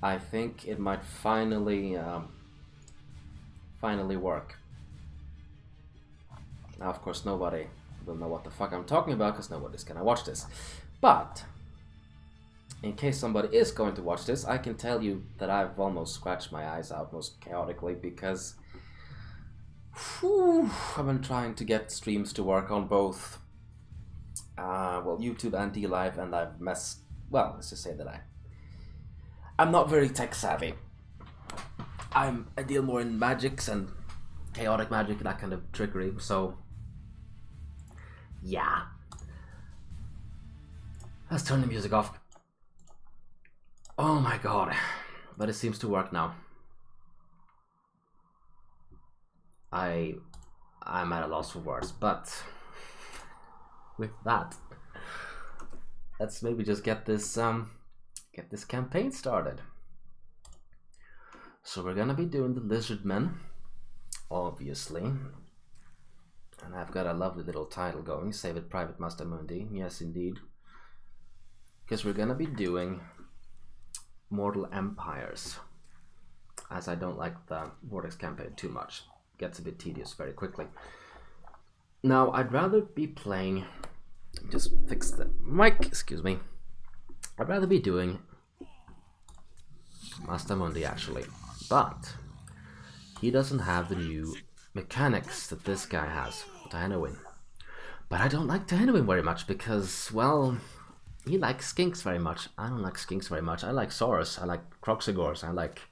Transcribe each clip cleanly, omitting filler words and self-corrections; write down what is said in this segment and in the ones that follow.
I think it might finally work. Now, of course, nobody will know what the fuck I'm talking about because nobody's gonna watch this. But in case somebody is going to watch this, I can tell you that I've almost scratched my eyes out most chaotically because I've been trying to get streams to work on both well, YouTube and DLive, and I've messed. Well, let's just say that I'm not very tech savvy. I deal more in magics and chaotic magic and that kind of trickery, so yeah. Let's turn the music off. Oh my god. But it seems to work now. I'm at a loss for words, but with that, let's maybe just get this campaign started. So we're gonna be doing the lizard men, obviously, and I've got a lovely little title going. Save it, Private Mazdamundi. Yes, indeed, because we're gonna be doing Mortal Empires, as I don't like the Vortex campaign too much. It gets a bit tedious very quickly. Now, I'd rather be playing. Just fix the mic. Excuse me. I'd rather be doing Mazdamundi actually, but he doesn't have the new mechanics that this guy has, Tehenhauin. But I don't like Tehenhauin very much because, well, he likes skinks very much. I don't like skinks very much. I like saurs. I like croxigors. I like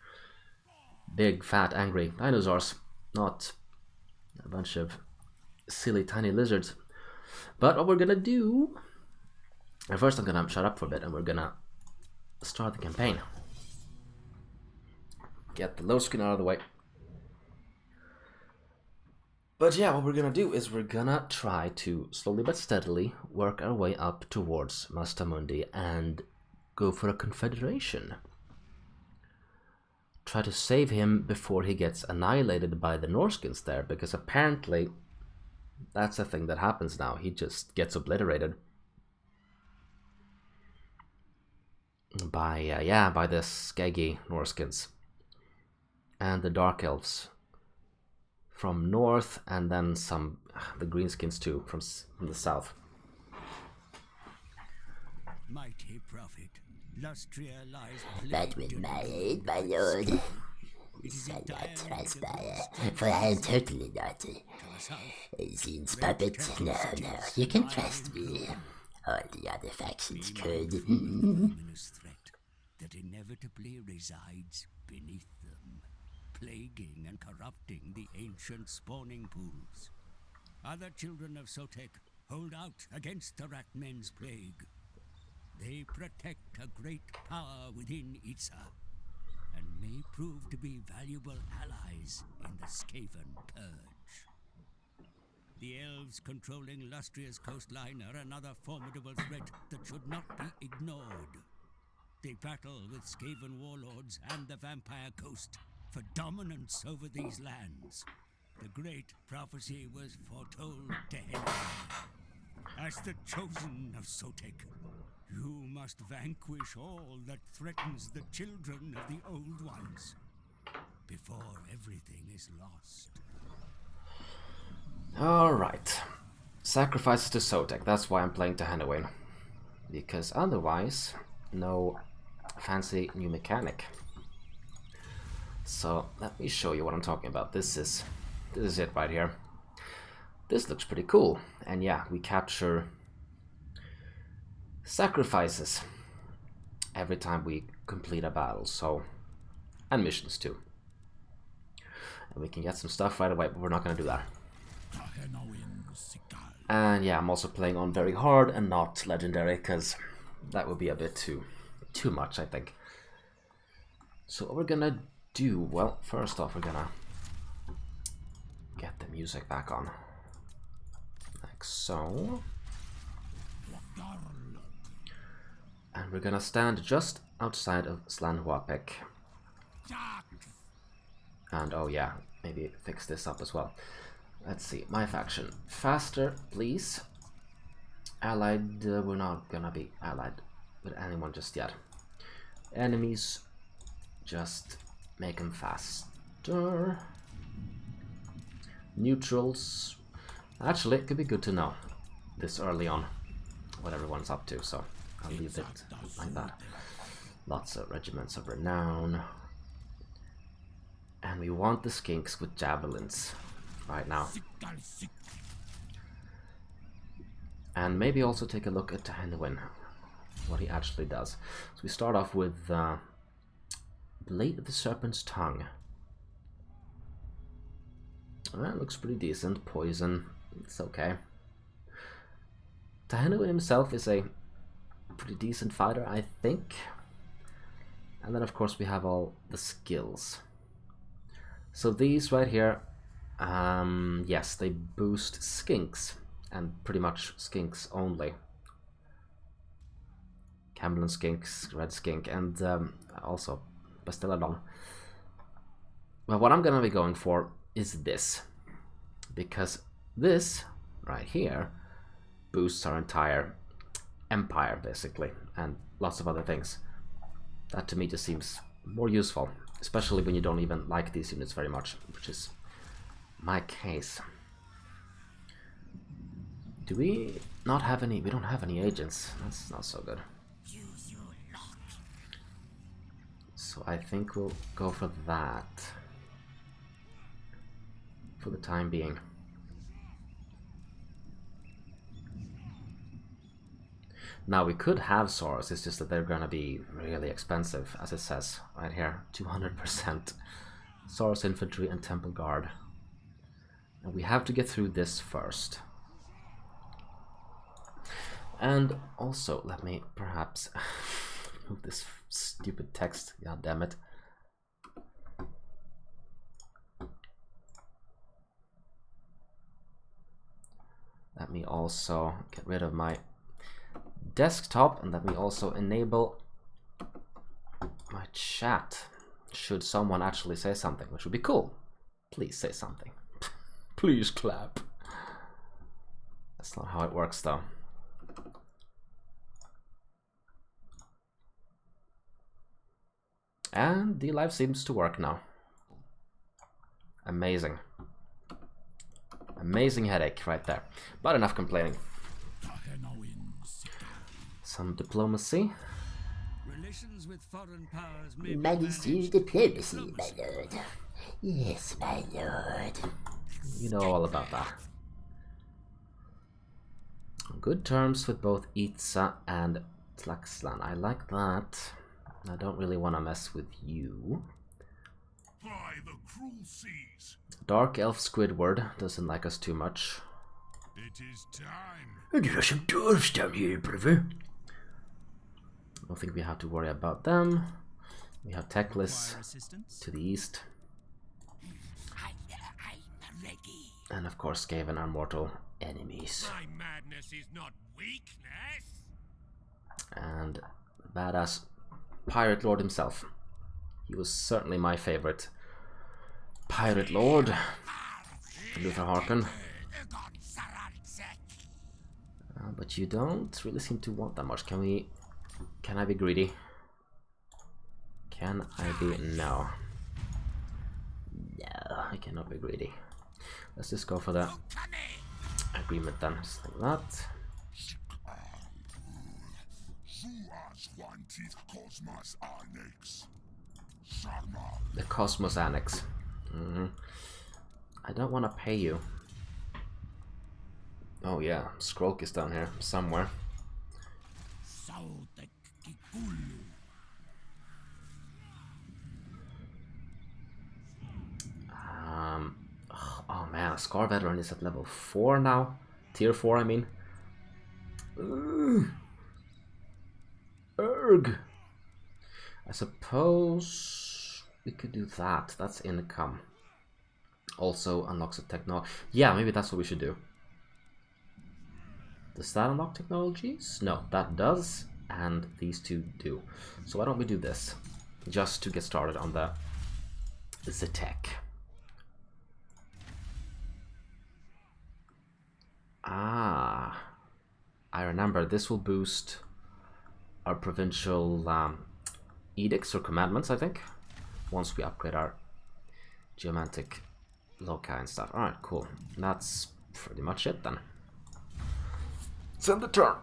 big, fat, angry dinosaurs, not a bunch of silly, tiny lizards. But what we're gonna do, and first I'm gonna shut up for a bit and we're gonna start the campaign. Get the load screen out of the way. But yeah, what we're gonna do is we're gonna try to slowly but steadily work our way up towards Mazdamundi and go for a confederation. Try to save him before he gets annihilated by the Norskins there, because apparently that's a thing that happens now. He just gets obliterated by the Skeggy Norskins and the Dark Elves from north, and then the Greenskins too from the south. Mighty prophet, Lustria lies But with my aid, my lord, shall not transpire, for I am totally not Zine's puppet. No, you can trust me. All the other factions could. luminous threat that inevitably resides beneath them, plaguing and corrupting the ancient spawning pools. Other children of Sotek hold out against the rat men's plague. They protect a great power within Itza, and may prove to be valuable allies in the Skaven purge. The elves controlling Lustria's coastline are another formidable threat that should not be ignored. They battle with Skaven warlords and the Vampire Coast for dominance over these lands. The great prophecy was foretold to Henry. As the chosen of Sotek, you must vanquish all that threatens the children of the Old Ones before everything is lost. Alright. Sacrifices to Sotek. That's why I'm playing Tehenhauin. Because otherwise, no fancy new mechanic. So let me show you what I'm talking about. This is it right here. This looks pretty cool. And yeah, we capture sacrifices every time we complete a battle, so, and missions too. And we can get some stuff right away, but we're not going to do that. And yeah, I'm also playing on very hard and not legendary, because that would be a bit too much, I think. So what we're gonna do, well, first off, we're gonna get the music back on, like so. And we're gonna stand just outside of Slanhuapek. And oh yeah, maybe fix this up as well. Let's see, my faction. Faster, please. Allied, we're not gonna be allied with anyone just yet. Enemies, just make them faster. Neutrals. Actually, it could be good to know this early on what everyone's up to, so I'll leave it like that. Lots of regiments of renown. And we want the skinks with javelins right now. And maybe also take a look at Tehenhauin, what he actually does. So we start off with Blade of the Serpent's Tongue. That looks pretty decent. Poison, it's okay. Tehenhauin himself is a pretty decent fighter, I think. And then of course we have all the skills. So these right here, yes, they boost skinks, and pretty much skinks only. Camelon skinks, red skink, and also Bastellodon. Well, what I'm gonna be going for is this, because this right here boosts our entire empire basically, and lots of other things. That to me just seems more useful, especially when you don't even like these units very much, which is my case. Do we not have any? We don't have any agents. That's not so good. So I think we'll go for that for the time being. Now we could have Saurus, it's just that they're gonna be really expensive, as it says right here, 200%. Saurus infantry and temple guard. And we have to get through this first. And also, let me perhaps move this stupid text, god damn it. Let me also get rid of my desktop, and let me also enable my chat should someone actually say something, which would be cool. Please say something. Please clap. That's not how it works though. And the live seems to work now. Amazing. Amazing headache right there. But enough complaining. Some diplomacy. Relations with foreign powers may be Managing diplomacy, my lord. Yes, my lord. You know all about that. Good terms with both Itza and Tlaxlan. I like that. I don't really want to mess with you. By the cruel seas. Dark Elf Squidward doesn't like us too much. It is time. And there are some dwarves down here, brother. I don't think we have to worry about them. We have Teclis to the east. I'm ready. And of course Skaven are mortal enemies. My madness is not weakness. And badass Pirate Lord himself. He was certainly my favorite Pirate Lord, Luther Harkon. But you don't really seem to want that much. Can I be greedy? Can I be? No. No, I cannot be greedy. Let's just go for the agreement then, just like that. The Cosmos Annex. I don't want to pay you. Oh yeah, Skrolk is down here somewhere. Oh man, a Scar Veteran is at level 4 now. Tier 4, I mean. Erg. I suppose we could do that. That's income. Also unlocks a techno. Yeah, maybe that's what we should do. Does that unlock technologies? No, that does, and these two do. So why don't we do this, just to get started on the tech. Ah, I remember this will boost our provincial edicts or commandments, I think. once we upgrade our geomantic loci and stuff. Alright, cool. That's pretty much it then. Send the turn.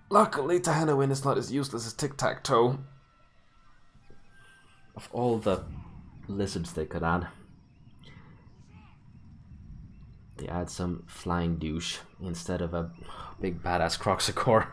Luckily, Tehenhauin is not as useless as tic-tac-toe. Of all the lizards they could add, they add some flying douche instead of a big badass Croxicore.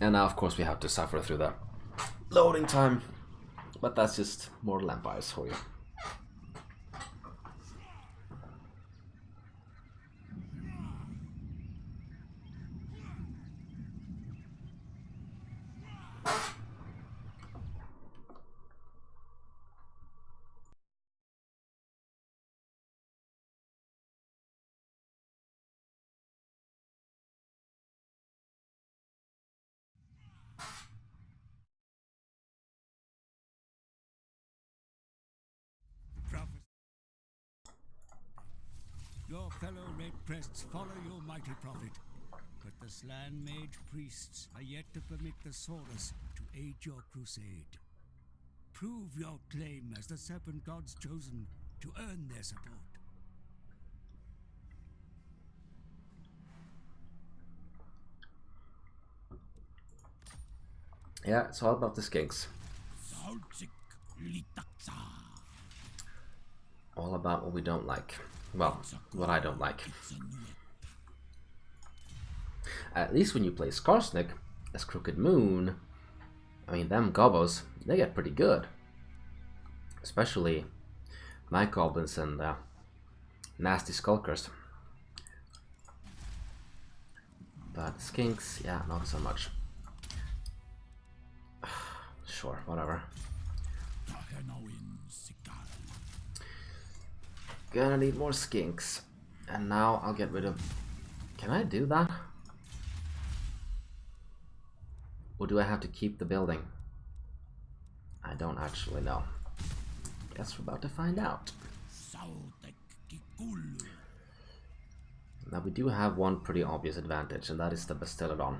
And now, of course, we have to suffer through the loading time, but that's just more vampires for you. Your fellow Red Crests follow your mighty prophet, but the slan mage priests are yet to permit the Saurus to aid your crusade. Prove your claim as the Serpent God's chosen to earn their support. Yeah, it's all about the skinks. All about what we don't like. Well, what I don't like. At least when you play Skarsnik as Crooked Moon, I mean, them gobos, they get pretty good. Especially Night Goblins and Nasty Skulkers. But Skinks, yeah, not so much. Sure, whatever. Gonna need more skinks. And now I'll get rid of... Can I do that? Or do I have to keep the building? I don't actually know. Guess we're about to find out. Now we do have one pretty obvious advantage, and that is the Bastiladon.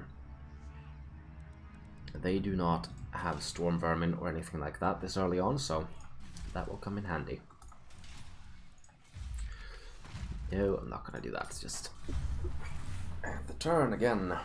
They do not have Storm Vermin or anything like that this early on, so that will come in handy. No, I'm not gonna do that. It's just the turn again.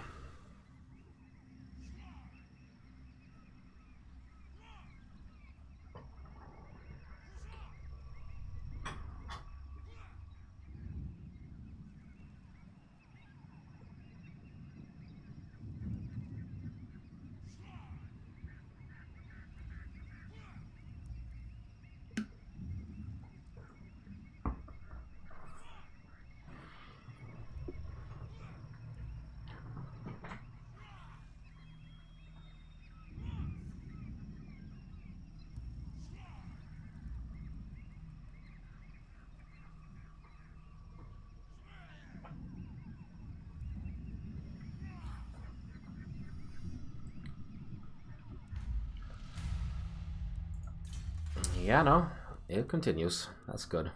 Yeah, no, it continues. That's good.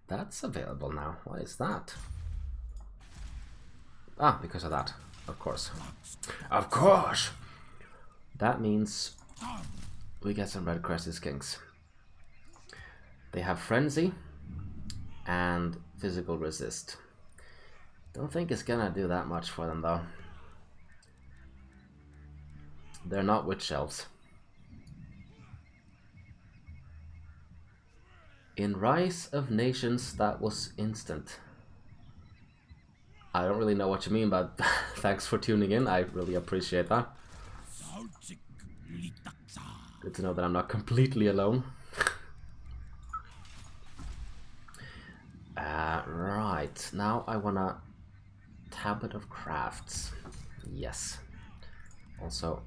That's available now. Why is that? Ah, because of that. Of course. Of course! That means we get some Red Crested Skinks. They have Frenzy and Physical Resist. Don't think it's gonna do that much for them though. They're not Witch Elves. In Rise of Nations, that was instant. I don't really know what you mean, but thanks for tuning in. I really appreciate that. Good to know that I'm not completely alone. Right, now I wanna... Tablet of Crafts. Yes. Also,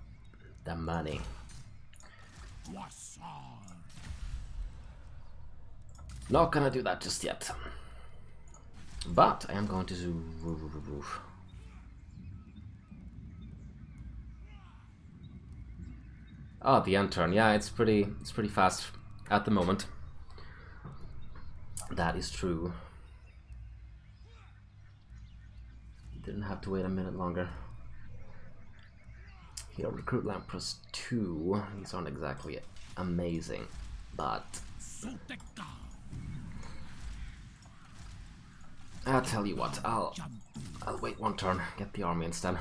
the money. Not gonna do that just yet. But I am going to... Oh, the end turn. Yeah, it's pretty fast at the moment. That is true. Didn't have to wait a minute longer. Here, recruit lamp plus 2. These aren't exactly amazing, but I'll tell you what. I'll wait one turn. Get the army instead.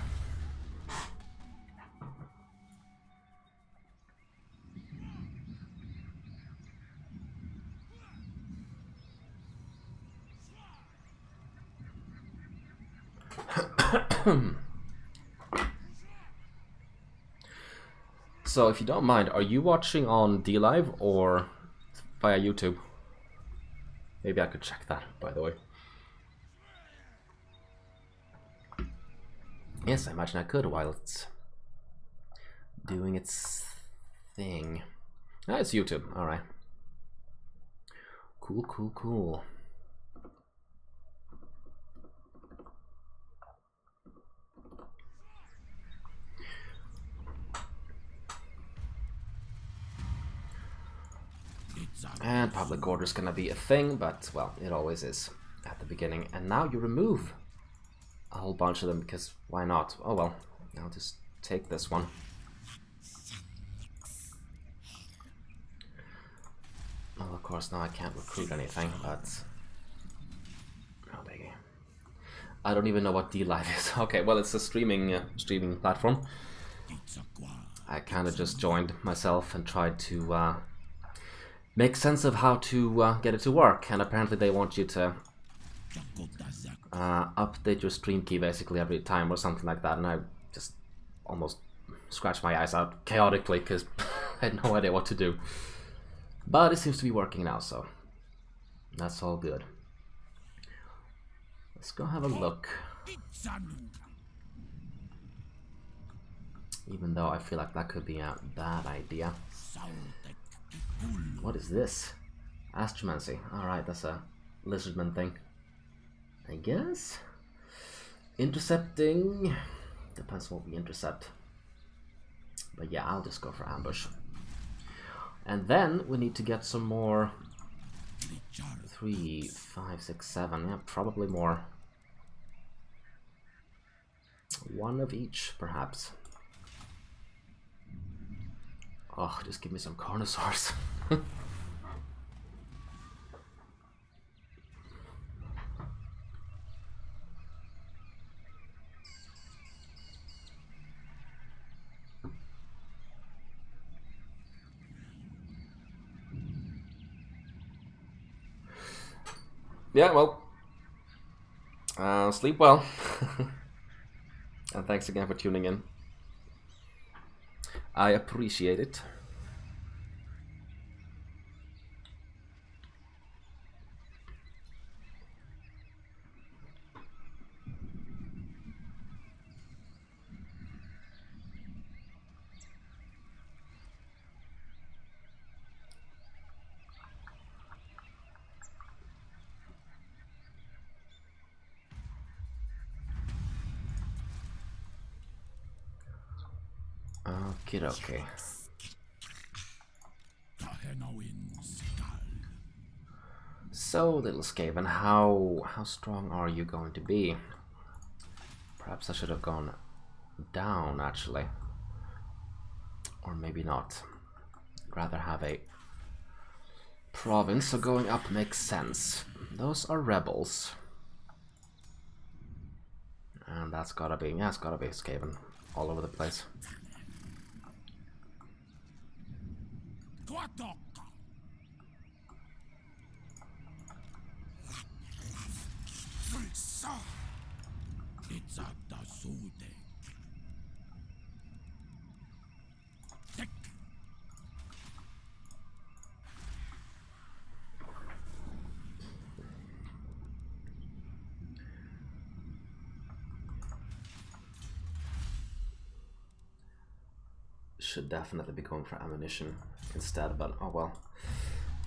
So, if you don't mind, are you watching on DLive or via YouTube? Maybe I could check that, by the way. Yes, I imagine I could while it's doing its thing. Ah, it's YouTube. Alright. Cool, cool, cool. And public order is gonna be a thing, but, well, it always is at the beginning. And now you remove a whole bunch of them, because why not? Oh well, I'll just take this one. Well, of course, now I can't recruit anything, but... Oh, biggie. I don't even know what DLive is. Okay, well, it's a streaming platform. I kind of just joined myself and tried to make sense of how to get it to work, and apparently they want you to update your stream key basically every time or something like that, and I just almost scratched my eyes out chaotically because I had no idea what to do. But it seems to be working now, so that's all good. Let's go have a look. Even though I feel like that could be a bad idea. What is this? Astromancy. Alright, that's a lizardman thing, I guess. Intercepting. Depends what we intercept. But yeah, I'll just go for ambush. And then we need to get some more. 3, 5, 6, 7. Yeah, probably more. One of each, perhaps. Oh, just give me some carnosaurs. Yeah, well, sleep well. And thanks again for tuning in. I appreciate it. Okay, okay. So, little Skaven, how strong are you going to be? Perhaps I should have gone down, actually. Or maybe not. I'd rather have a province, so going up makes sense. Those are rebels. And that's gotta be, yeah, it's gotta be Skaven all over the place. Should definitely be going for ammunition instead, but oh well.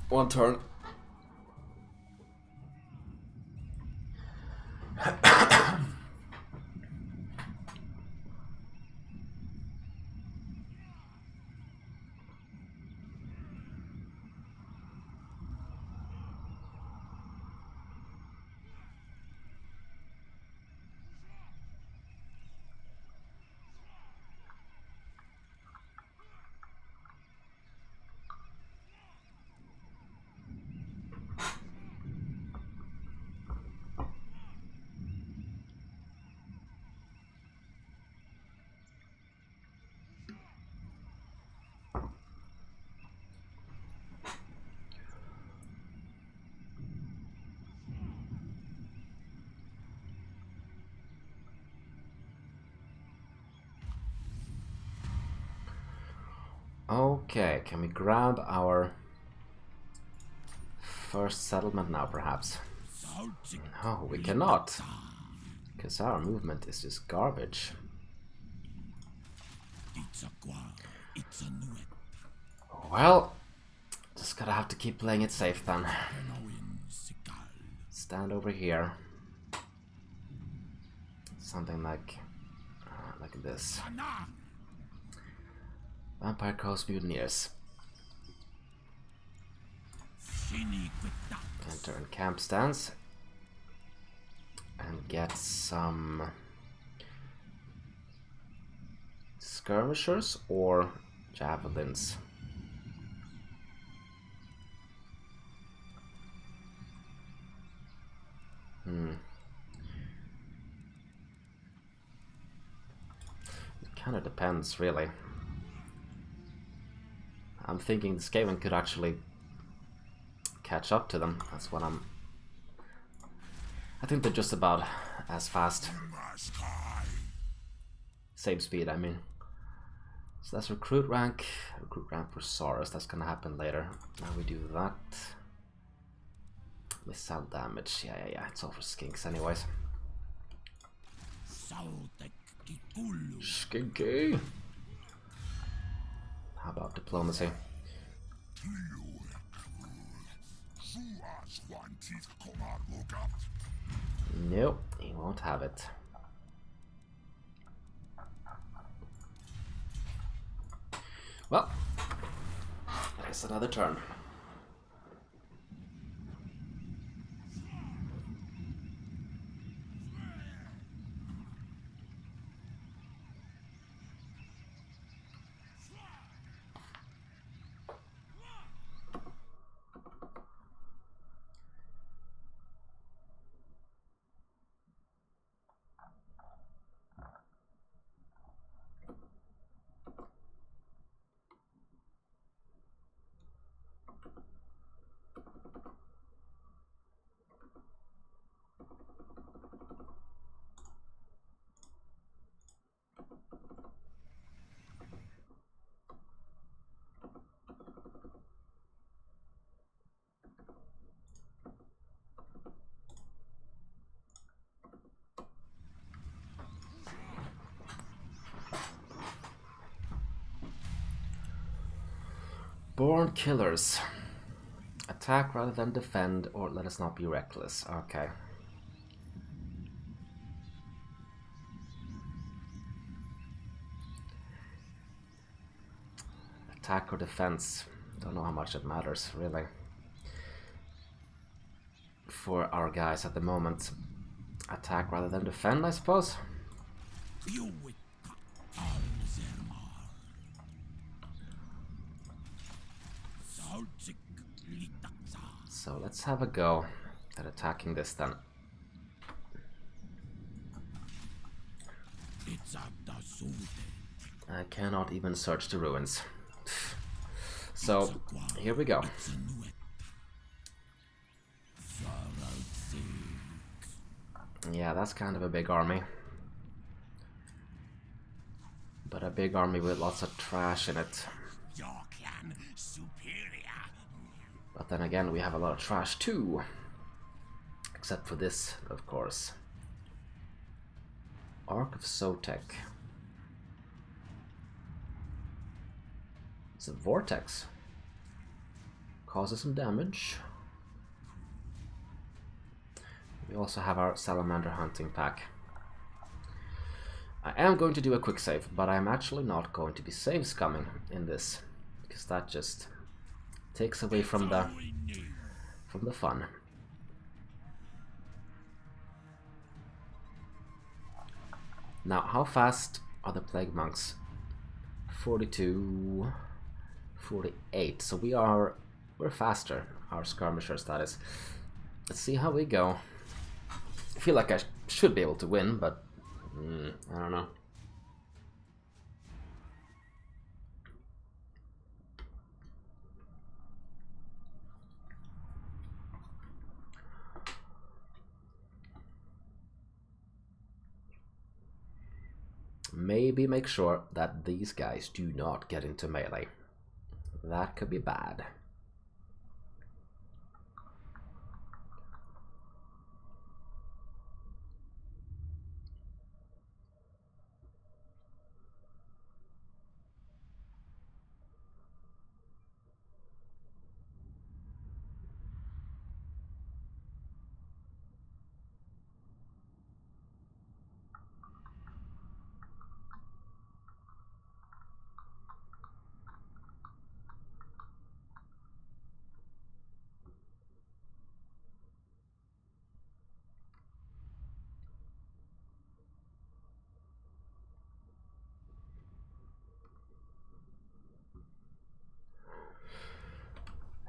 One turn. Okay, can we grab our first settlement now, perhaps? No, we cannot. Because our movement is just garbage. Well, just gotta have to keep playing it safe then. Stand over here. Something like this. Vampire Coast Mutineers. Enter in camp stance. And get some skirmishers or javelins. It kind of depends, really. I'm thinking the Skaven could actually catch up to them. That's what I think they're just about as fast. Same speed, I mean. So that's recruit rank. Recruit rank for Saurus. That's gonna happen later. Now we do that. Missile damage. Yeah. It's all for skinks, anyways. Skinky. How about diplomacy? Nope, he won't have it. Well, there's another turn. Born killers. Attack rather than defend, or let us not be reckless. Okay. Attack or defense. Don't know how much it matters, really. For our guys at the moment. Attack rather than defend, I suppose. So let's have a go at attacking this then. I cannot even search the ruins. So here we go. Yeah, that's kind of a big army. But a big army with lots of trash in it. But then again, we have a lot of trash too. Except for this, of course. Arc of Sotek. It's a vortex. Causes some damage. We also have our salamander hunting pack. I am going to do a quick save, but I'm actually not going to be save scumming in this, because that just takes away from the fun. Now, how fast are the plague monks? 42, 48. So we're faster, our skirmishers, that is. Let's see how we go. I feel like I should be able to win, but I don't know. Maybe make sure that these guys do not get into melee. That could be bad.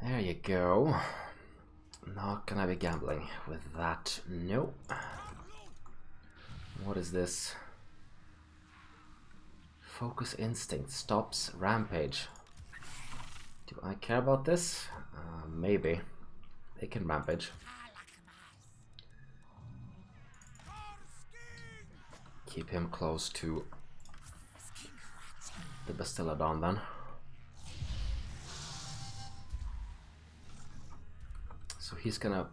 There you go. Not gonna be gambling with that. Nope. What is this? Focus instinct stops rampage. Do I care about this? Maybe. They can rampage. Keep him close to the Bastiladon then. So he's gonna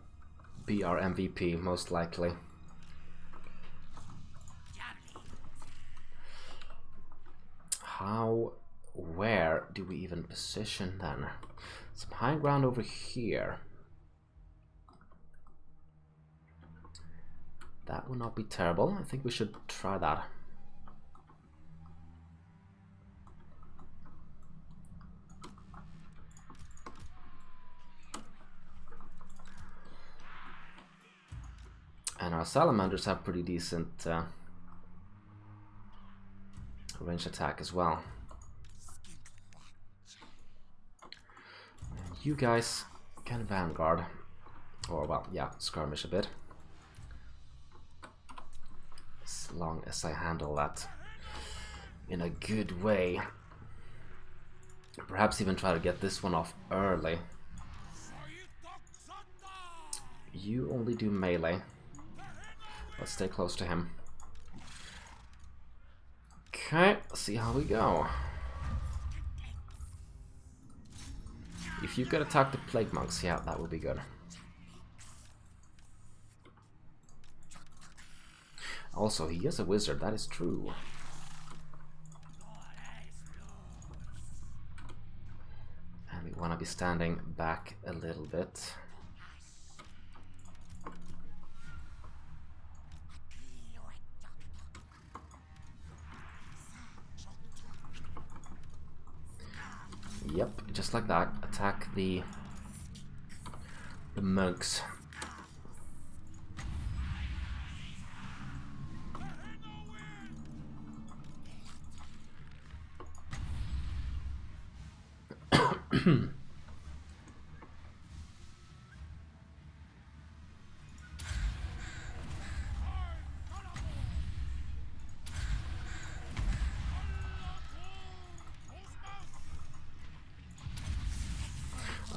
be our MVP most likely. Where do we even position then? Some high ground over here. That would not be terrible. I think we should try that. And our salamanders have pretty decent range attack as well. And you guys can vanguard, or well, yeah, skirmish a bit. As long as I handle that in a good way. Perhaps even try to get this one off early. You only do melee. Let's stay close to him. Okay, see how we go. If you could attack the plague monks, yeah, that would be good. Also, he is a wizard, that is true. And we want to be standing back a little bit. Yep, just like that. Attack the monks.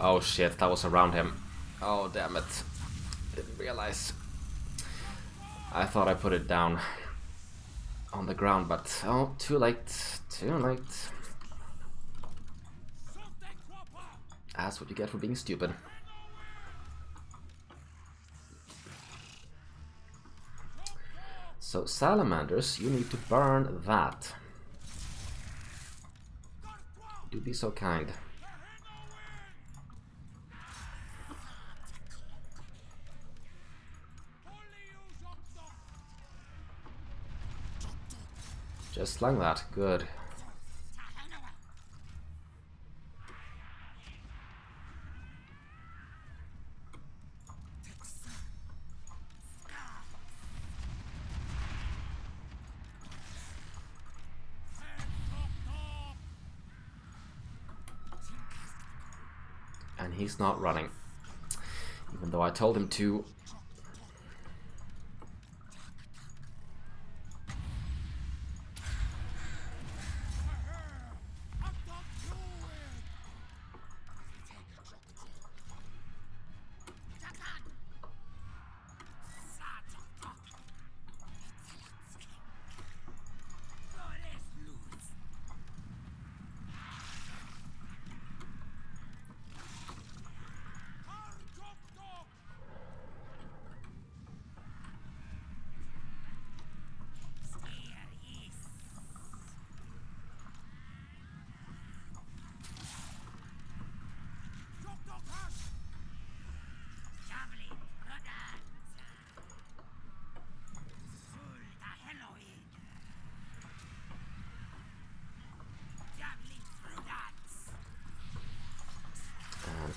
Oh shit, that was around him. Oh damn it. Didn't realize. I thought I put it down on the ground, but oh, too late. Too late. That's what you get for being stupid. So salamanders, you need to burn that. Do be so kind. Just like that, good. And he's not running, even though I told him to.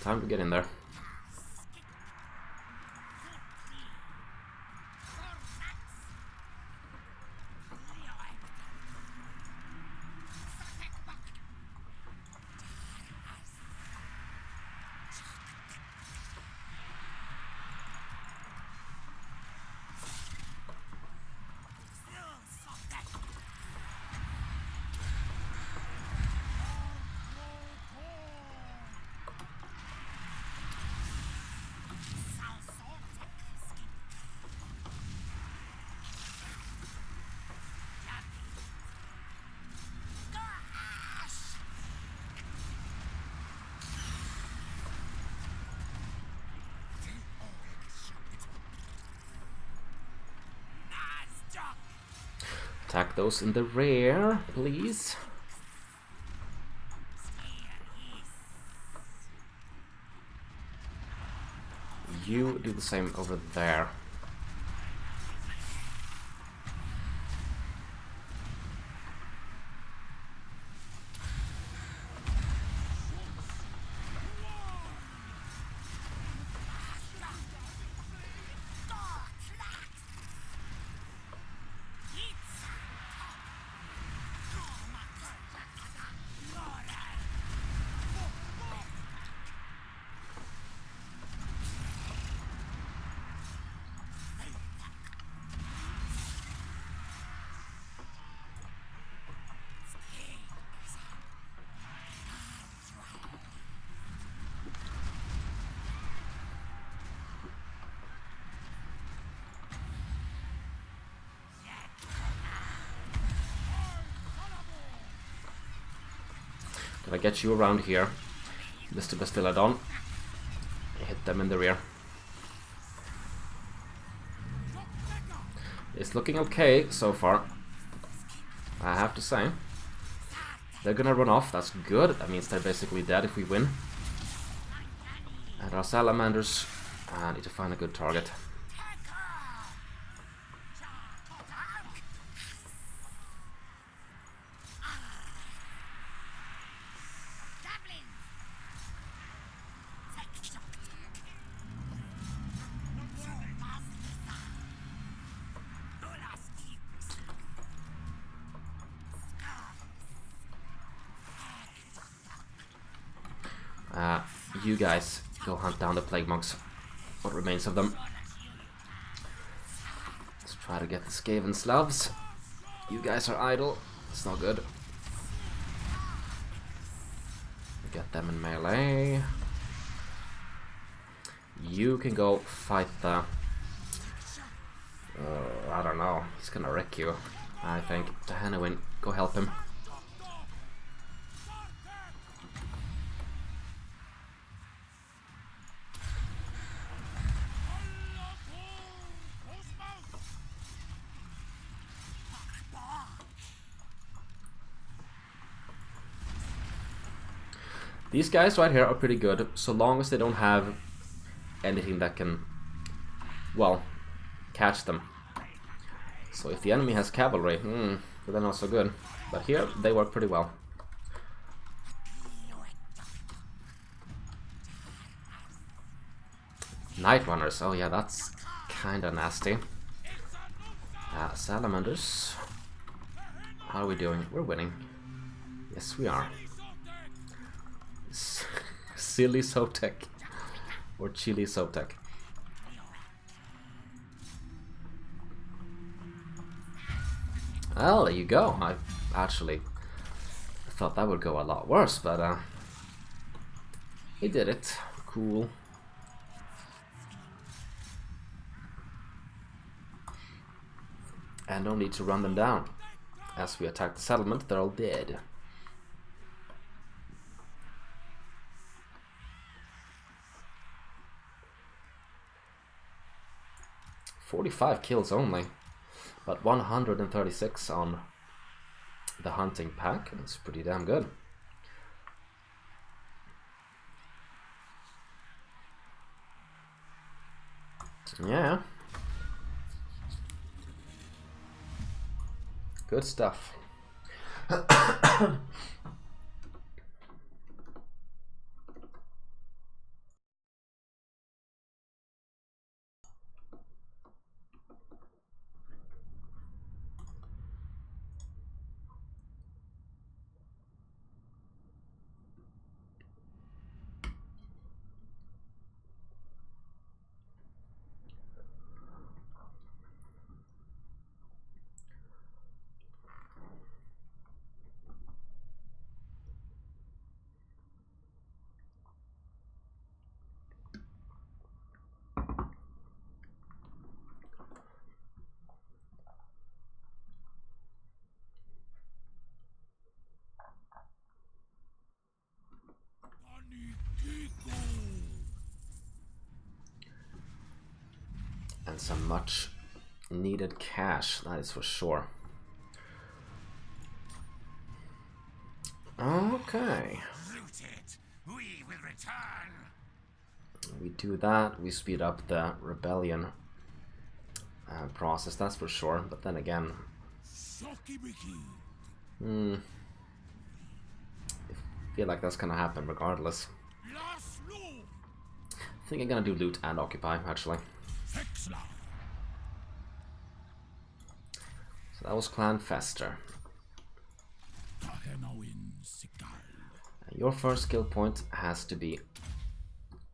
Time to get in there. Attack those in the rear, please. You do the same over there. Did I get you around here, Mr. Bastiladon? Hit them in the rear. It's looking okay so far, I have to say. They're gonna run off, that's good. That means they're basically dead if we win. And our salamanders need to find a good target. You guys go hunt down the plague monks. What remains of them. Let's try to get the Skaven Slavs. You guys are idle. It's not good. Get them in melee. You can go fight the... I don't know. He's gonna wreck you, I think. Tehenhauin, go help him. These guys right here are pretty good, so long as they don't have anything that can, well, catch them. So if the enemy has cavalry, they're not so good. But here, they work pretty well. Night Runners, oh yeah, that's kinda nasty. Salamanders. How are we doing? We're winning. Yes, we are. Silly Sotek. Or Chili Sotek. Well, there you go. I actually thought that would go a lot worse, but he did it. Cool. And no need to run them down. As we attack the settlement, they're all dead. "45 kills only, but 136 on the hunting pack. It's pretty damn good. Yeah. Good stuff. And some much needed cash, that is for sure. Okay. Root it. We will return. We do that, we speed up the rebellion process, that's for sure. But then again, I feel like that's gonna happen regardless. I think I'm gonna do loot and occupy, actually. So that was Clan Fester. And your first skill point has to be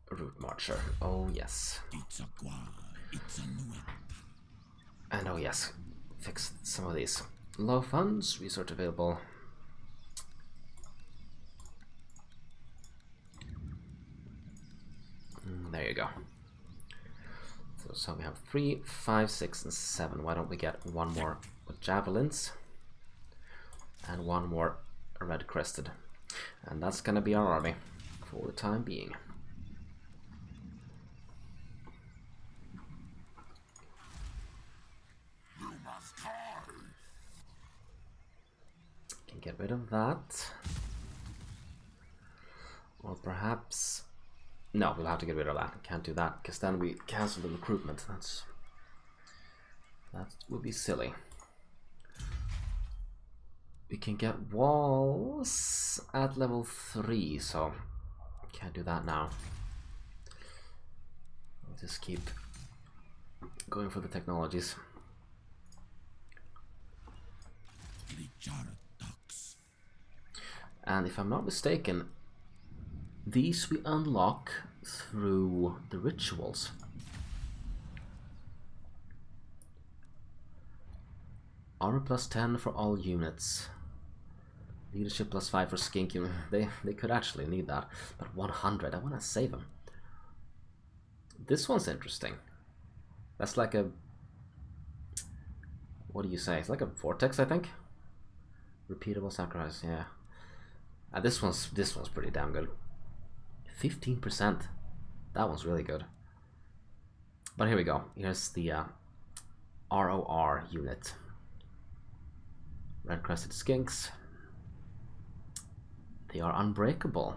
Route Marcher. Oh yes. And oh yes, fix some of these. Low funds, research available. There you go. So we have 3, 5, 6, and 7. Why don't we get one more with javelins and one more red crested, and that's gonna be our army for the time being. Can get rid of that, or perhaps no, we'll have to get rid of that. Can't do that because then we cancel the recruitment. That would be silly. We can get walls at level 3, so can't do that now. We'll just keep going for the technologies. And if I'm not mistaken, these we unlock through the rituals. Armor plus 10 for all units. Leadership plus 5 for skink. They could actually need that. But 100, I want to save them. This one's interesting. That's like a... What do you say? It's like a vortex, I think? Repeatable sacrifice, yeah. This one's pretty damn good. 15%. That one's really good. But here we go. Here's the ROR unit. Red Crested Skinks. They are unbreakable.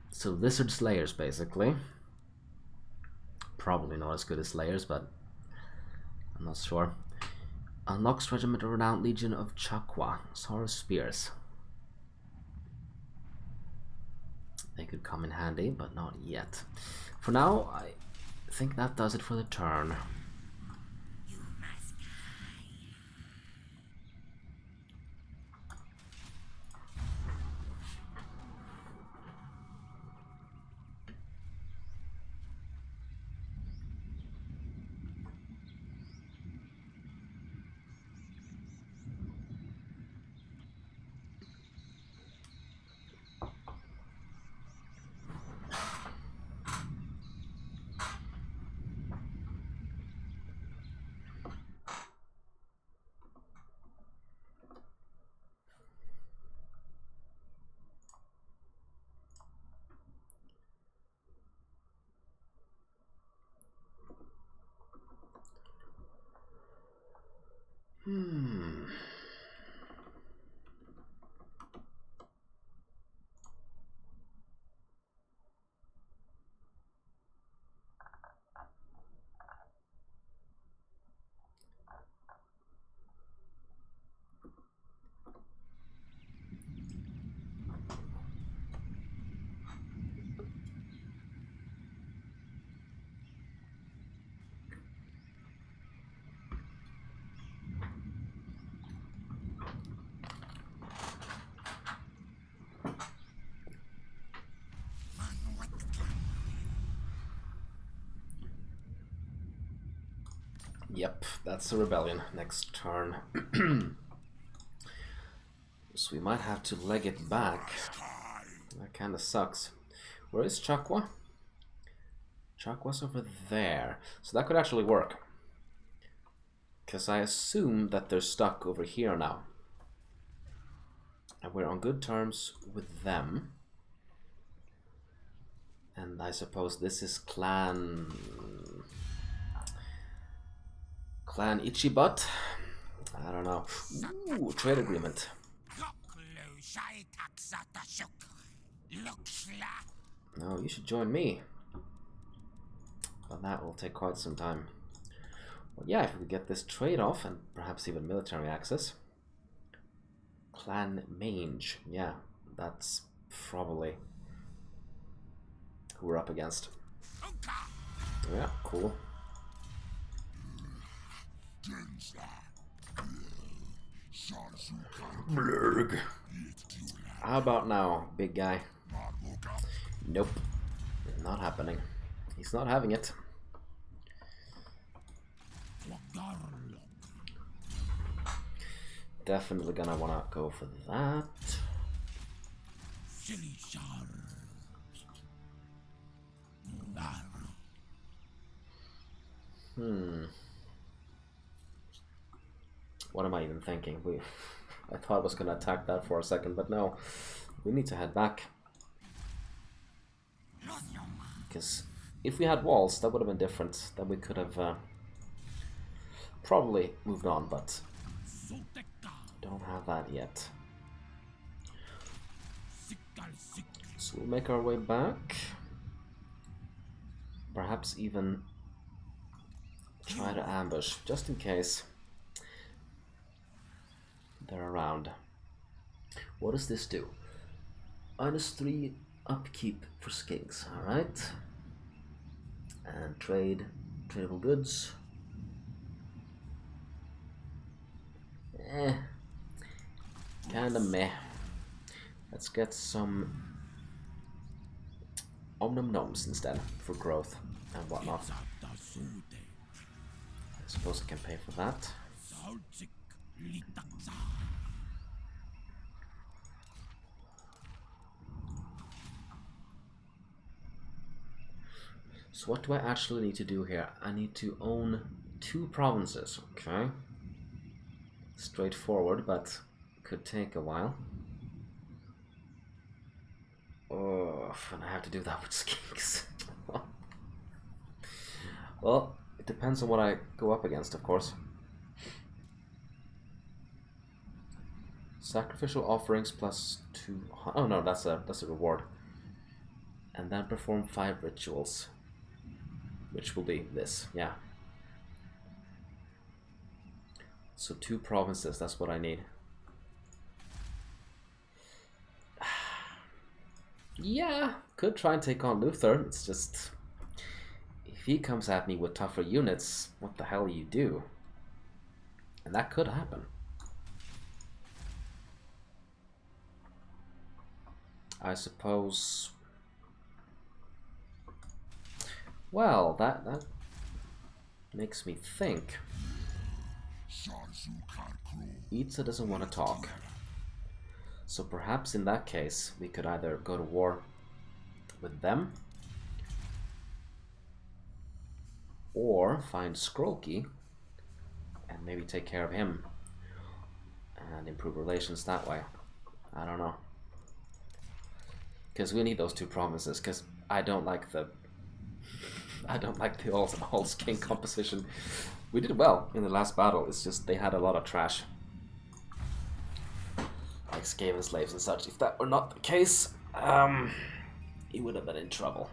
So lizard slayers, basically. Probably not as good as slayers, but I'm not sure. Unlocks Regiment of Renowned Legion of Chakwa. Sorrow Spears. They could come in handy, but not yet. For now, I think that does it for the turn. Yep, that's a rebellion next turn. So we might have to leg it back. That kind of sucks. Where is Chakwa? Chakwa's over there. So that could actually work. Because I assume that they're stuck over here now. And we're on good terms with them. And I suppose this is clan... Clan Itchy Butt? I don't know. Ooh, trade agreement. No, you should join me. But that will take quite some time. Well, yeah, if we could get this trade off and perhaps even military access. Clan Mange. Yeah, that's probably who we're up against. Yeah, cool. Blurg. How about now, big guy? Nope. Not happening. He's not having it. Definitely gonna wanna go for that. What am I even thinking? I thought I was gonna attack that for a second, but no. We need to head back. Because if we had walls, that would have been different. Then we could have probably moved on, but don't have that yet. So we'll make our way back. Perhaps even try to ambush, just in case they're around. What does this do? -3 upkeep for skinks, alright. And tradable goods. Kinda meh. Let's get some Omnum Noms instead for growth and whatnot. I suppose I can pay for that. So what do I actually need to do here? I need to own 2 provinces, okay? Straightforward, but could take a while. Oh, and I have to do that with skinks. Well, it depends on what I go up against, of course. Sacrificial offerings +2. Oh no, that's a reward. And then perform 5 rituals, which will be this, yeah. So 2 provinces, that's what I need. Yeah, could try and take on Luther. It's just, if he comes at me with tougher units, what the hell you do? And that could happen. I suppose. Well, that makes me think. Itza doesn't want to talk. So perhaps in that case, we could either go to war with them, or find Scrolky and maybe take care of him and improve relations that way. I don't know. Because we need those 2 provinces, because I don't like the all skin composition. We did well in the last battle, it's just they had a lot of trash. Like Skaven slaves and such. If that were not the case, he would have been in trouble.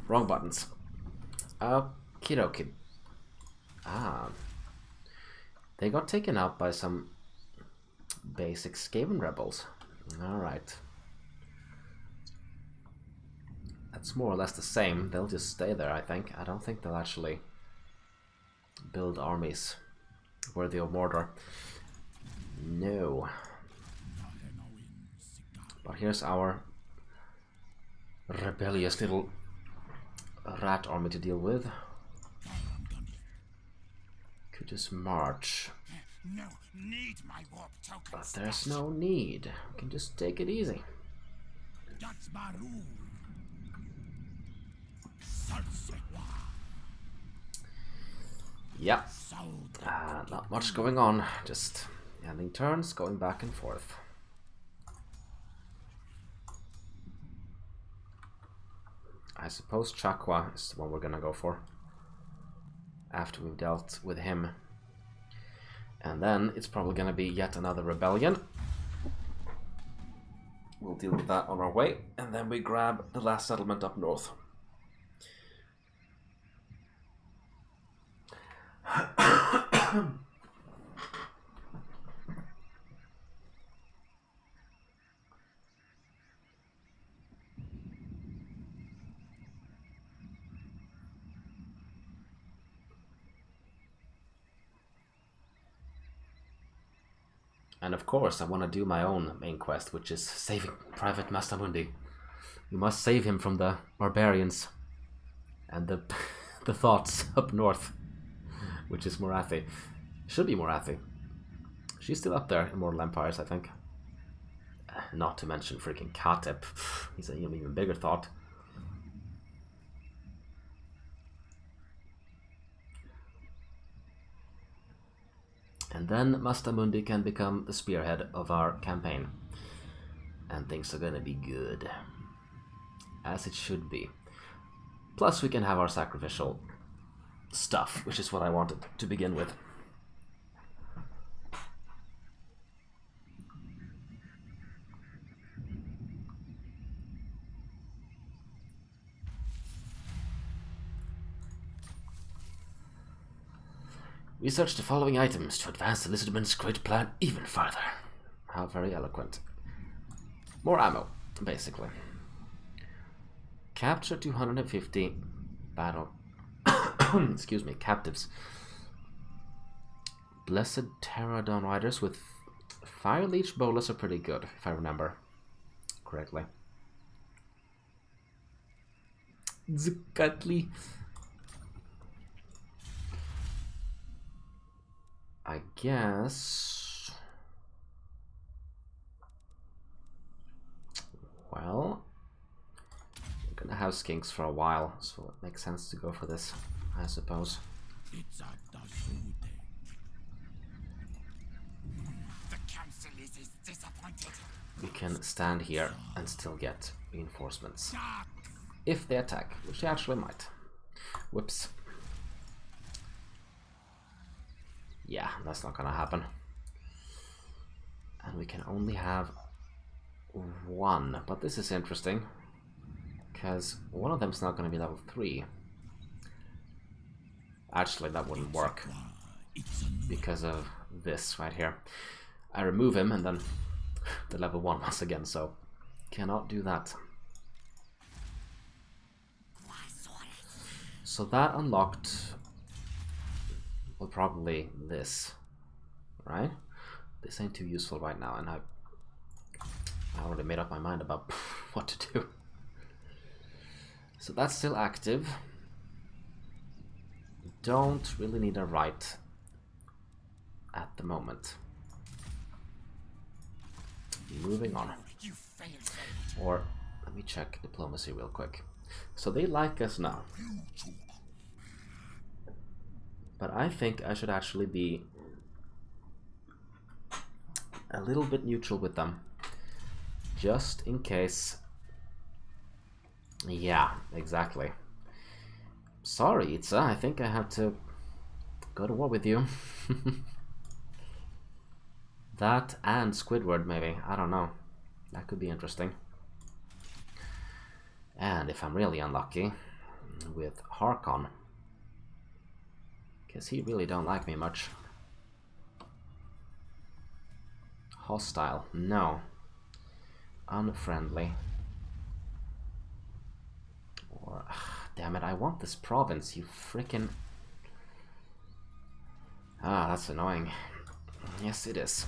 Wrong buttons. Okie dokie. Ah. They got taken out by some basic Skaven rebels. Alright. That's more or less the same. They'll just stay there, I think. I don't think they'll actually build armies worthy of Mordor. No. But here's our rebellious little rat army to deal with. Could just march. No need my warp token. But there's no need. We can just take it easy. Yep. Not much going on. Just ending turns, going back and forth. I suppose Chakwa is the one we're gonna go for after we've dealt with him. And then it's probably gonna be yet another rebellion. We'll deal with that on our way, and then we grab the last settlement up north. And of course, I want to do my own main quest, which is saving Private Mazdamundi. You must save him from the barbarians and the the thoughts up north, which is Morathi. Should be Morathi. She's still up there in Mortal Empires, I think. Not to mention freaking Katep. He's an even bigger thought. And then Mazdamundi can become the spearhead of our campaign. And things are gonna be good. As it should be. Plus we can have our sacrificial stuff, which is what I wanted to begin with. Research the following items to advance Elizabeth's great plan even further. How very eloquent. More ammo, basically. Capture 250 battle excuse me, captives. Blessed Pterodon riders with fire leech bolas are pretty good, if I remember correctly. Zukatli. I guess. Well, we're gonna have skinks for a while, so it makes sense to go for this, I suppose. The council is disappointed. We can stand here and still get reinforcements. If they attack, which they actually might. Whoops. Yeah, that's not gonna happen. And we can only have one, but this is interesting because one of them's not gonna be level 3. Actually, that wouldn't work because of this right here. I remove him and then the level 1 once again, so cannot do that. So that unlocked, well, probably this, right? This ain't too useful right now, and I already made up my mind about what to do. So that's still active. Don't really need a right at the moment. Moving on. Or let me check diplomacy real quick. So they like us now. But I think I should actually be a little bit neutral with them. Just in case. Yeah, exactly. Sorry, Itza, I think I have to go to war with you. That and Squidward, maybe. I don't know. That could be interesting. And if I'm really unlucky, with Harkon. Because he really don't like me much. Hostile, no. Unfriendly. Or, damn it, I want this province, you frickin'... Ah, that's annoying. Yes, it is.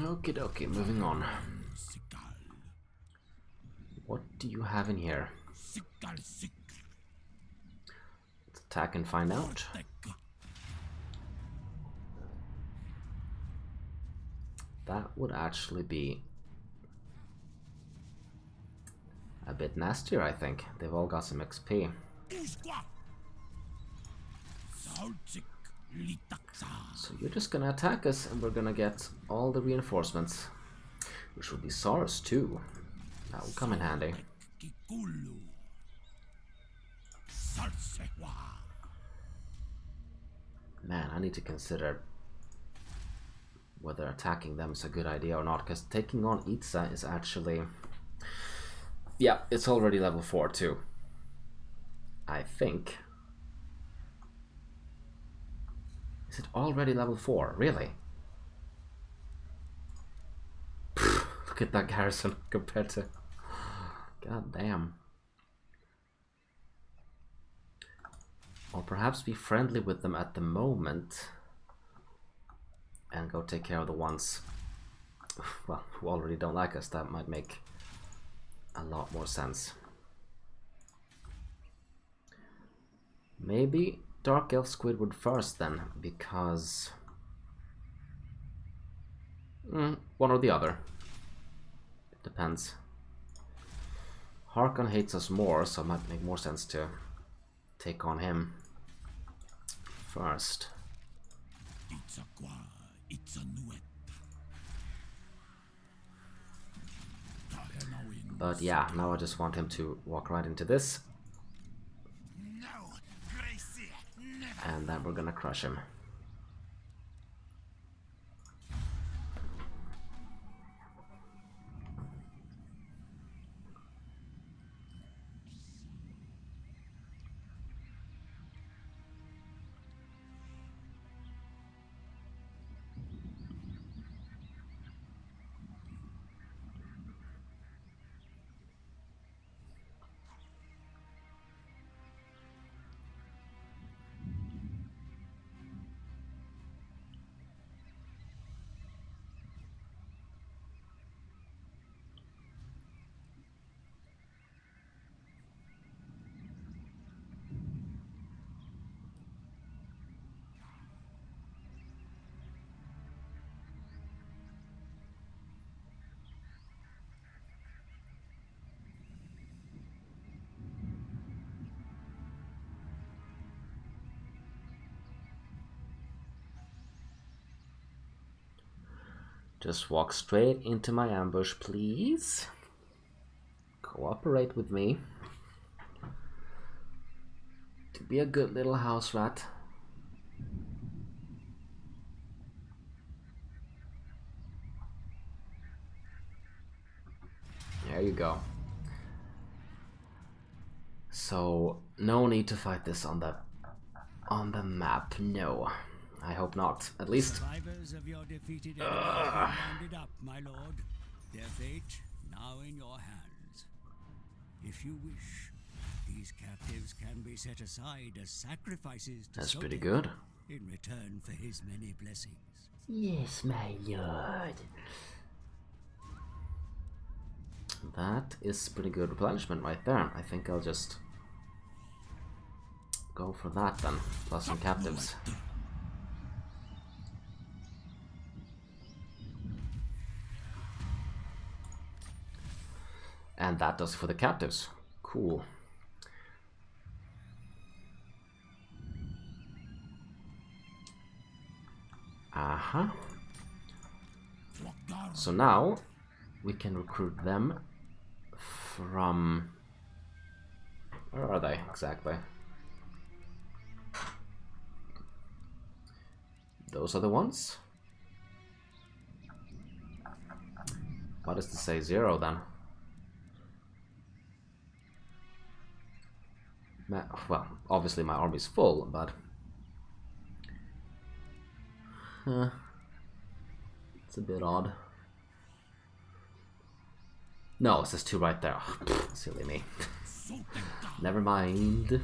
Okie dokie, moving on. What do you have in here? Let's attack and find out. That would actually be a bit nastier, I think. They've all got some XP. So you're just gonna attack us and we're gonna get all the reinforcements. Which will be SARS too. That will come in handy. Man, I need to consider whether attacking them is a good idea or not, because taking on Itza is actually... Yeah, it's already level 4 too. I think. Is it already level 4? Really? Look at that garrison compared to... God damn. Or perhaps be friendly with them at the moment and go take care of the ones, well, who already don't like us. That might make a lot more sense. Maybe Dark Elf Squidward first then, because one or the other. It depends. Harkon hates us more, so it might make more sense to take on him first. But yeah, now I just want him to walk right into this. And then we're gonna crush him. Just walk straight into my ambush, please. Cooperate with me. To be a good little house rat. go. So no need to fight this on the map. No, I hope not. At least. Survivors of your defeated enemy have been rounded up, my lord. Their fate now in your hands. If you wish, these captives can be set aside as sacrifices to That's pretty Sotek good. in return for his many blessings. Yes, my lord. That is pretty good replenishment right there. I think I'll just go for that then, plus some captives. And that does for the captives. Cool. Aha. So now we can recruit them from... Where are they exactly? Those are the ones? Why does it say 0 then? Well, obviously my army's full, but... it's a bit odd. No, it says 2 right there. Silly me. Never mind.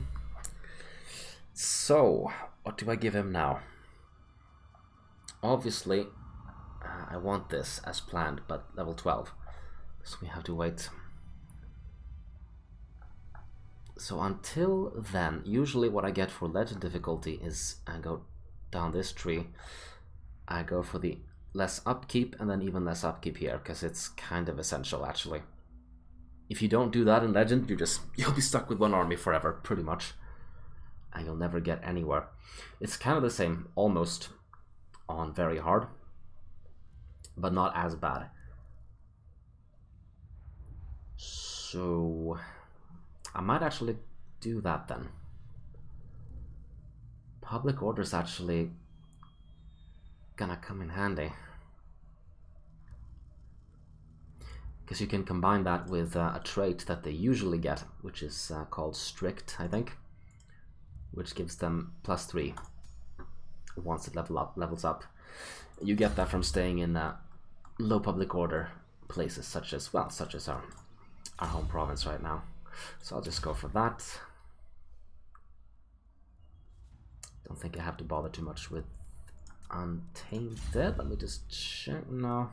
So, what do I give him now? Obviously, I want this as planned, but level 12. So we have to wait. So until then, usually what I get for legend difficulty is I go down this tree, I go for the less upkeep and then even less upkeep here, because it's kind of essential actually. If you don't do that in legend, you'll be stuck with one army forever, pretty much. And you'll never get anywhere. It's kind of the same, almost, on very hard, but not as bad. So I might actually do that then. Public order's actually gonna come in handy, because you can combine that with a trait that they usually get, which is called strict, I think, which gives them +3 once it levels up. You get that from staying in low public order places, such as our home province right now. So I'll just go for that. Don't think I have to bother too much with Untainted. Let me just check. No,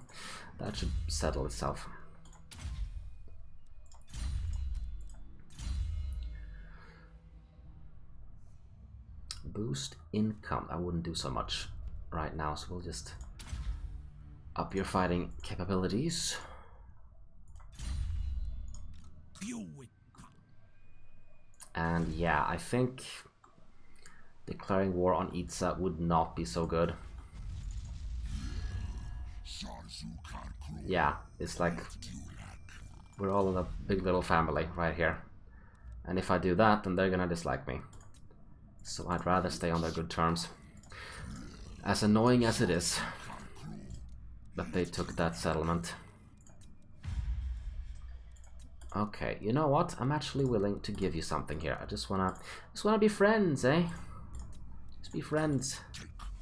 that should settle itself. Boost income. I wouldn't do so much right now, so we'll just up your fighting capabilities. And yeah, I think declaring war on Itza would not be so good. Yeah, it's like we're all in a big little family right here. And if I do that, then they're gonna dislike me. So I'd rather stay on their good terms. As annoying as it is that they took that settlement. Okay, you know what? I'm actually willing to give you something here. I just wanna be friends, eh? Just be friends.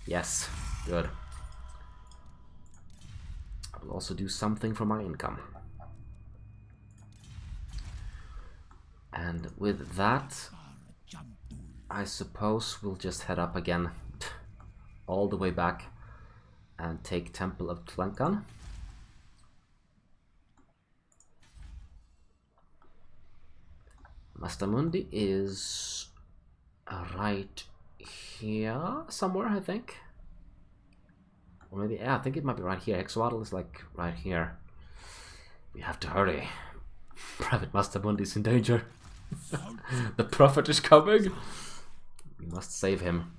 Yes, good. I will also do something for my income. And with that, I suppose we'll just head up again, all the way back, and take Temple of Tlenkan. Mazdamundi is right here somewhere, I think. Or maybe, yeah, I think it might be right here. Exoatl is like right here. We have to hurry. Private Mazdamundi is in danger. The Prophet is coming. We must save him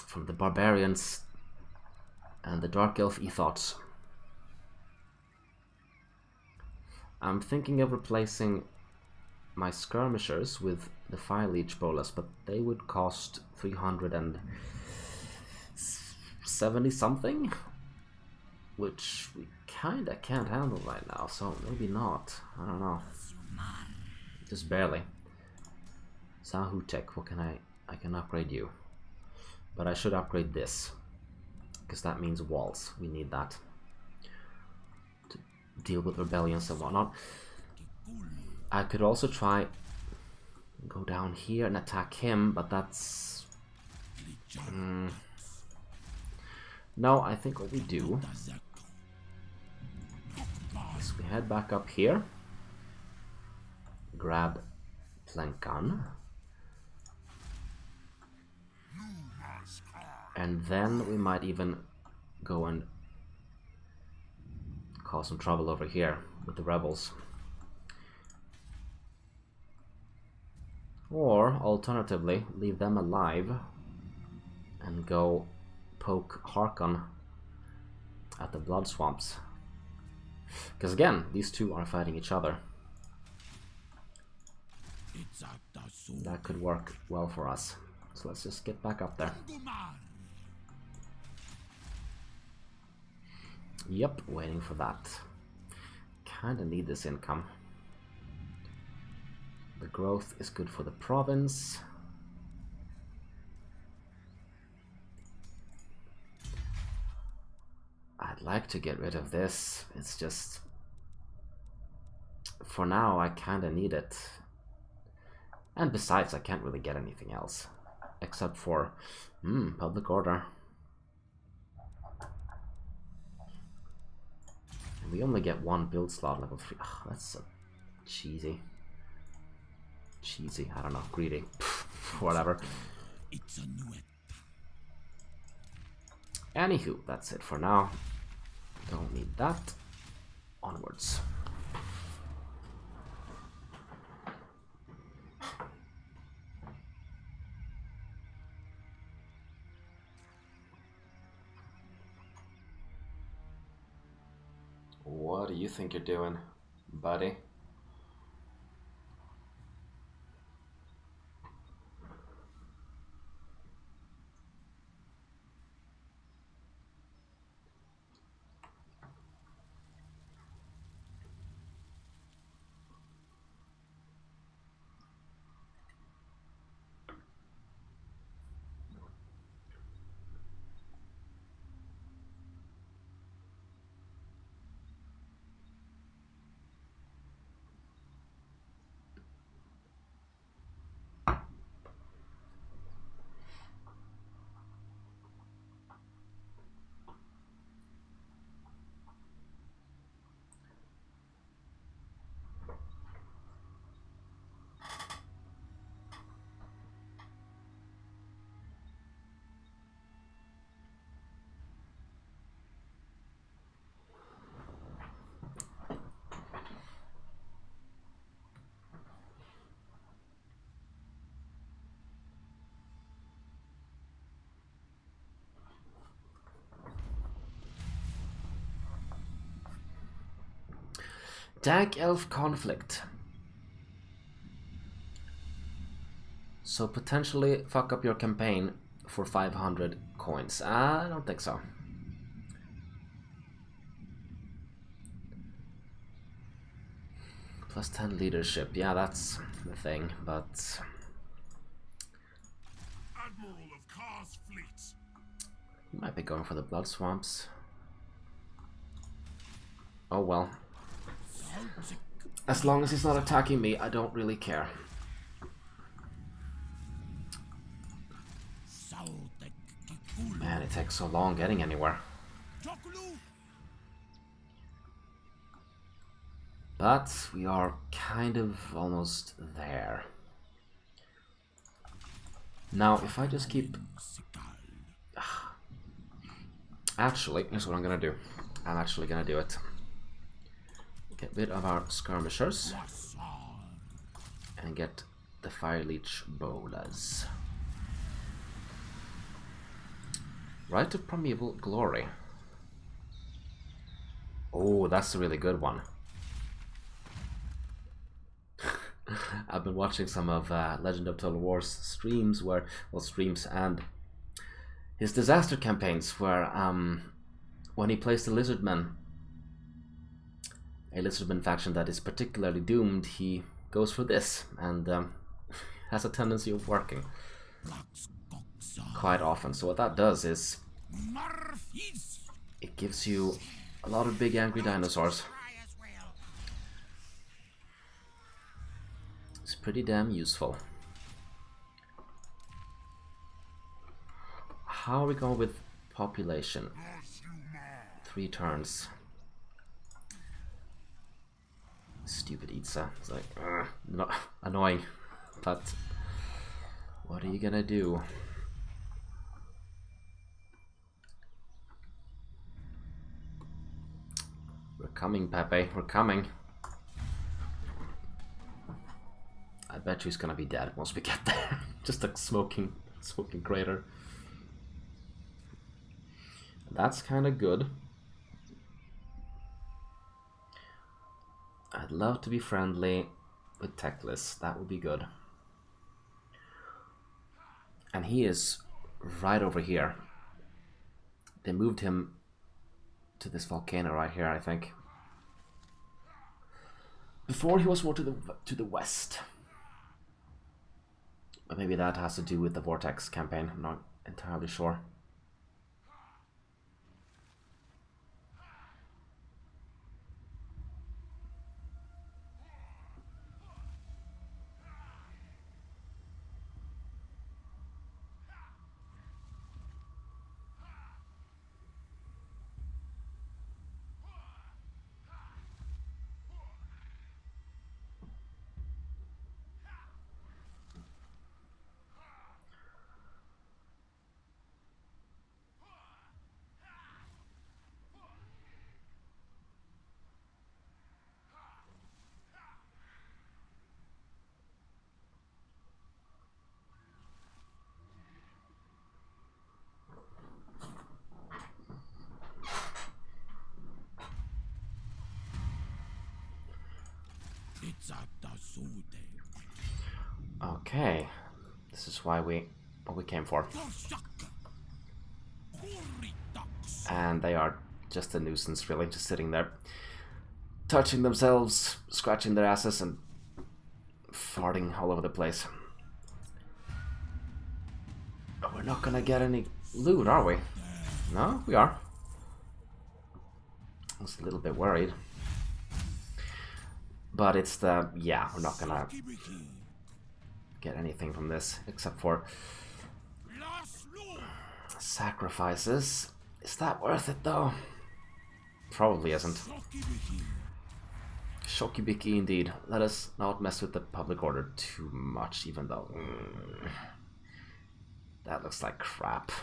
from the barbarians and the Dark Elf ethos. I'm thinking of replacing my skirmishers with the Fire Leech Bolas, but they would cost 370 something. which we kinda can't handle right now, so maybe not. I don't know. Just barely. Sahutek, what can I can upgrade you. But I should upgrade this. Because that means walls. We need that. To deal with rebellions and whatnot. I could also try go down here and attack him, but that's... No, I think what we do is we head back up here, grab Plankan, and then we might even go and cause some trouble over here with the rebels. Or, alternatively, leave them alive and go poke Harkon at the blood swamps. Because again, these two are fighting each other. That could work well for us. So let's just get back up there. Yep, waiting for that. Kinda need this income. The growth is good for the province. I'd like to get rid of this. It's just... For now, I kinda need it. And besides, I can't really get anything else. Except for... public order. And we only get one build slot level 3. Oh, that's so cheesy. Cheesy, I don't know, greedy. Whatever. Anywho, that's it for now. Don't need that. Onwards. What do you think you're doing, buddy? Dag Elf conflict. So potentially fuck up your campaign for 500 coins. I don't think so. Plus 10 leadership. Yeah, that's the thing, but... Admiral of Kar's fleet. He might be going for the blood swamps. Oh well. As long as he's not attacking me, I don't really care. Man, it takes so long getting anywhere. But we are kind of almost there. Now, if I just keep... Actually, here's what I'm gonna do. I'm actually gonna do it. Get rid of our skirmishers and get the fire leech bolas. Right of Primeval Glory. Oh, that's a really good one. I've been watching some of Legend of Total War's streams where, well, streams and his disaster campaigns where when he plays the Lizardmen, a Lizardman faction that is particularly doomed, he goes for this, and has a tendency of working quite often. So what that does is it gives you a lot of big angry dinosaurs. It's pretty damn useful. How are we going with population? 3 turns. Stupid Itza. It's like, not annoying, but what are you gonna do? We're coming, Pepe. We're coming. I bet you he's gonna be dead once we get there. Just a smoking crater. That's kind of good. I'd love to be friendly with Teclis. That would be good. And he is right over here. They moved him to this volcano right here, I think. Before he was more to the west. But maybe that has to do with the Vortex campaign. I'm not entirely sure. Okay, this is why what we came for. And they are just a nuisance, really, just sitting there, touching themselves, scratching their asses, and farting all over the place. But we're not gonna get any loot, are we? No, we are. I was a little bit worried. But it's the, yeah, we're not gonna get anything from this except for sacrifices. Is that worth it though? Probably isn't. Shokibiki indeed. Let us not mess with the public order too much, even though that looks like crap.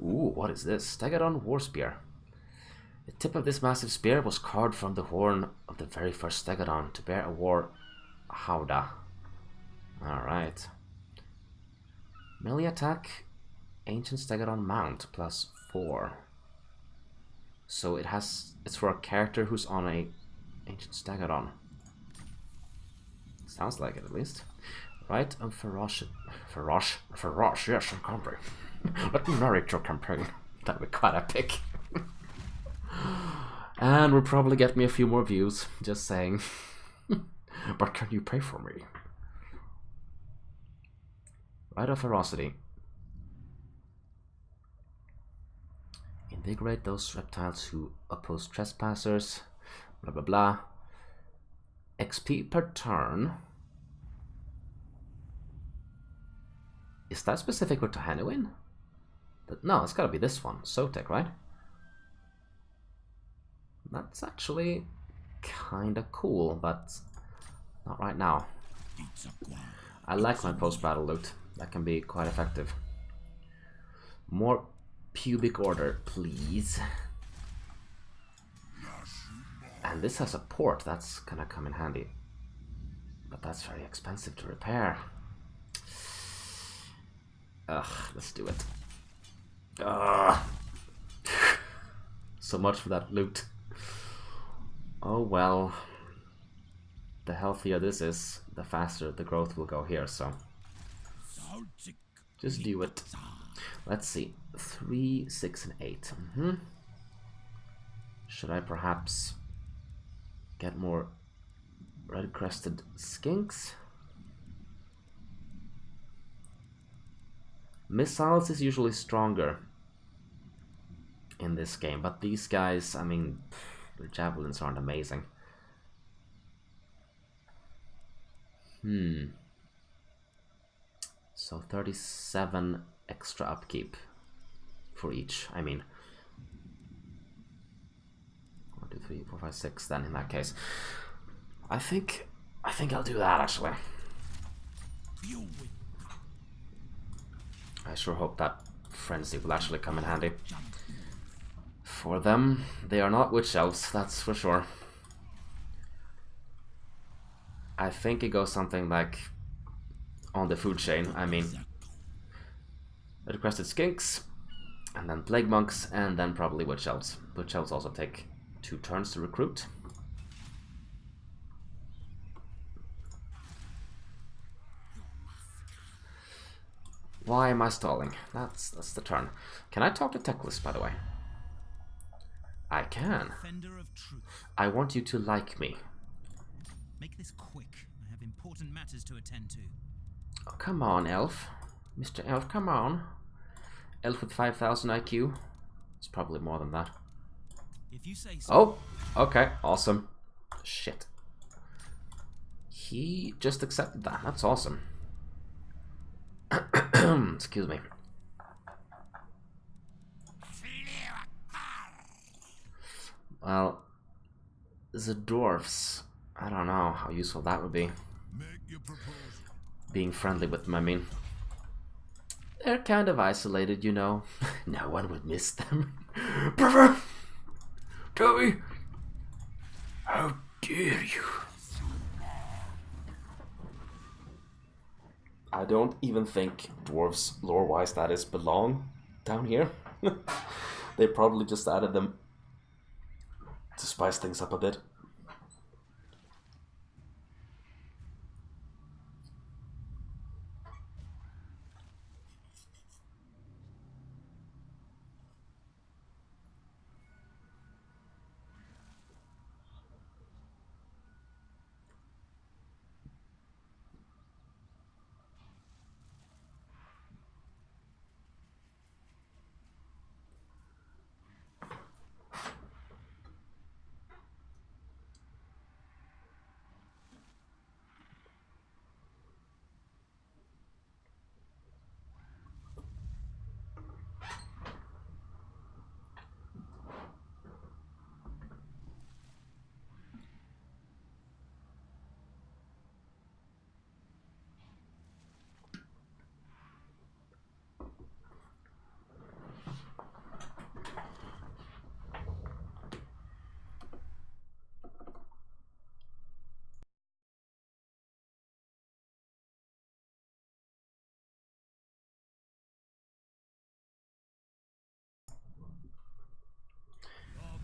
Ooh, what is this? Stegadon War Spear. The tip of this massive spear was carved from the horn of the very first Stegadon to bear a war howdah. Alright. Melee attack, Ancient Stegadon Mount, +4. So it's for a character who's on a Ancient Stegadon. Sounds like it, at least. Right, Ferosh, yes, I'm country. Let me narrate your campaign. That'd be quite epic. And will probably get me a few more views, just saying. But can you pay for me? Rite of Ferocity. Invigorate those reptiles who oppose trespassers. Blah blah blah. XP per turn. Is that specific for Tehenhauin? No, it's gotta be this one. Sotek, right? That's actually kinda cool, but not right now. I like my post-battle loot. That can be quite effective. More pubic order, please. And this has a port. That's gonna come in handy. But that's very expensive to repair. Ugh, let's do it. Ugh. So much for that loot. Oh well. The healthier this is, the faster the growth will go here, so just do it. Let's see. 3, 6, and 8. Should I perhaps get more red-crested skinks? Missiles is usually stronger in this game, but these guys, I mean, the javelins aren't amazing. So 37 extra upkeep for each. I mean, 1, 2, 3, 4, 5, 6. Then in that case, I think I'll do that actually. I sure hope that frenzy will actually come in handy. For them, they are not witch elves, that's for sure. I think it goes something like on the food chain. I mean, requested skinks, and then plague monks, and then probably witch elves. Witch elves also take 2 turns to recruit. Why am I stalling? That's the turn. Can I talk to Teclis, by the way? I can. I want you to like me. Make this quick. I have important matters to attend to. Oh, come on, Elf. Mr. Elf, come on. Elf with 5,000 IQ. It's probably more than that. If you say so. Oh, okay, awesome. Shit. He just accepted that. That's awesome. Excuse me. Well, the dwarfs. I don't know how useful that would be. Being friendly with them, I mean. They're kind of isolated, you know. No one would miss them. Brother! Toby! How dare you? I don't even think dwarves, lore-wise, that is, belong down here. They probably just added them to spice things up a bit.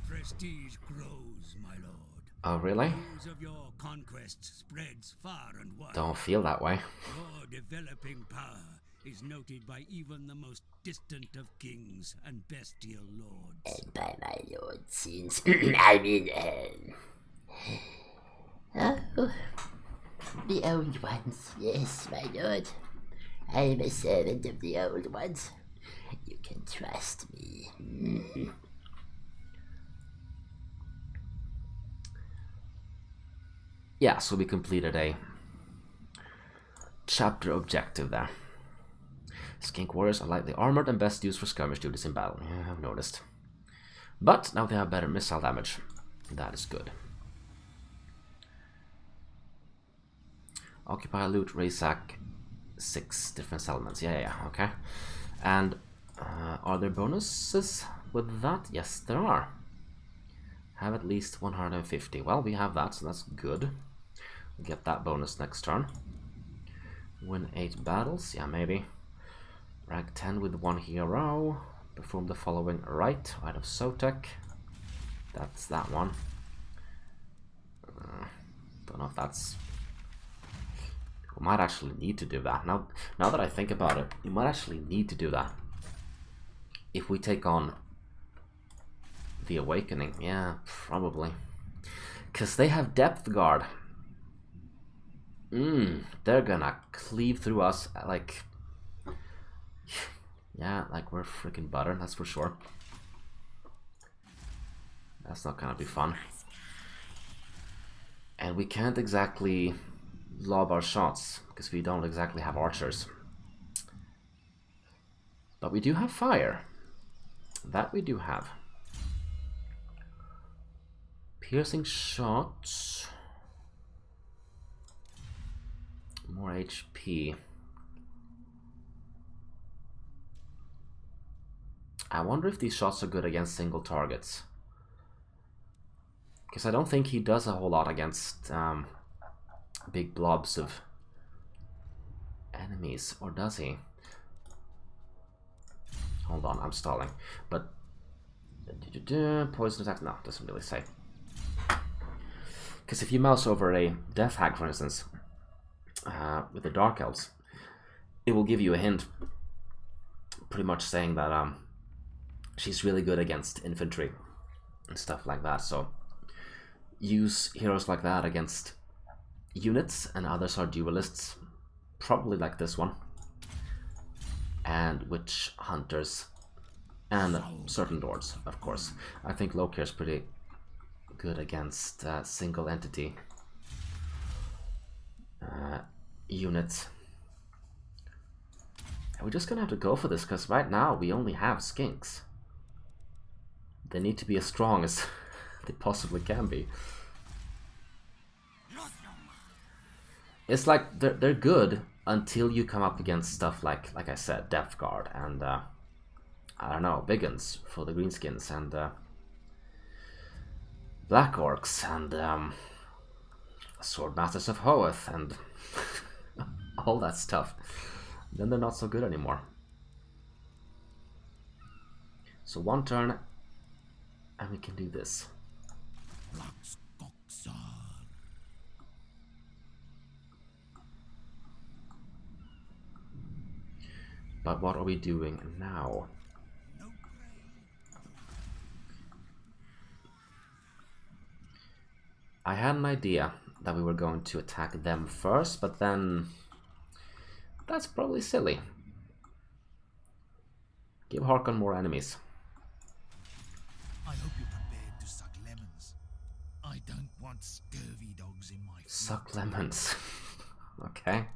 Prestige grows, my lord. Oh, really? News of your conquests spreads far and wide. Don't feel that way. Your developing power is noted by even the most distant of kings and bestial lords. And by my lord, since I mean, oh, the old ones. Yes, my lord. I am a servant of the old ones. You can trust me. Yeah, so we completed a chapter objective there. Skink warriors are lightly armored and best used for skirmish duties in battle. Yeah, I've noticed. But now they have better missile damage. That is good. Occupy, loot, ransack 6 different settlements. Yeah, okay. And are there bonuses with that? Yes, there are. Have at least 150. Well, we have that, so that's good. We'll get that bonus next turn. Win 8 battles. Yeah, maybe. Rank 10 with 1 hero. Perform the following rite of Sotek. That's that one. Don't know if that's... We might actually need to do that. Now that I think about it, you might actually need to do that. If we take on the Awakening, yeah, probably. Because they have Depth Guard. They're gonna cleave through us like... Yeah, like we're freaking butter, that's for sure. That's not gonna be fun. And we can't exactly lob our shots, because we don't exactly have archers. But we do have fire. That we do have. Piercing shots. More HP. I wonder if these shots are good against single targets. Because I don't think he does a whole lot against big blobs of enemies. Or does he? Hold on, I'm stalling. But... Poison attack? No, doesn't really say. Because if you mouse over a Death Hag, for instance, with the Dark Elves, it will give you a hint, pretty much saying that she's really good against infantry and stuff like that. So use heroes like that against units, and others are duelists, probably like this one, and witch hunters, and certain lords, of course. I think Loki is pretty good against single entity units. And we're just gonna have to go for this, because right now we only have skinks. They need to be as strong as they possibly can be. It's like they're good until you come up against stuff like I said, Depth Guard and I don't know, Biggins for the greenskins, and Black Orcs, and Swordmasters of Hoeth, and all that stuff. Then they're not so good anymore. So one turn, and we can do this. But what are we doing now? I had an idea that we were going to attack them first, but then that's probably silly. Give Harkon more enemies. I hope you're prepared to suck lemons. I don't want scurvy dogs in my food. Suck lemons. Okay.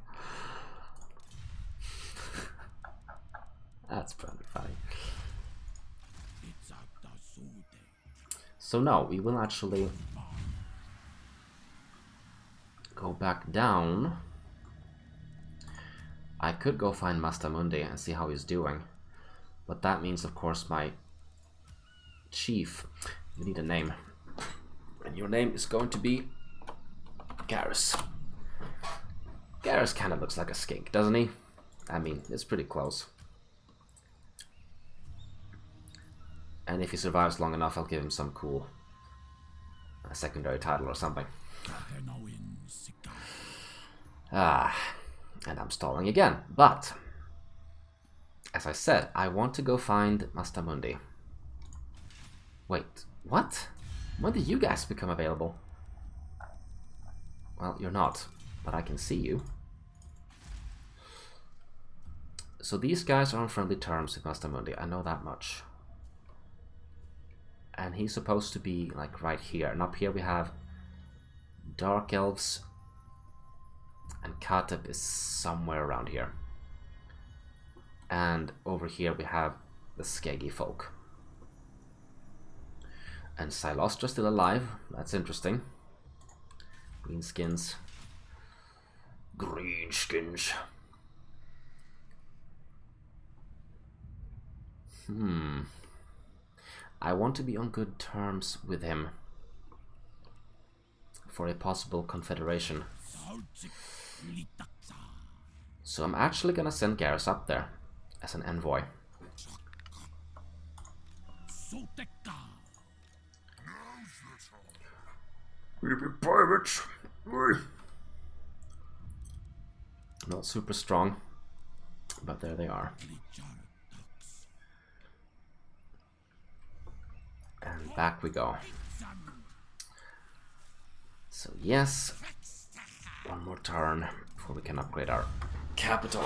That's probably funny. So no, we will actually go back down. I could go find Mazdamundi and see how he's doing, but that means, of course, my chief, you need a name, and your name is going to be Garrus. Garrus kind of looks like a skink, doesn't he? I mean, it's pretty close. And if he survives long enough, I'll give him some cool secondary title or something. And I'm stalling again. But, as I said, I want to go find Mazdamundi. Wait, what? When did you guys become available? Well, you're not, but I can see you. So these guys are on friendly terms with Mazdamundi, I know that much. And he's supposed to be like right here. And up here we have Dark Elves, and Katep is somewhere around here. And over here we have the Skeggy folk. And Silostra still alive, that's interesting. Greenskins. Greenskins. I want to be on good terms with him for a possible confederation. So I'm actually gonna send Garrus up there as an envoy. We be pirates. Not super strong, but there they are. back we go. So yes, one more turn before we can upgrade our capital.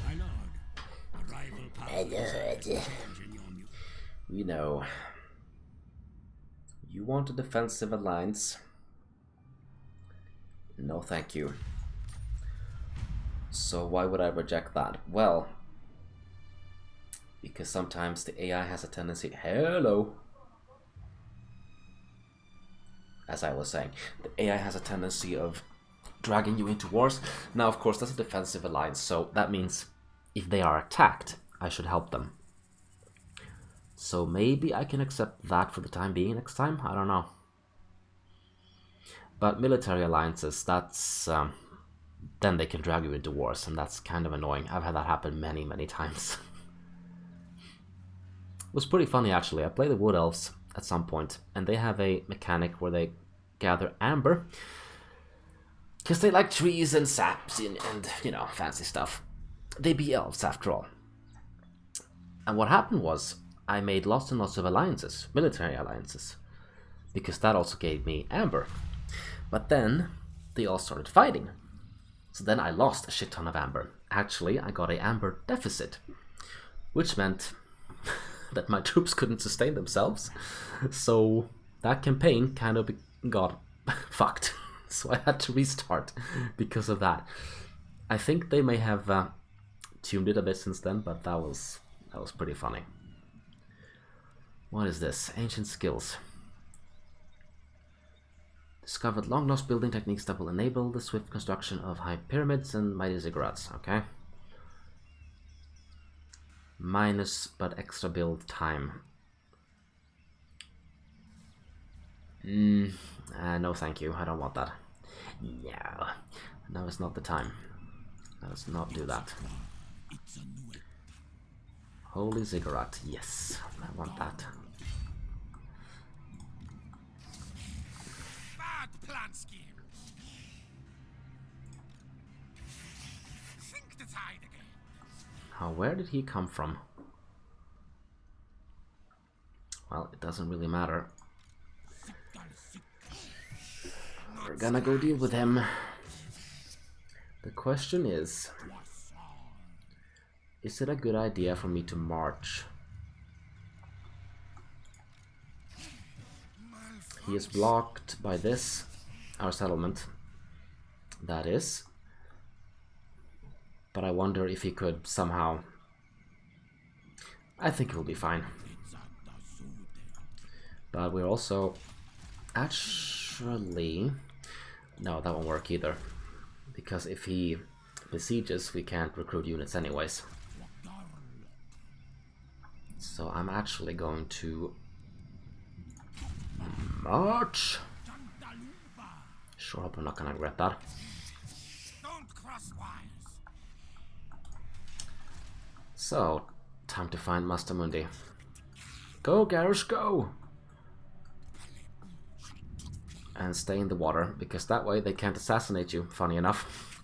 My lord. You know, you want a defensive alliance? No, thank you. So why would I reject that? Well, because sometimes the AI has a tendency... Hello! As I was saying, the AI has a tendency of dragging you into wars. Now, of course, that's a defensive alliance, so that means if they are attacked, I should help them. So maybe I can accept that for the time being next time? I don't know. But military alliances, that's... then they can drag you into wars, and that's kind of annoying. I've had that happen many, many times. It was pretty funny, actually. I played the Wood Elves at some point, and they have a mechanic where they gather amber, because they like trees and saps and, you know, fancy stuff. They be elves, after all. And what happened was, I made lots and lots of alliances, military alliances, because that also gave me amber. But then, they all started fighting. So then I lost a shit ton of amber. Actually, I got an amber deficit, which meant that my troops couldn't sustain themselves. So that campaign kind of got fucked. So I had to restart because of that. I think they may have tuned it a bit since then, but that was pretty funny. What is this? Ancient skills. Discovered long lost building techniques that will enable the swift construction of high pyramids and mighty ziggurats. Okay. Minus but extra build time. No thank you, I don't want that. No. Now is not the time. Let us not do that. Holy ziggurat, yes. I want that. Bad plan scheme. Think the tide again. Now, where did he come from? Well, it doesn't really matter. We're gonna go deal with him. The question is it a good idea for me to march? He is blocked by this, our settlement, that is. But I wonder if he could somehow... I think it will be fine. But we're also... Actually... No, that won't work either. Because if he besieges, we can't recruit units anyways. So I'm actually going to... march! Sure hope I'm not gonna regret that. Don't cross wires. So, time to find Mazdamundi. Go, Garrosh, go! And stay in the water, because that way they can't assassinate you, funny enough.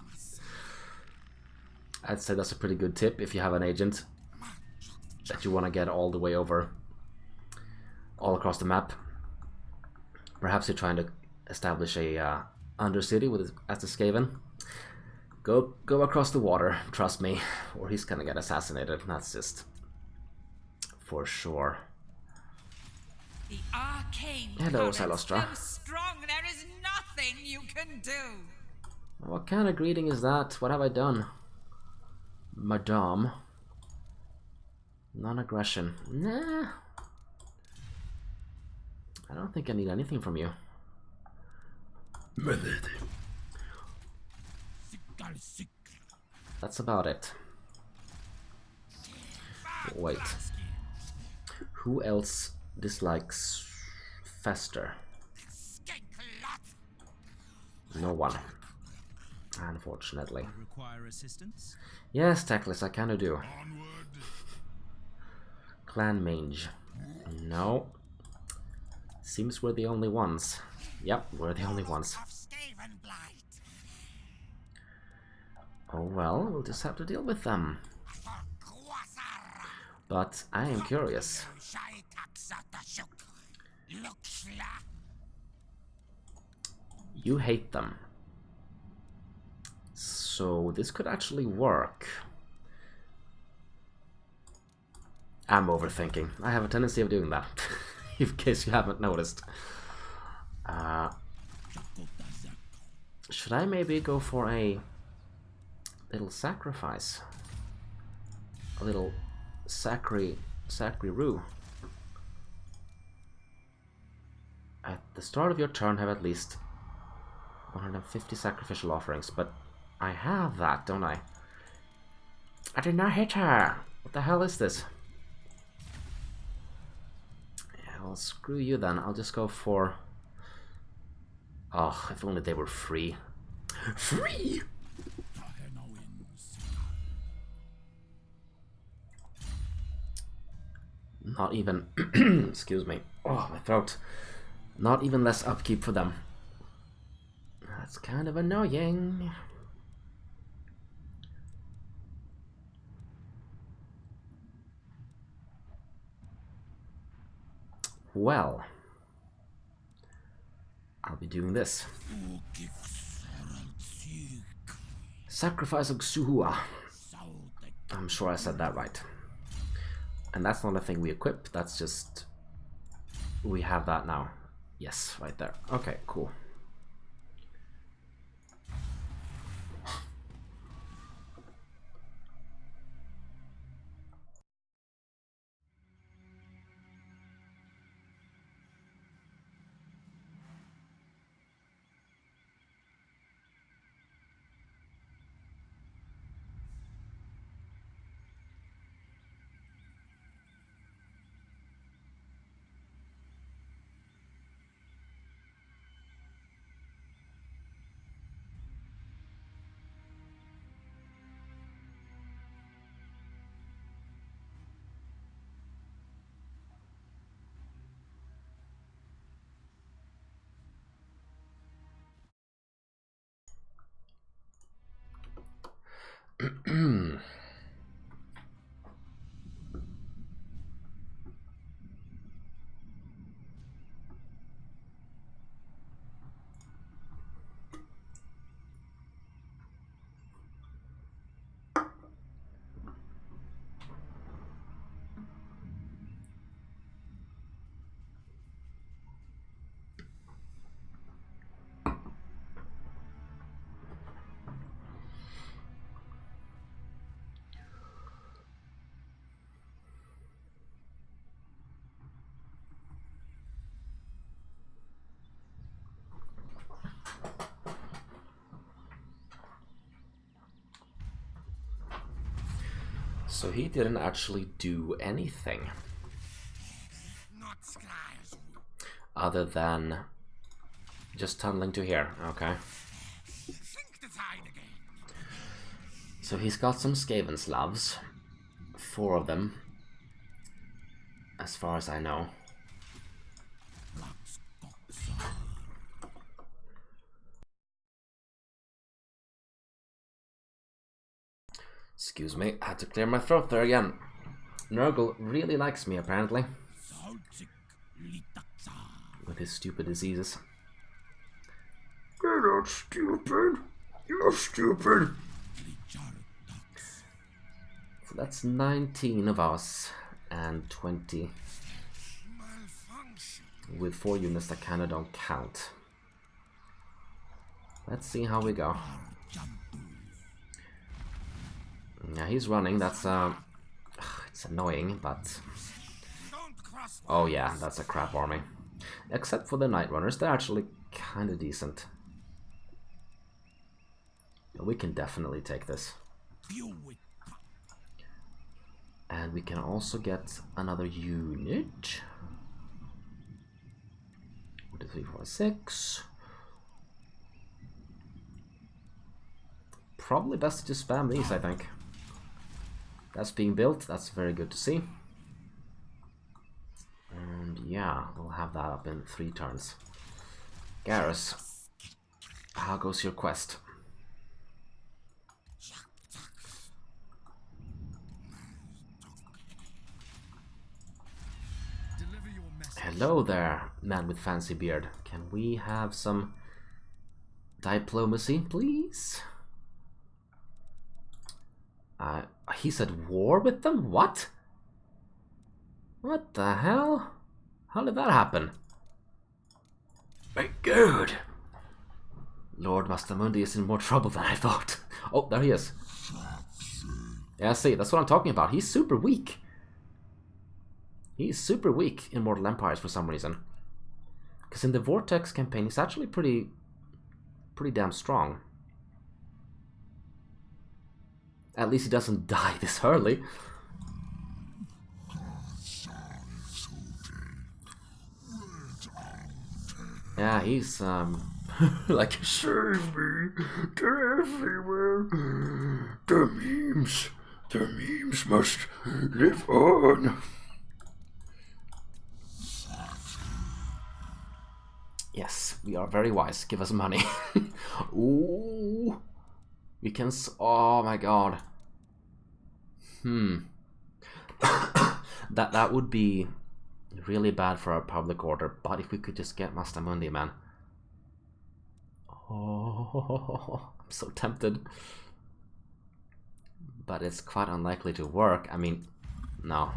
I'd say that's a pretty good tip if you have an agent that you want to get all the way over, all across the map. Perhaps you're trying to establish a undercity with as the Skaven. Go across the water, trust me, or he's gonna get assassinated. That's just for sure. The arcane Hello, current's Silostra. so strong there is nothing you can do. What kind of greeting is that? What have I done? Madame. Non-aggression. Nah. I don't think I need anything from you. That's about it. Wait. Who else dislikes Fester? No one. Unfortunately. Require assistance? Yes, Tackless, I kinda do. Clan Mange. No. Seems we're the only ones. Yep, we're the only ones. Oh well, we'll just have to deal with them. But I am curious. You hate them. So this could actually work. I'm overthinking. I have a tendency of doing that, in case you haven't noticed. Should I maybe go for a little sacrifice? A little sacri-roo. At the start of your turn, have at least 150 sacrificial offerings, but I have that, don't I? I did not hit her! What the hell is this? Yeah, well, screw you then. I'll just go for... Oh, if only they were free. Free?! Not even... excuse me. Oh, my throat. Not even less upkeep for them. That's kind of annoying. Well, I'll be doing this. Sacrifice of Xuhua. I'm sure I said that right. And that's not a thing we equip, that's just... We have that now. Yes, right there. Okay, cool. So he didn't actually do anything. Other than just tunneling to here, okay. So he's got some Skaven Slavs. 4 of them. As far as I know. Excuse me, I had to clear my throat there again. Nurgle really likes me, apparently. With his stupid diseases. You're not stupid. You're stupid. So that's 19 of us and 20 with 4 units that kinda don't count. Let's see how we go. Yeah, he's running, that's it's annoying, but... Oh yeah, that's a crap army. Except for the Night Runners, they're actually kinda decent. We can definitely take this. Deal with. And we can also get another unit. 1, 2, 3, 4, 6. Probably best to just spam these, I think. That's being built, that's very good to see. And yeah, we'll have that up in 3 turns. Garrus, how goes your quest? Deliver your message. Hello there, man with fancy beard. Can we have some diplomacy, please? He said war with them? What? What the hell? How did that happen? My god! Lord Mazdamundi is in more trouble than I thought. Oh, there he is. Yeah, see, that's what I'm talking about. He's super weak. He's super weak in Mortal Empires for some reason. Because in the Vortex campaign, he's actually pretty damn strong. At least he doesn't die this early. Yeah, he's like, save me, they're everywhere. The memes must live on. Yes, we are very wise. Give us money. Ooh, we can. Oh my god. That would be really bad for our public order. But if we could just get Mazdamundi, man. Oh, I'm so tempted. But it's quite unlikely to work. I mean, no.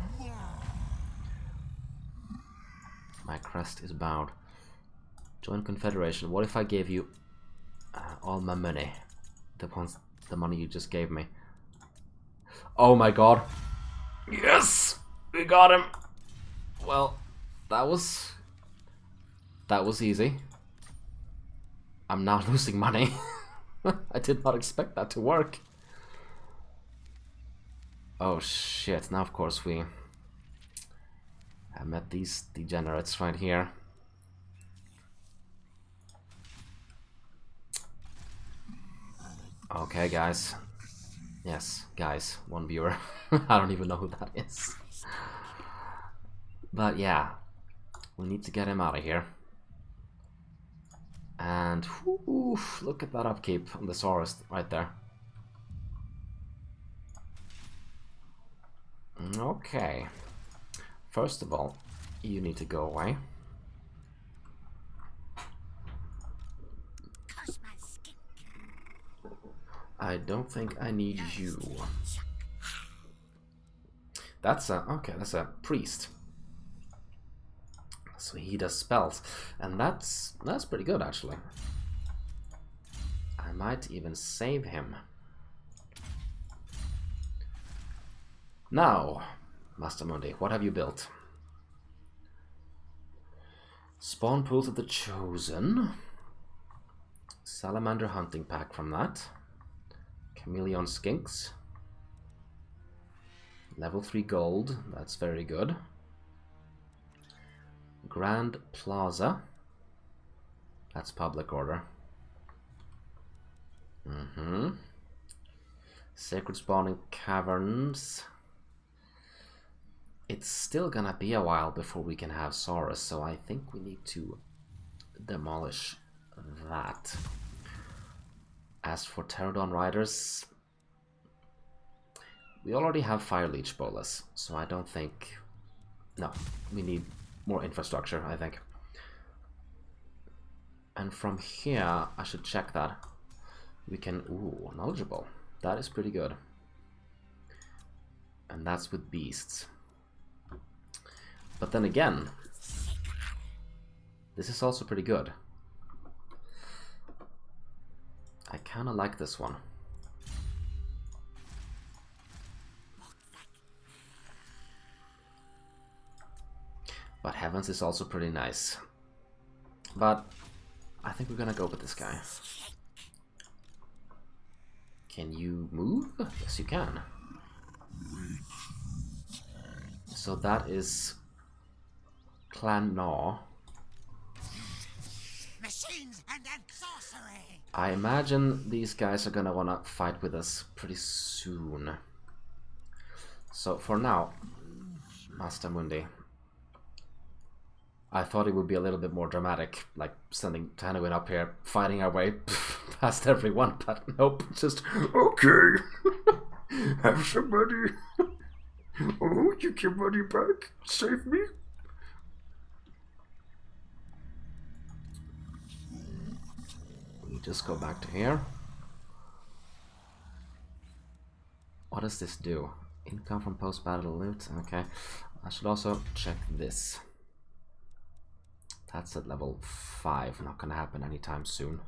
My crest is bowed. Join Confederation. What if I gave you all my money? The money you just gave me. Oh my god. Yes! We got him! Well, that was easy. I'm now losing money. I did not expect that to work. Oh shit, now of course we have met these degenerates right here. Okay, guys. Yes, guys, 1 viewer. I don't even know who that is. But yeah, we need to get him out of here. And whoo, look at that upkeep on the Saurus right there. Okay. First of all, you need to go away. I don't think I need you. That's a priest. So he does spells, and that's pretty good actually. I might even save him. Now, Mazdamundi, what have you built? Spawn pools of the Chosen. Salamander hunting pack from that. Chameleon skinks. Level 3 gold, that's very good. Grand Plaza. That's public order. Sacred spawning caverns. It's still gonna be a while before we can have Saurus, so I think we need to demolish that. As for Pterodon Riders, we already have Fire Leech Bolas, so I don't think... No, we need more infrastructure, I think. And from here, I should check that. We can... Ooh, knowledgeable. That is pretty good. And that's with beasts. But then again, this is also pretty good. I kind of like this one. But Heavens is also pretty nice. But I think we're gonna go with this guy. Can you move? Yes, you can. So that is Clan Gnaw. Machines and sorcery. I imagine these guys are gonna wanna fight with us pretty soon. So for now, Mazdamundi. I thought it would be a little bit more dramatic, like sending Tehenhauin up here, fighting our way past everyone, but nope, just, okay, have some money. Oh, you give money back, save me. We just go back to here. What does this do? Income from post-battle loot, okay. I should also check this. That's at level 5, not gonna happen anytime soon.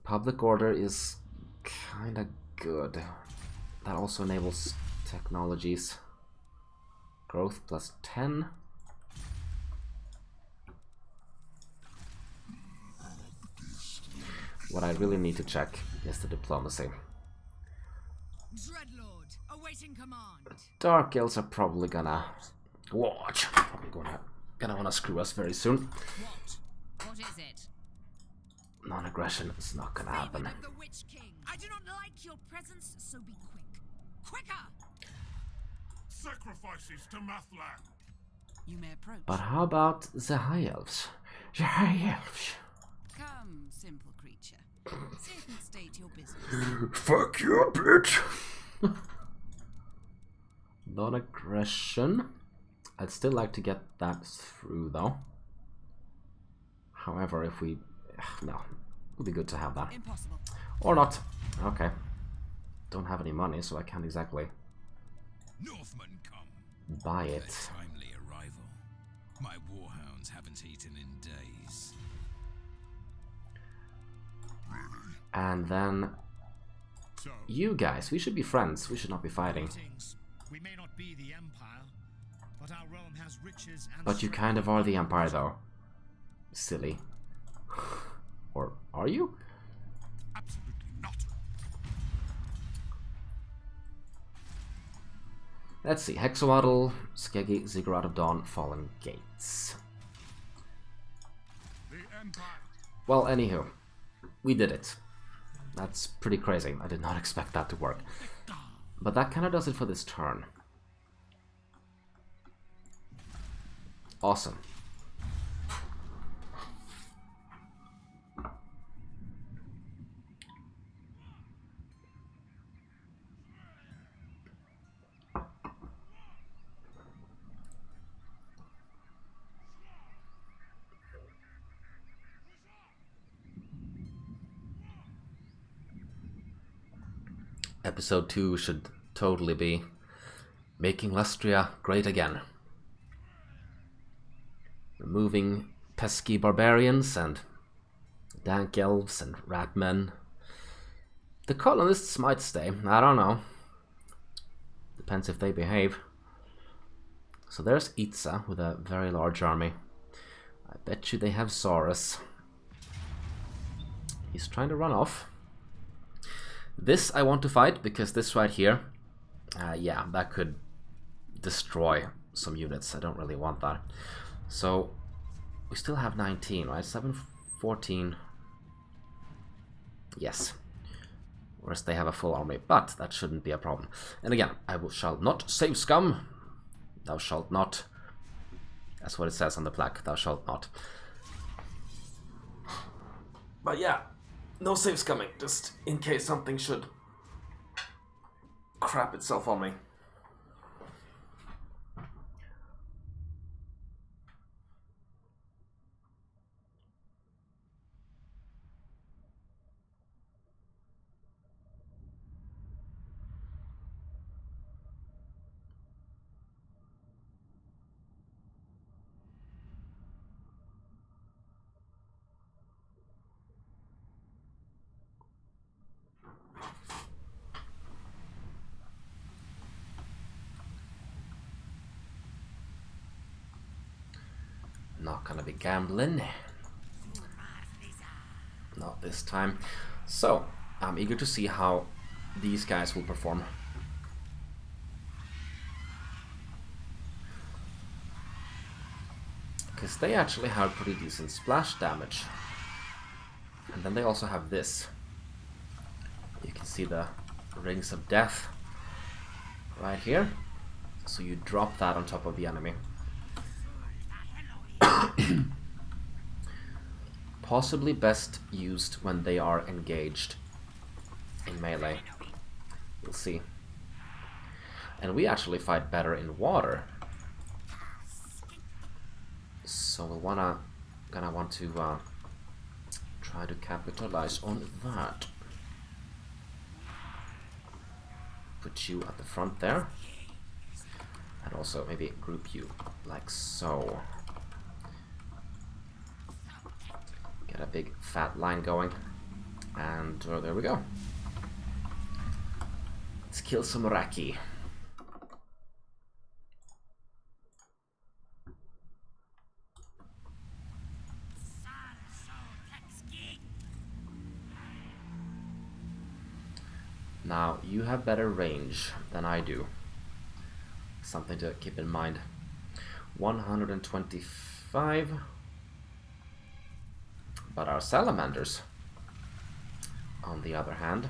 Public order is kinda good. That also enables technologies. Growth plus 10. What I really need to check is the diplomacy. Dreadlord, awaiting command. Dark Elves are probably gonna gonna wanna screw us very soon. What is it? Non-aggression is not gonna happen. Demon of the Witch King. I do not like your presence, so be quick. Quicker! Sacrifices to Mathlan. You may approach. But how about the High Elves? The High Elves. Come, simple creature. Sit and state your business. Fuck you, bitch. Non-aggression. I'd still like to get that through, though. However, if we... no, it would be good to have that. Impossible. Or not. Okay. Don't have any money, so I can't exactly Northmen come. buy A it. timely arrival. My warhounds haven't eaten in days. And then... So, you guys, we should be friends. We should not be fighting. greetings. We may not be the Empire, but our realm has riches and But you strength. kind of are the Empire, though. Silly. Or are you? Absolutely not. Let's see. Hexawaddle, Skeggy, Ziggurat of Dawn, Fallen Gates. The Empire. Well, anywho. We did it. That's pretty crazy. I did not expect that to work. But that kind of does it for this turn. Awesome. Episode 2 should totally be making Lustria great again. Removing pesky barbarians and dank elves and ratmen. The colonists might stay, I don't know. Depends if they behave. So there's Itza with a very large army. I bet you they have Saurus. He's trying to run off. This I want to fight because this right here, yeah, that could destroy some units. I don't really want that. So we still have 19, right? 7, 14. Yes. Whereas they have a full army, but that shouldn't be a problem. And again, shall not save scum. Thou shalt not. That's what it says on the plaque. Thou shalt not. But yeah, no saves coming. Just in case something should crap itself on me. Not gonna be gambling. Not this time. So, I'm eager to see how these guys will perform. Because they actually have pretty decent splash damage. And then they also have this. You can see the rings of death right here. So you drop that on top of the enemy. Possibly best used when they are engaged in melee. We'll see. And we actually fight better in water. So we'll gonna want to try to capitalize on that. Put you at the front there. And also maybe group you like so. Get a big fat line going. And there we go. Let's kill some Raki. Now, you have better range than I do. Something to keep in mind. 125. But our salamanders, on the other hand,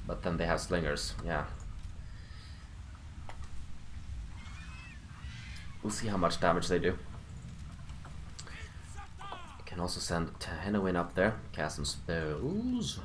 but then they have slingers, yeah. We'll see how much damage they do. Can also send Tehenhauin up there, cast some spells.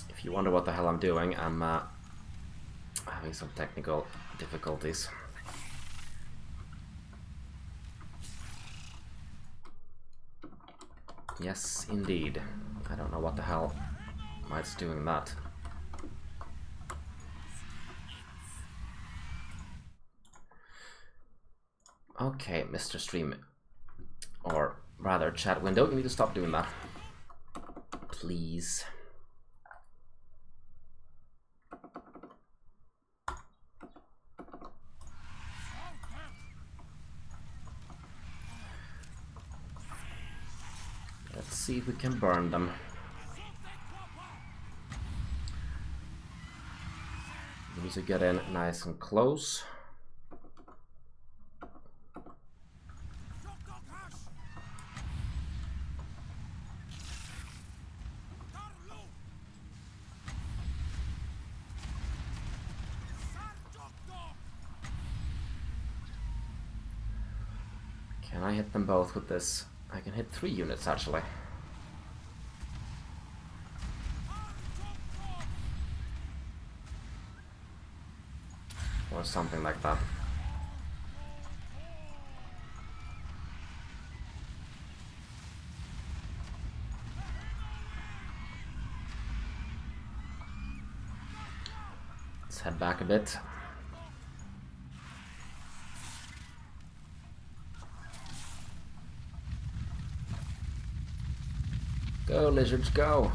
If you wonder what the hell I'm doing, I'm having some technical difficulties. Yes, indeed. I don't know what the hell why it's doing that. Okay, Mr. Stream, or rather chat window, you need to stop doing that. Please. Let's see if we can burn them. We need to get in nice and close. Can I hit them both with this? I can hit 3 units actually. Or something like that. Let's head back a bit. Go, lizards, go!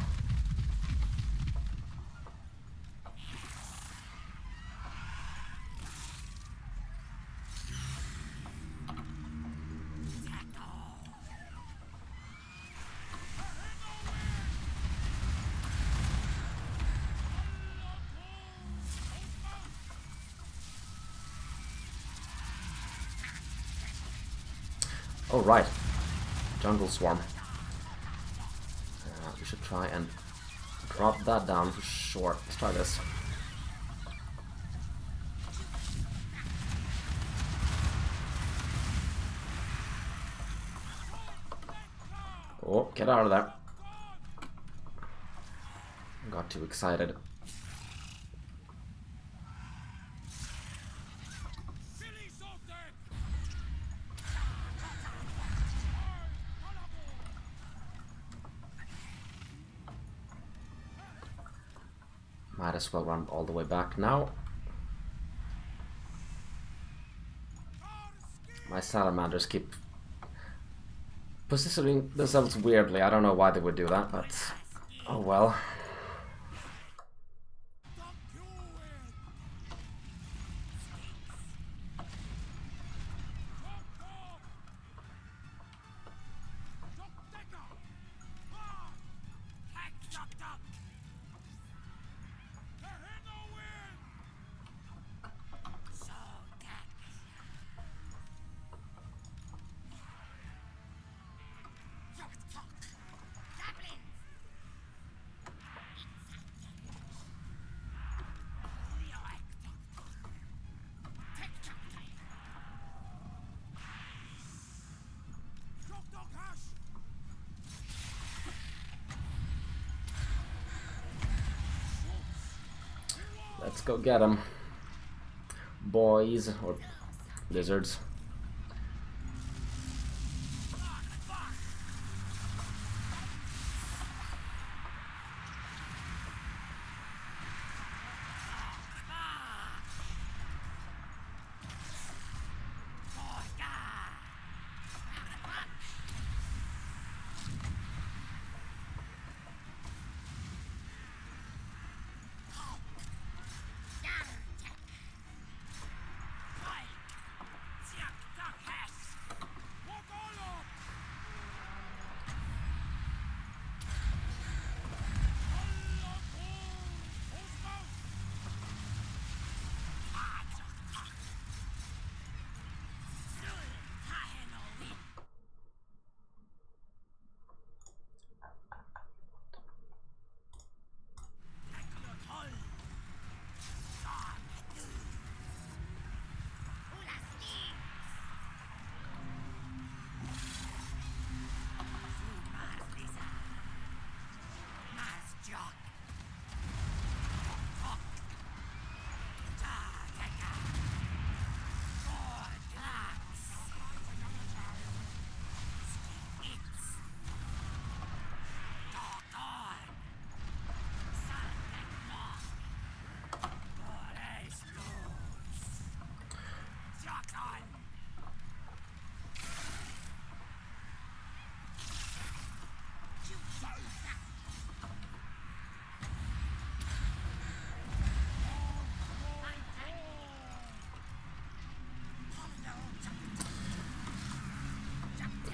Oh, right. Jungle Swarm. We should try and drop that down for sure. Let's try this. Oh, get out of there. Got too excited. Might as well run all the way back now. My salamanders keep positioning themselves weirdly. I don't know why they would do that, but oh well. Let's go get them, boys, or lizards.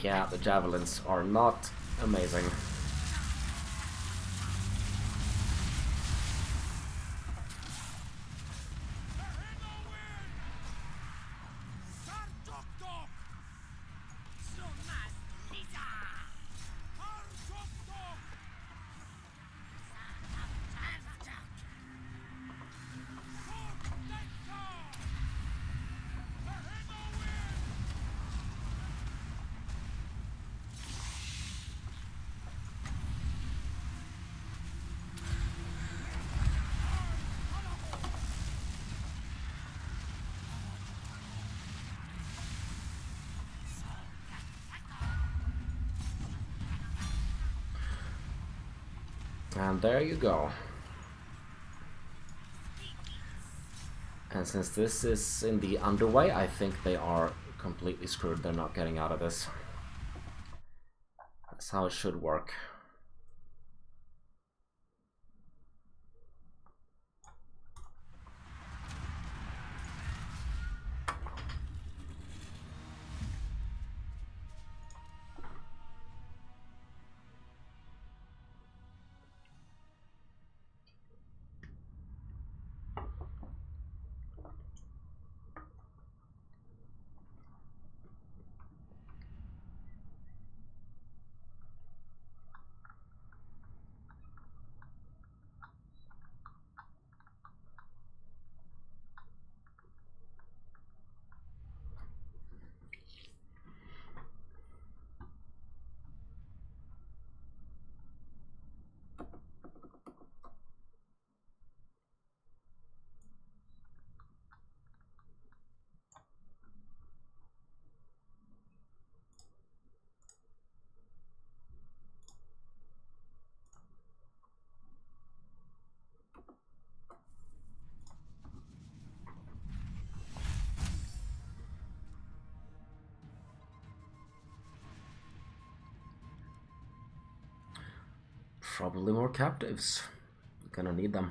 Yeah, the javelins are not amazing. And there you go. And since this is in the underway, I think they are completely screwed. They're not getting out of this. That's how it should work. probably more captives. Gonna need them.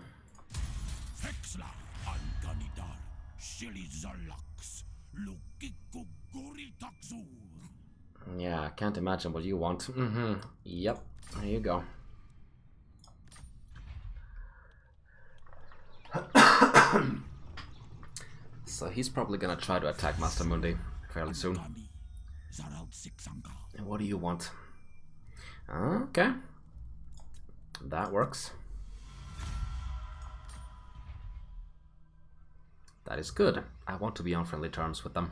Fexla Anganidar, Shilizalax, Lukiko Guritaxu. Yeah, I can't imagine what you want. Yep, there you go. So he's probably gonna try to attack Mazdamundi fairly soon. And what do you want? Okay. That works. That is good. I want to be on friendly terms with them.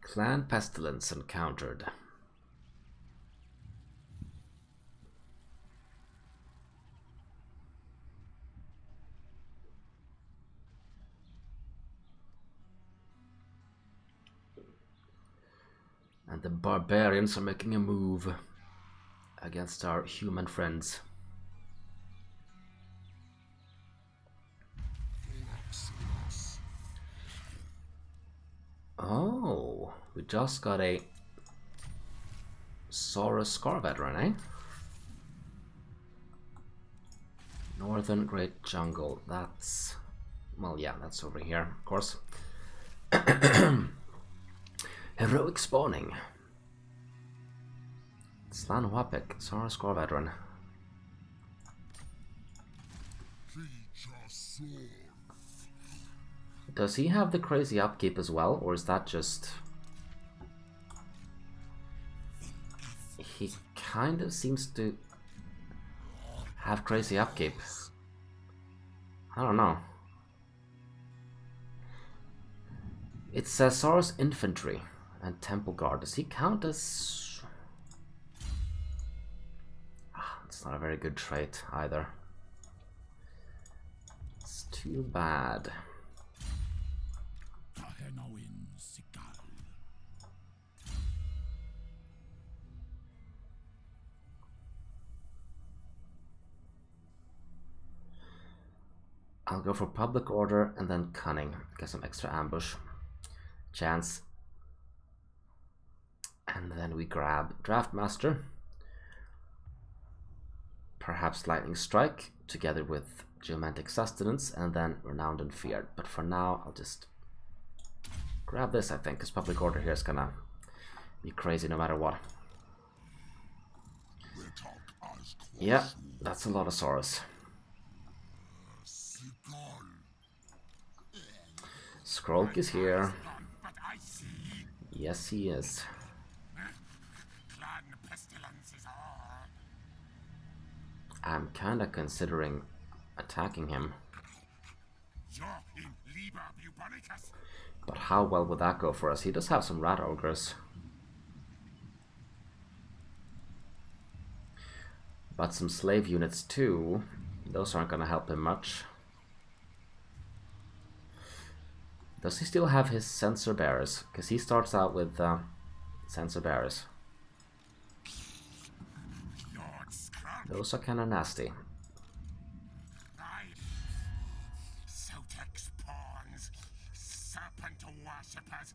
Clan Pestilence encountered. And the barbarians are making a move against our human friends. Oh, we just got a Saurus Scar veteran, eh? Northern Great Jungle. That's... well, yeah, that's over here, of course. Heroic spawning. Slan Wapik, Saurus Scar veteran. Does he have the crazy upkeep as well, or is that just... he kind of seems to have crazy upkeep. I don't know. It says Saurus Infantry and Temple Guard. Does he count as... it's not a very good trait either. It's too bad. Tehenhauin Sikal. I'll go for Public Order and then Cunning. Get some extra ambush chance. And then we grab Draft Master. Perhaps Lightning Strike together with Geomantic Sustenance, and then Renowned and Feared. But for now, I'll just grab this, I think, because Public Order here is gonna be crazy no matter what. Yeah, that's a lot of Saurus. Skrolk is here. Yes, he is. I'm kinda considering attacking him. But how well would that go for us? He does have some rat ogres. But some slave units too. Those aren't gonna help him much. Does he still have his sensor bearers? Because he starts out with sensor bearers. Those are kind of nasty. Sotex pawns, serpent worshippers,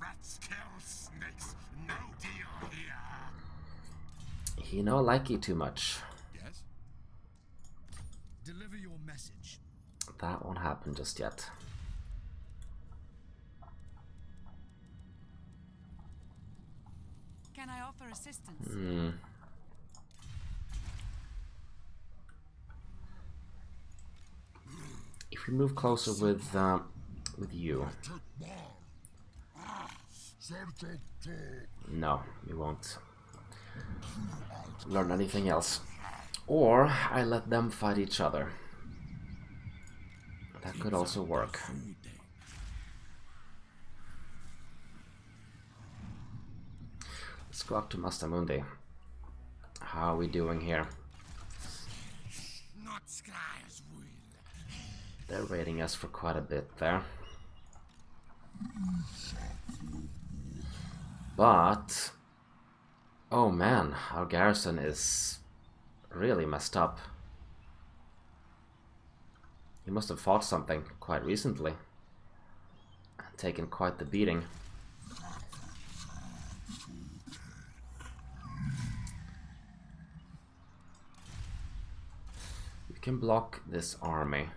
rats kill snakes, no deal here. He no like you too much. Yes? Deliver your message. That won't happen just yet. Can I offer assistance? If we move closer with you. No, we won't learn anything else. Or I let them fight each other. That could also work. Let's go up to Mazdamundi. How are we doing here? Not Sky's will. They're raiding us for quite a bit there. But... oh man, our garrison is really messed up. He must have fought something quite recently. taken quite the beating. You can block this army.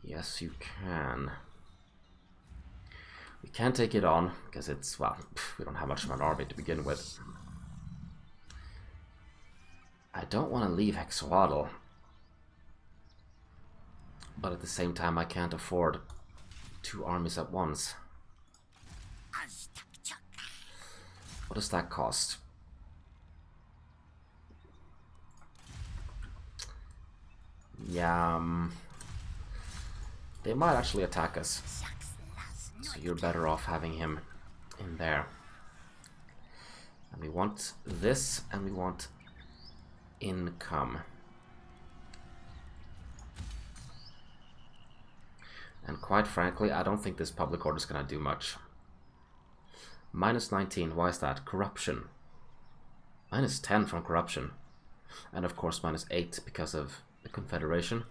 Yes, you can. We can't take it on, because it's, well, we don't have much of an army to begin with. I don't want to leave Hexawaddle. But at the same time, I can't afford 2 armies at once. What does that cost? Yeah, they might actually attack us. So you're better off having him in there. And we want this, and we want income. And quite frankly, I don't think this public order is going to do much. Minus 19, why is that? Corruption. Minus 10 from corruption. And of course minus 8 because of the Confederation.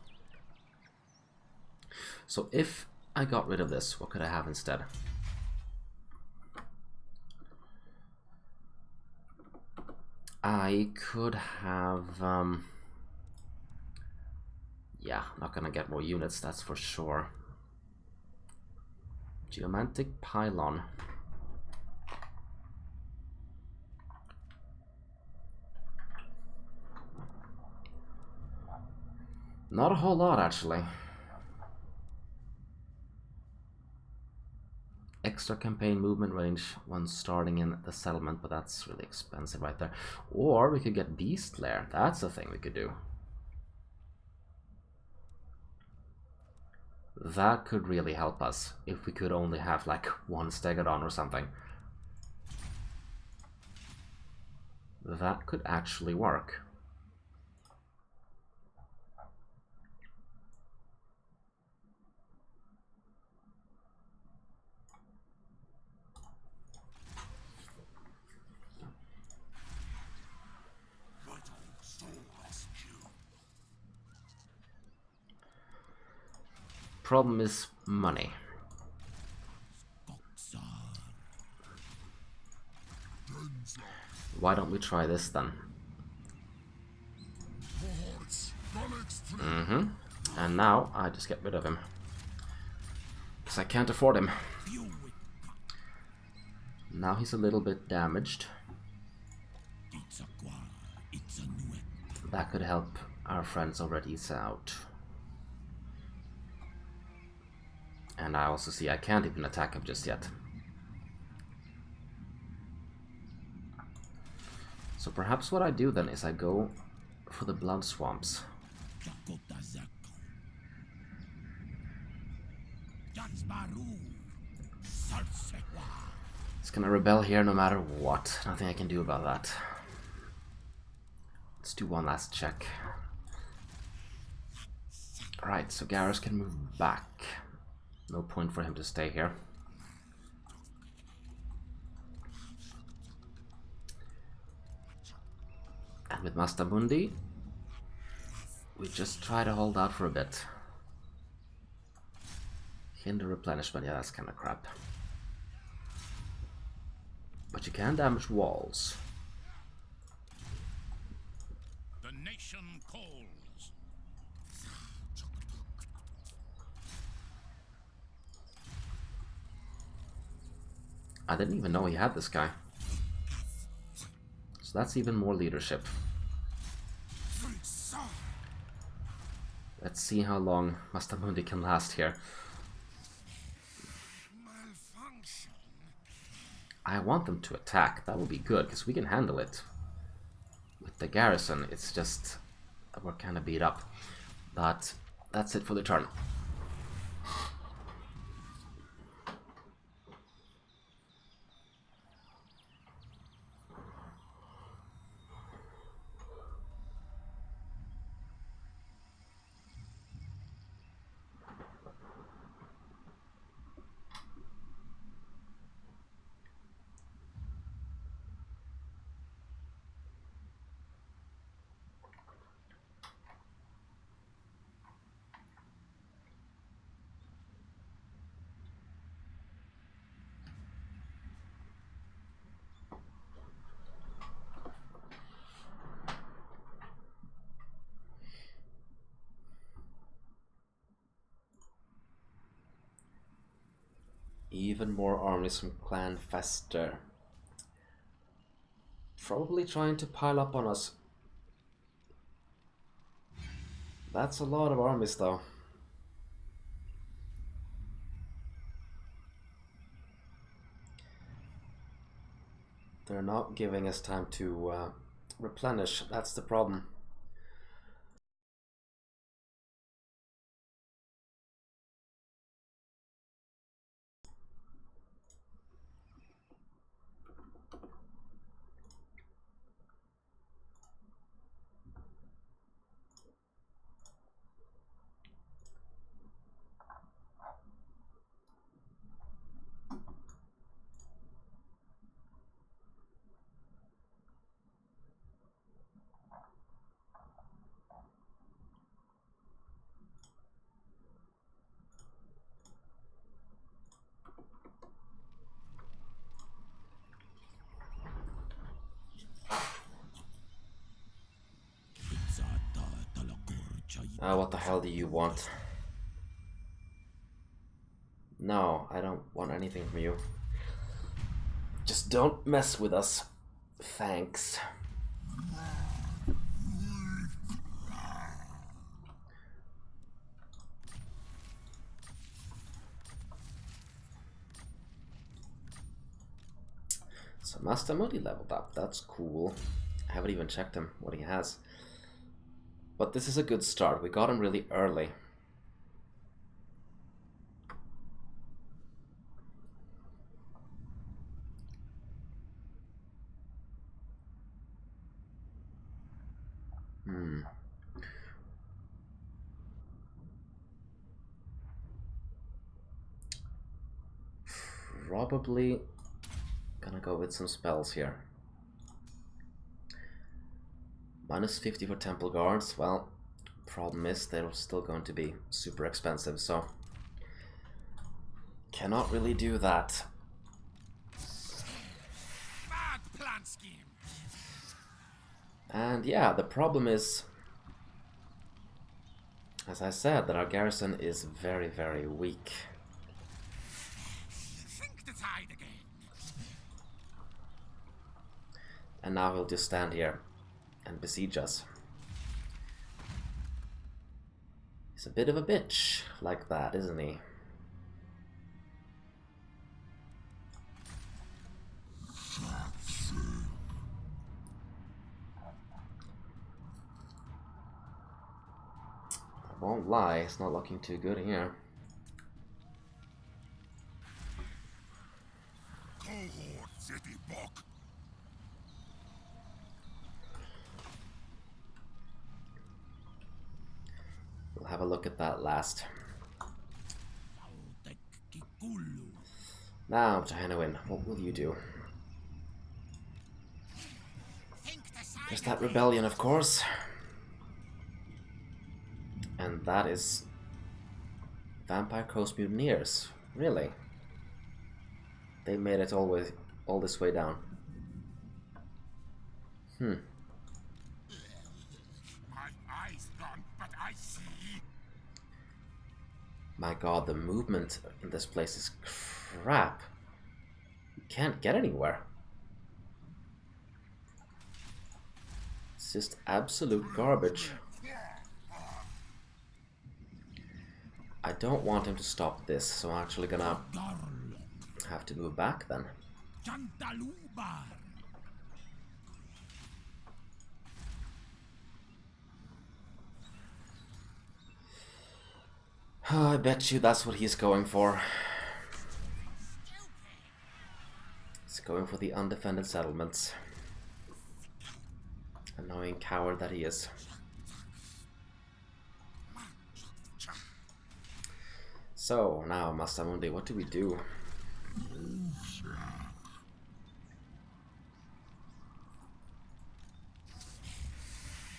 So if I got rid of this, what could I have instead? I could have... yeah, not gonna get more units, that's for sure. Geomantic Pylon. Not a whole lot, actually. Extra campaign movement range when starting in the settlement, but that's really expensive right there. Or we could get Beast Lair. That's a thing we could do. That could really help us if we could only have like 1 Stegodon or something. That could actually work. Problem is money. Why don't we try this then? And now I just get rid of him. Because I can't afford him. Now he's a little bit damaged. That could help our friends already out. And I also see I can't even attack him just yet. So perhaps what I do then is I go for the blood swamps. It's gonna rebel here no matter what. Nothing I can do about that. Let's do one last check. Alright, so Garrus can move back. No point for him to stay here. And with Mazdamundi, we just try to hold out for a bit. Hinder replenishment, yeah, that's kind of crap. But you can damage walls. The nation calls. I didn't even know he had this guy. So that's even more leadership. Let's see how long Mazdamundi can last here. I want them to attack. That would be good, because we can handle it. With the garrison, it's just... we're kind of beat up. But that's it for the turn. even more armies from Clan Fester. Probably trying to pile up on us. That's a lot of armies though. They're not giving us time to replenish, that's the problem. What the hell do you want? No, I don't want anything from you. Just don't mess with us. Thanks. So Mazdamundi leveled up, that's cool. I haven't even checked him, what he has. But this is a good start, we got him really early. Probably gonna go with some spells here. Minus 50 for Temple Guards, well, problem is they're still going to be super expensive, so cannot really do that. Bad plan scheme. And yeah, the problem is, as I said, that our garrison is very, very weak. Think the tide again. And now he'll just stand here and besiege us. He's a bit of a bitch like that, isn't he? I won't lie, it's not looking too good here. Cohort city book. We'll have a look at that last. Now, Tehenhauin, what will you do? There's that rebellion, of course. And that is Vampire Coast Mutineers. Really? They made it all this way down. My eyes gone, but I see. My god, the movement in this place is crap. You can't get anywhere. It's just absolute garbage. I don't want him to stop this, so I'm actually gonna have to move back then. I bet you that's what he's going for. He's going for the undefended settlements. Annoying coward that he is. So, now, Mazdamundi, what do we do?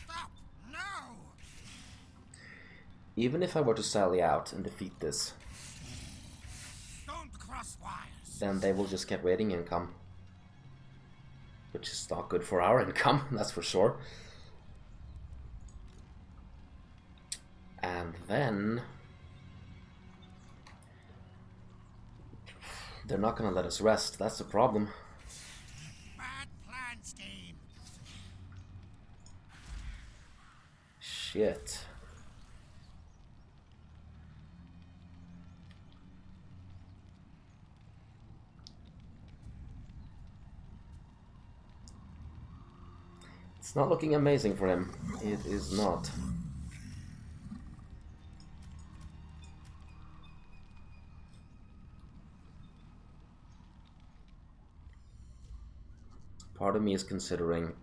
Stop! No! Even if I were to sally out and defeat this, Don't cross wires. then they will just get raiding income. Which is not good for our income, that's for sure. And then They're not gonna let us rest, that's the problem. Bad plan, scheme. Shit. It's not looking amazing for him. It is not. Part of me is considering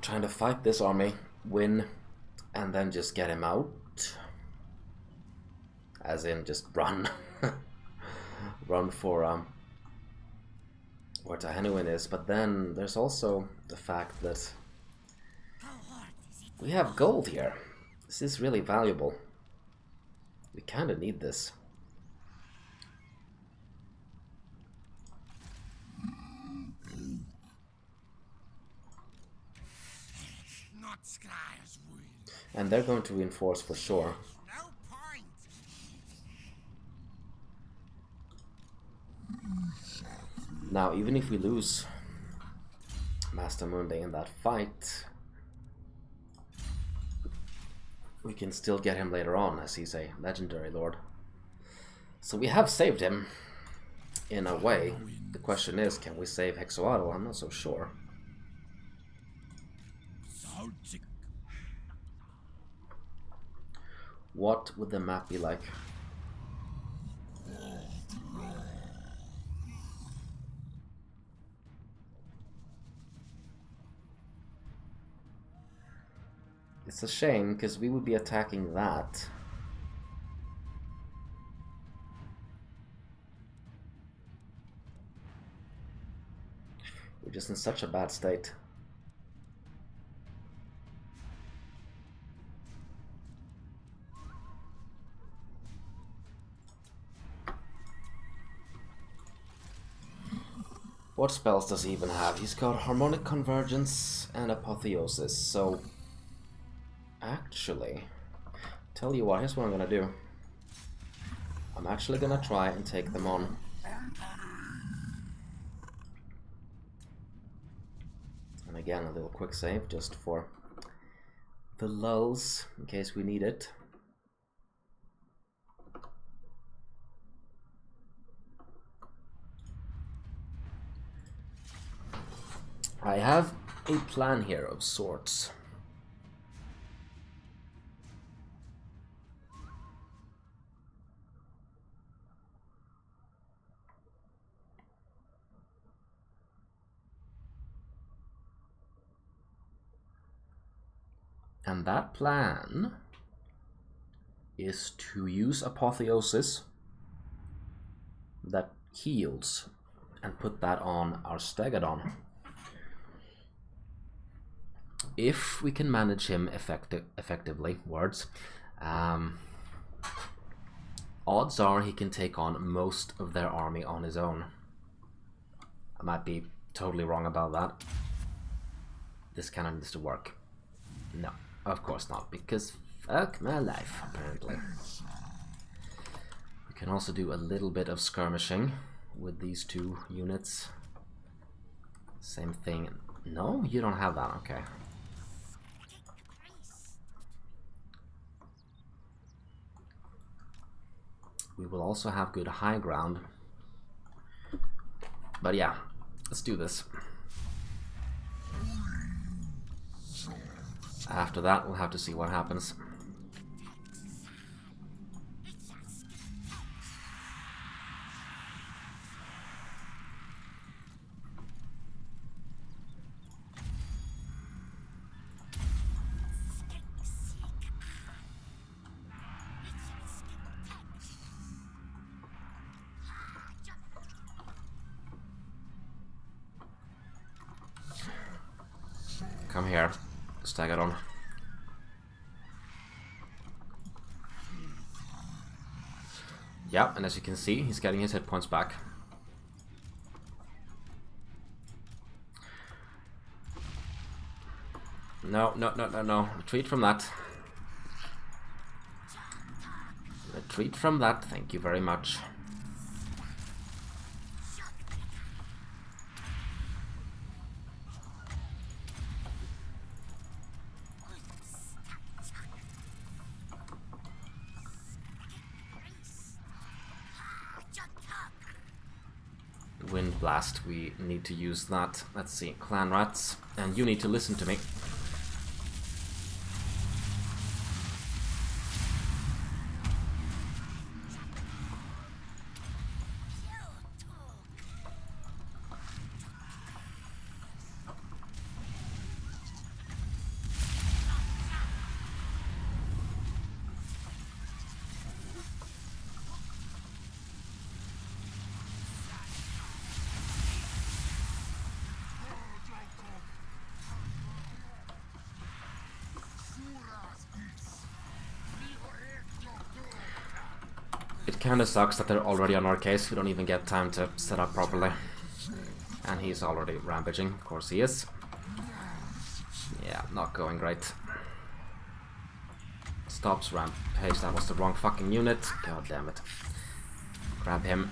trying to fight this army, win, and then just get him out. As in, just run. Run for where Tehenhauin is. But then there's also the fact that we have gold here. This is really valuable. We kind of need this. Not Sky's will. And they're going to reinforce for sure. No point. Now, even if we lose Mazdamundi in that fight, we can still get him later on, as he's a legendary lord. So we have saved him, in a way. The question is, can we save Hexoatl? I'm not so sure. What would the map be like? It's a shame, because we would be attacking that. We're just in such a bad state. What spells does he even have? He's got Harmonic Convergence and Apotheosis, so... Actually, tell you what, here's what I'm gonna do. I'm actually gonna try and take them on. And again, a little quick save just for the lulls, in case we need it. I have a plan here of sorts. And that plan is to use Apotheosis that heals and put that on our Stegadon. If we can manage him effectively, odds are he can take on most of their army on his own. I might be totally wrong about that. This kind of needs to work. No. Of course not, because fuck my life, apparently. We can also do a little bit of skirmishing with these two units. Same thing. No, you don't have that, okay. We will also have good high ground. But yeah, let's do this. After that, we'll have to see what happens. Come here, Stegadon. Yeah, and as you can see, he's getting his hit points back. No, no, no, no, no. Retreat from that. Retreat from that, thank you very much. blast. We need to use that. Let's see, clan rats, and you need to listen to me. It kinda sucks that they're already on our case. We don't even get time to set up properly. And he's already rampaging. Of course he is. Yeah, not going great. Stops rampage. That was the wrong fucking unit. God damn it. Grab him.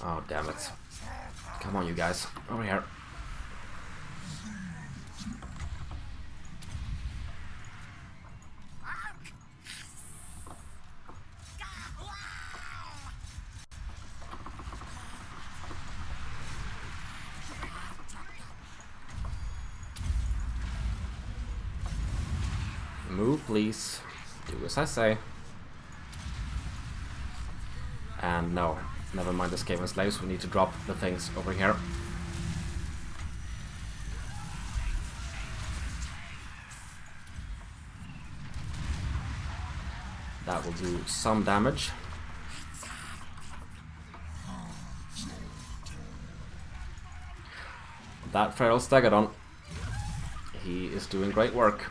Oh, damn it. Come on, you guys. Over here. Move, please. Do as I say. And no. Never mind the Skaven slaves, we need to drop the things over here. That will do some damage. That Feral Stegadon, he is doing great work.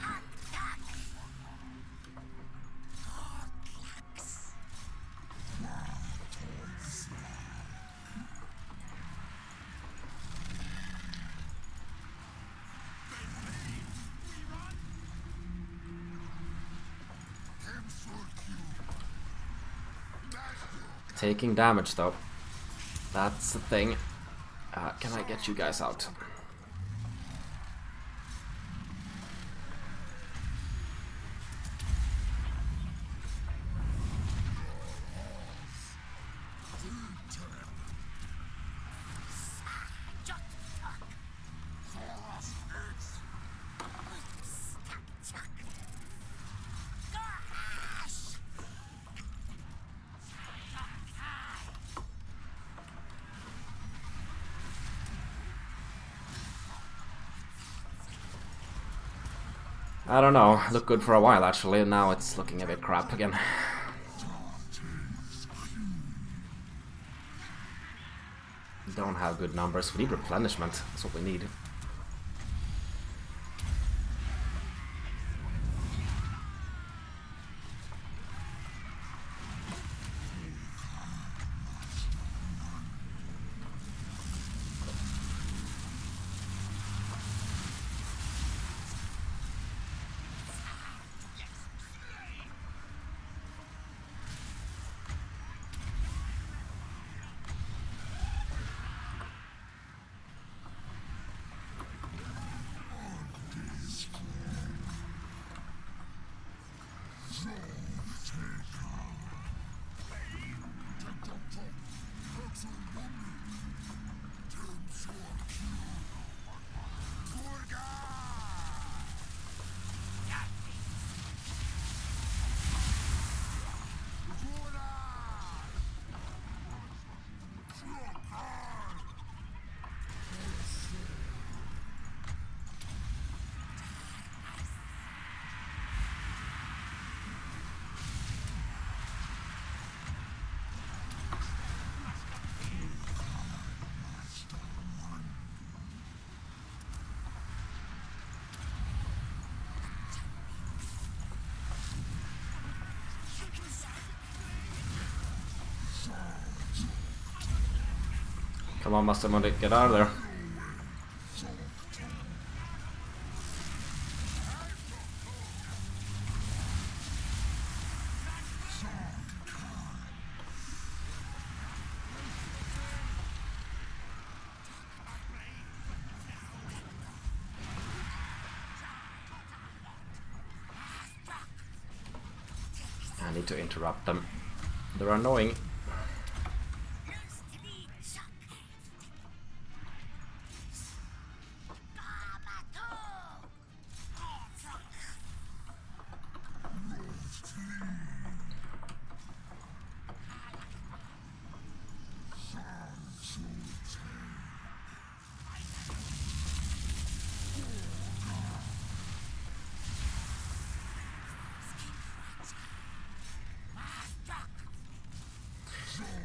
Taking damage though. That's the thing. Can I get you guys out? I don't know, looked good for a while actually, and now it's looking a bit crap again. Don't have good numbers, we need replenishment, that's what we need. Come on, Mazdamundi, get out of there. I need to interrupt them. They're annoying.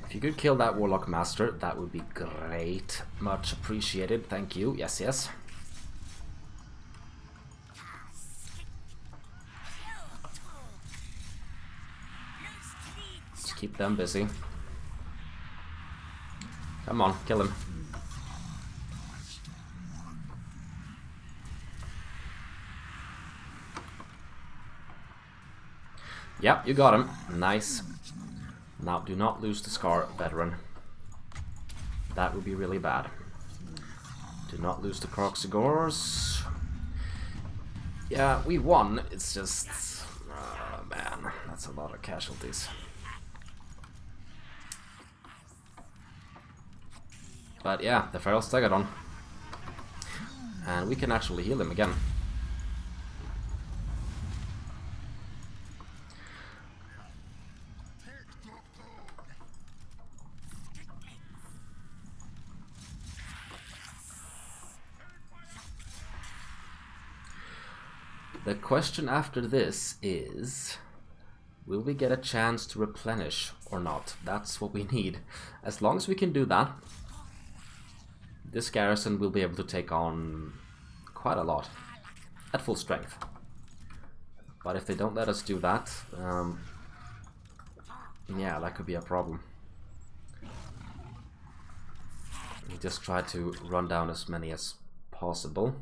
If you could kill that Warlock Master, that would be great. Much appreciated. Thank you. Yes, yes. Just keep them busy. Come on, kill him. Yep, you got him. Nice. Now, do not lose the Scar, veteran. That would be really bad. Do not lose the Croxigors. Yeah, we won. It's just... man, that's a lot of casualties. But yeah, the Feral Stegodon. And we can actually heal him again. The question after this is, will we get a chance to replenish or not? That's what we need. As long as we can do that, this garrison will be able to take on quite a lot at full strength. But if they don't let us do that, yeah, that could be a problem. We just try to run down as many as possible.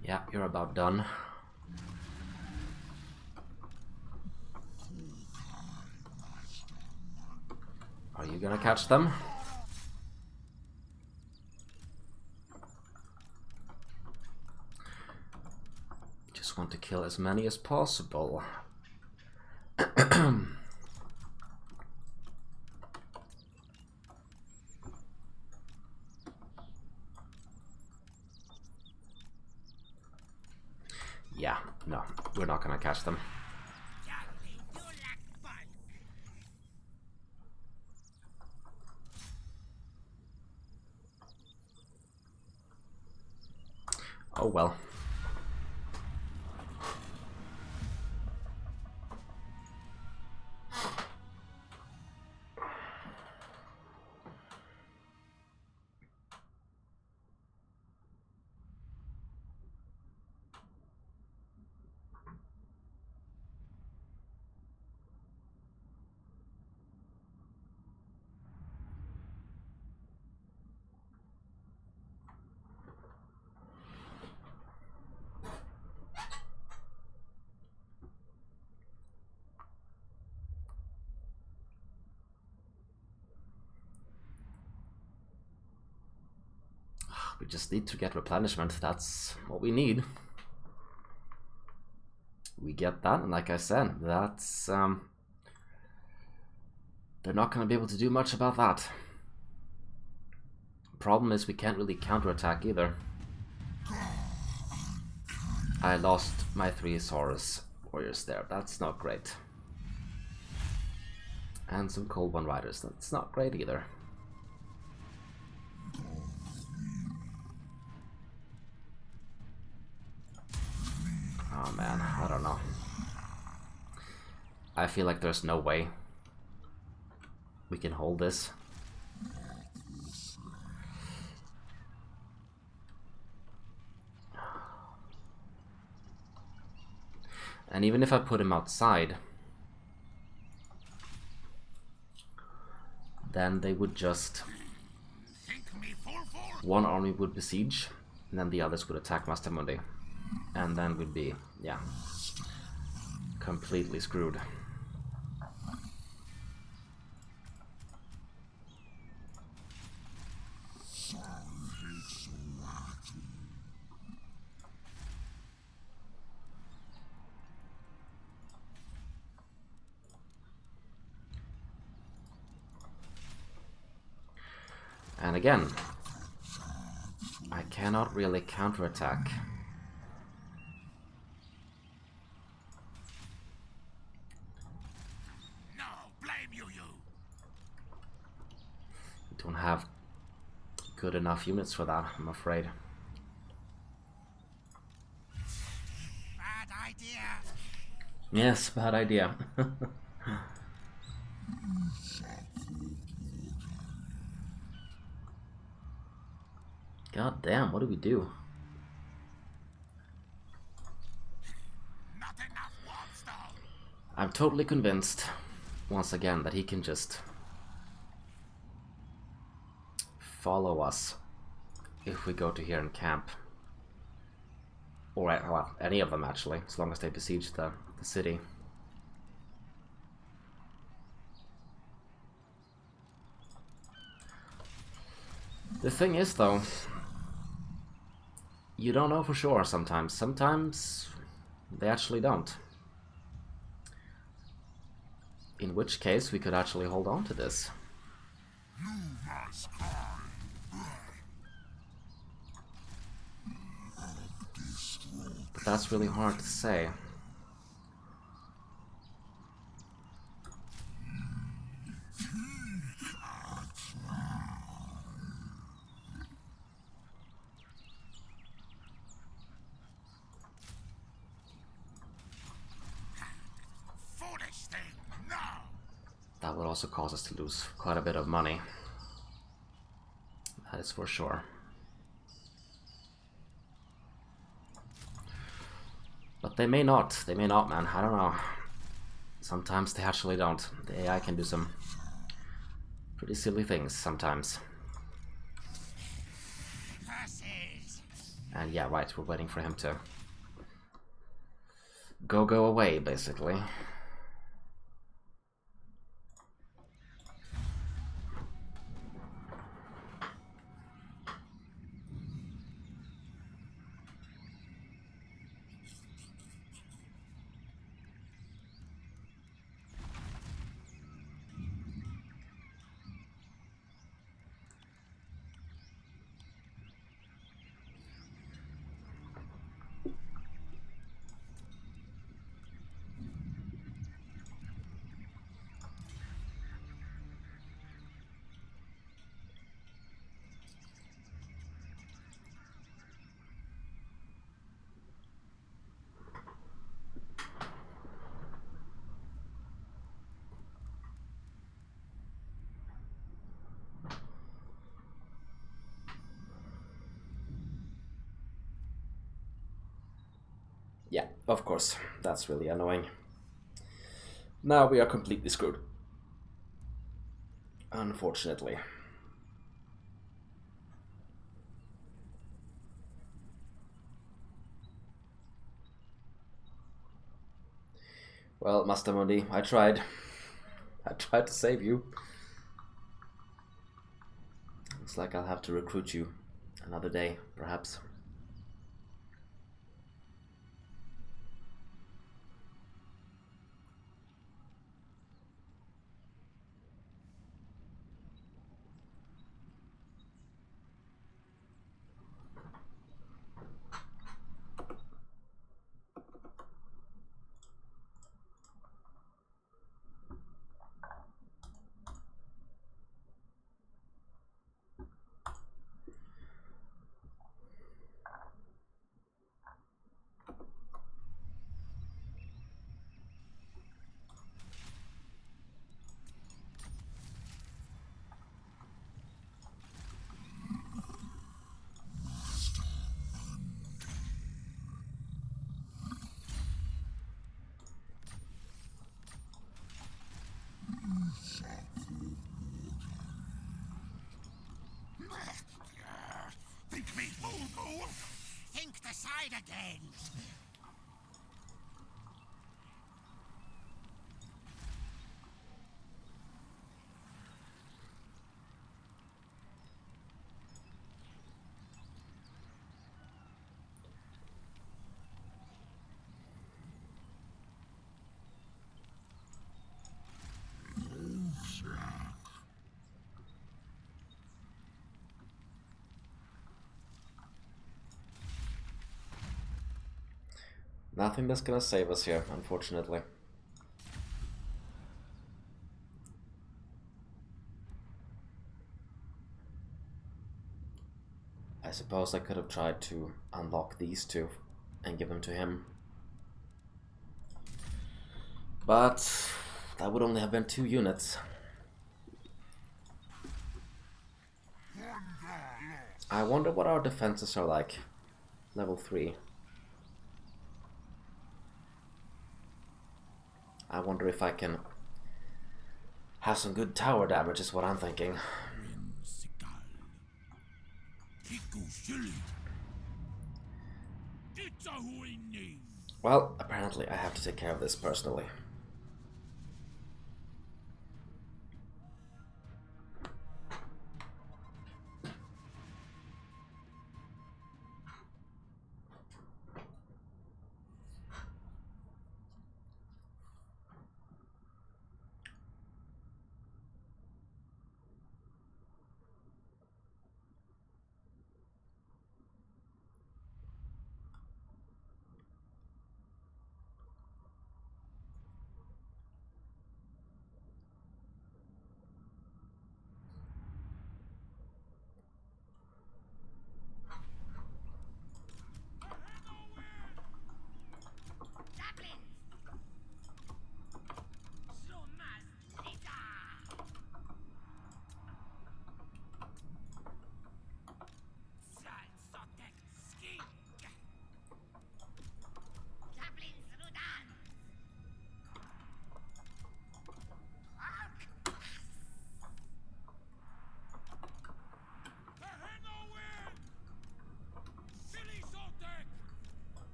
Yeah, you're about done. Are you gonna catch them? Just want to kill as many as possible. Yeah, no, we're not gonna catch them. Oh well. We just need to get replenishment. That's what we need. We get that, and like I said, that's they're not going to be able to do much about that. Problem is we can't really counterattack either. I lost my 3 Saurus warriors there. That's not great. And some Cold One Riders. That's not great either. Oh man. I feel like there's no way we can hold this. And even if I put him outside, then they would just... one army would besiege, and then the others would attack Mazdamundi. And then we'd be, yeah, completely screwed. And again, I cannot really counterattack. No, blame you. Don't have good enough units for that, I'm afraid. Bad idea. Yes, bad idea. God damn, what do we do? Not enough warpstone. I'm totally convinced, once again, that he can just follow us if we go to here and camp. Or well, any of them actually, as long as they besiege the city. The thing is though, you don't know for sure sometimes. Sometimes they actually don't. In which case we could actually hold on to this. But that's really hard to say. Foolish thing. No. That would also cause us to lose quite a bit of money. That is for sure. But they may not, man, I don't know. Sometimes they actually don't. The AI can do some pretty silly things sometimes. Curses. And yeah, right, we're waiting for him to go away, basically. Yeah, of course. That's really annoying. Now we are completely screwed. Unfortunately. Well, Mazdamundi, I tried. I tried to save you. Looks like I'll have to recruit you another day, perhaps. side again. Nothing that's gonna save us here, unfortunately. I suppose I could have tried to unlock these two and give them to him. But that would only have been 2 units. I wonder what our defenses are like. Level 3. I wonder if I can have some good tower damage is what I'm thinking. Well, apparently I have to take care of this personally.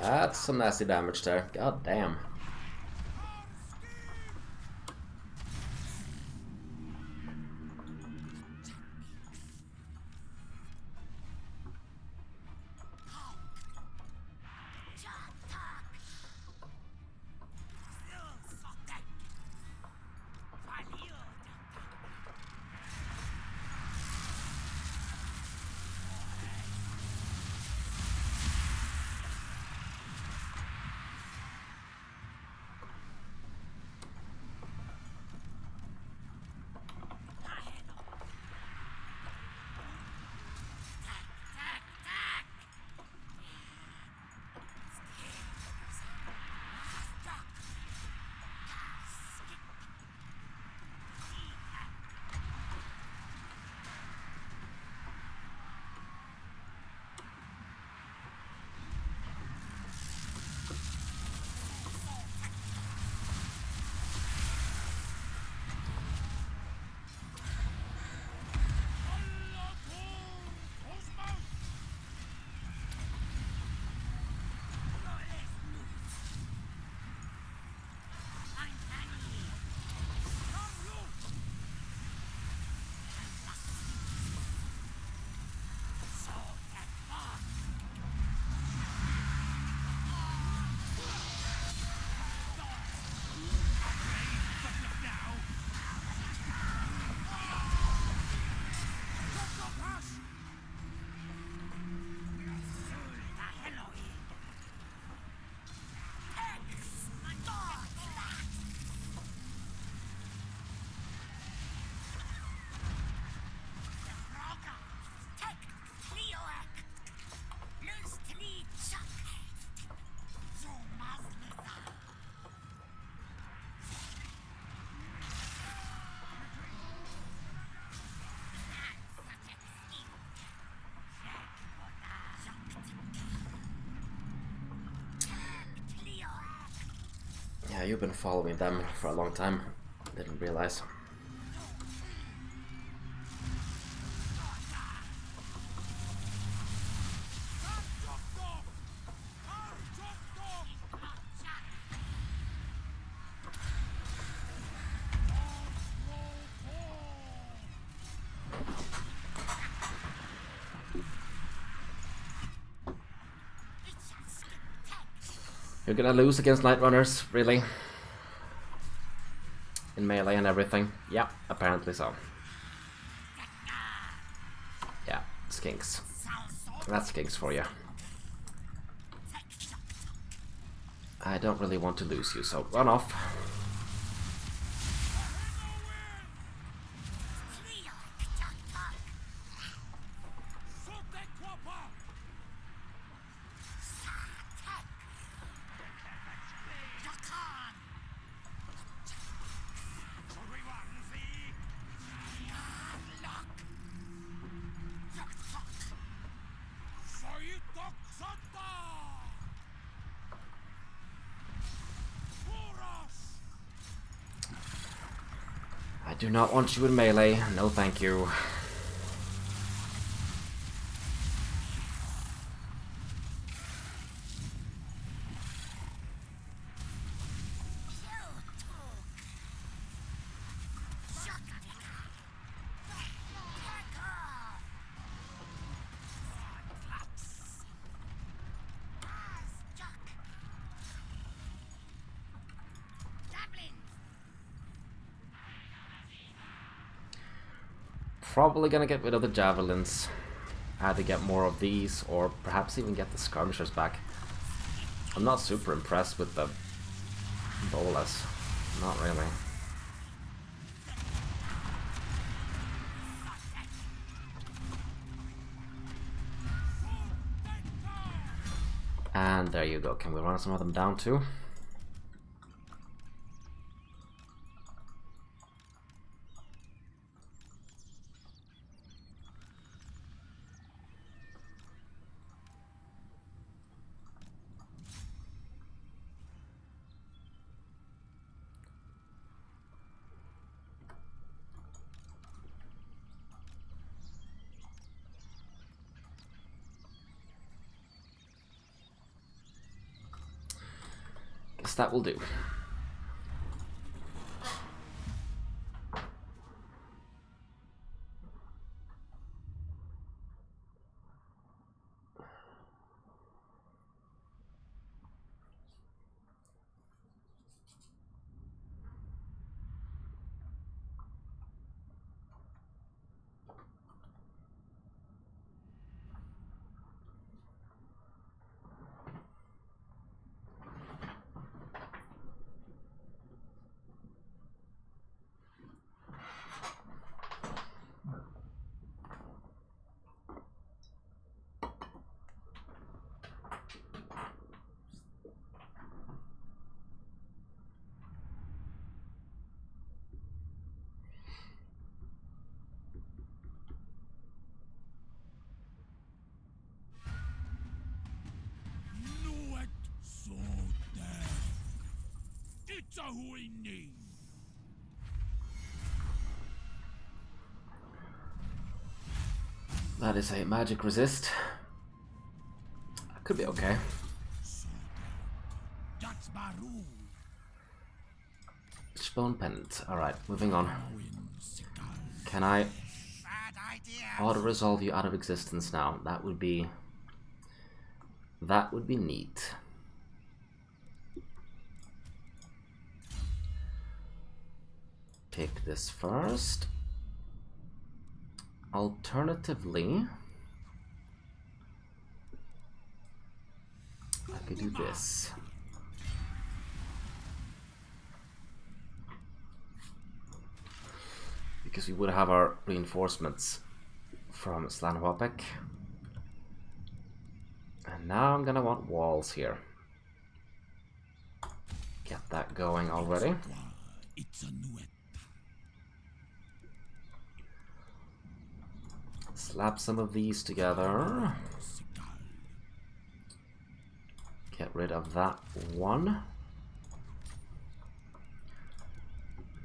That's some nasty damage there. God damn. Yeah, you've been following them for a long time. Didn't realize. You're gonna lose against Night Runners, really? In melee and everything? Yeah, apparently so. Yeah, skinks. That's skinks for you. I don't really want to lose you, so run off. I do not want you in melee. No, thank you. Probably gonna get rid of the javelins. Either get more of these, or perhaps even get the skirmishers back. I'm not super impressed with the bolas. Not really. And there you go. Can we run some of them down too? Guess that will do. Tehenhauin. That is a magic resist. That could be okay. Bone pendant. Alright, moving on. Can I auto-resolve you out of existence now? That would be neat. Pick this first. Alternatively, I could do this. Because we would have our reinforcements from Slanwapek. And now I'm gonna want walls here. Get that going already. Slap some of these together. Get rid of that one.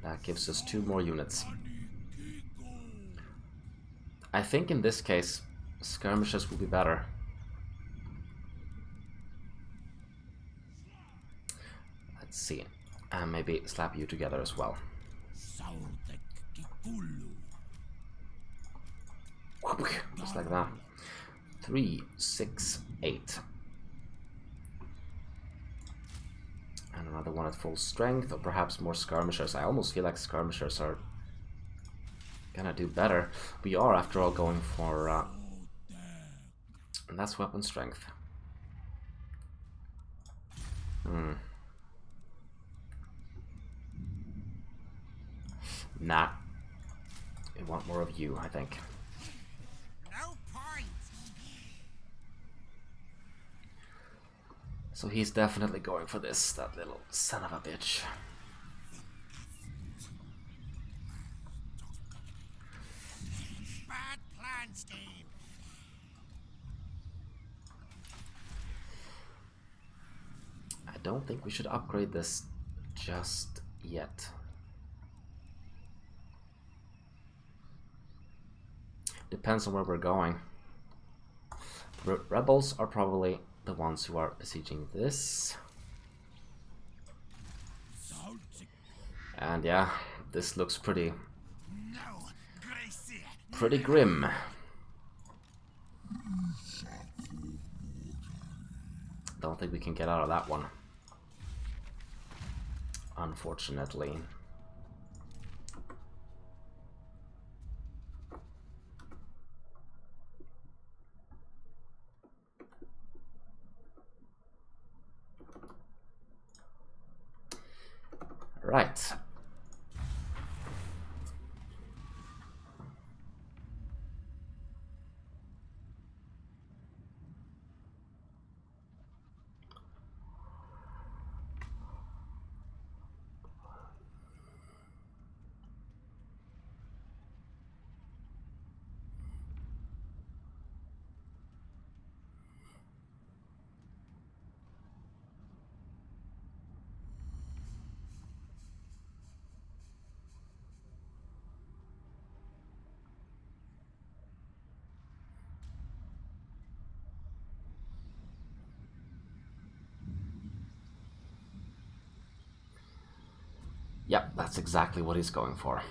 That gives us 2 more units. I think in this case, skirmishers will be better. Let's see. And maybe slap you together as well. Just like that. 3, 6, 8. And another one at full strength, or perhaps more skirmishers. I almost feel like skirmishers are gonna do better. We are, after all, going for and that's weapon strength. Nah. We want more of you, I think. No point. So he's definitely going for this, that little son of a bitch. Bad plan, Steve. I don't think we should upgrade this just yet. Depends on where we're going. Rebels are probably the ones who are besieging this. And yeah, this looks pretty grim. Don't think we can get out of that one, unfortunately. Right. Yep, that's exactly what he's going for.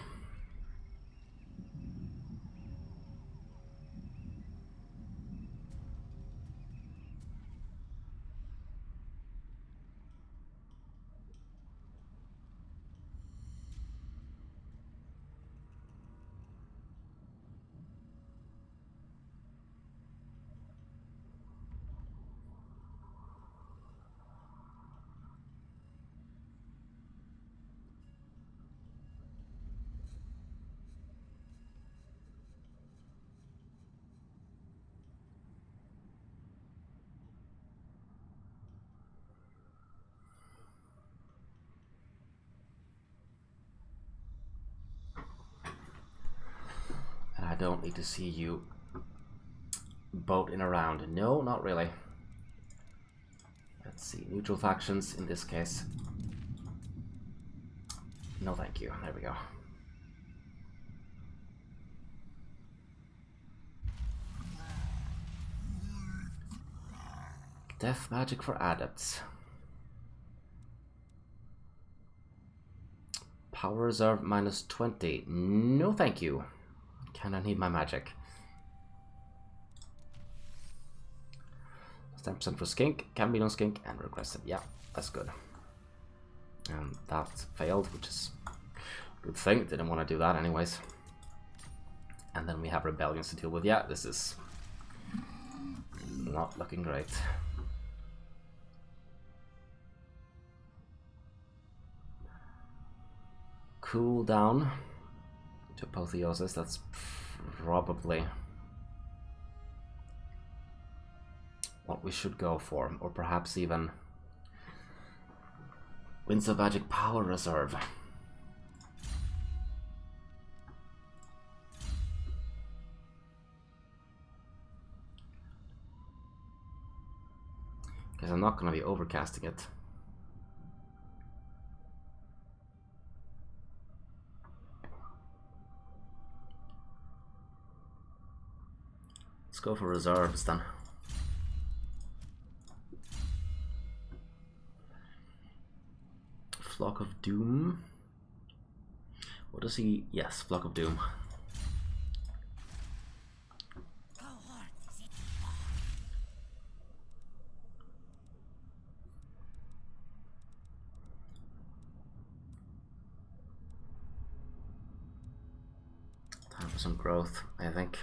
And I don't need to see you boating around. No, not really. Let's see, neutral factions in this case. No thank you, there we go. Death magic for adepts. Power reserve minus 20. No thank you. Kinda need my magic. 10% for skink, can be no skink, and regressive. Yeah, that's good. And that failed, which is a good thing. Didn't want to do that anyways. And then we have rebellions to deal with. Yeah, this is not looking great. Cool down to apotheosis. That's probably what we should go for, or perhaps even Winds of Magic Power Reserve. Because I'm not going to be overcasting it. Let's go for reserves then. Flock of Doom. What does he... Yes, Flock of Doom. Time for some growth, I think.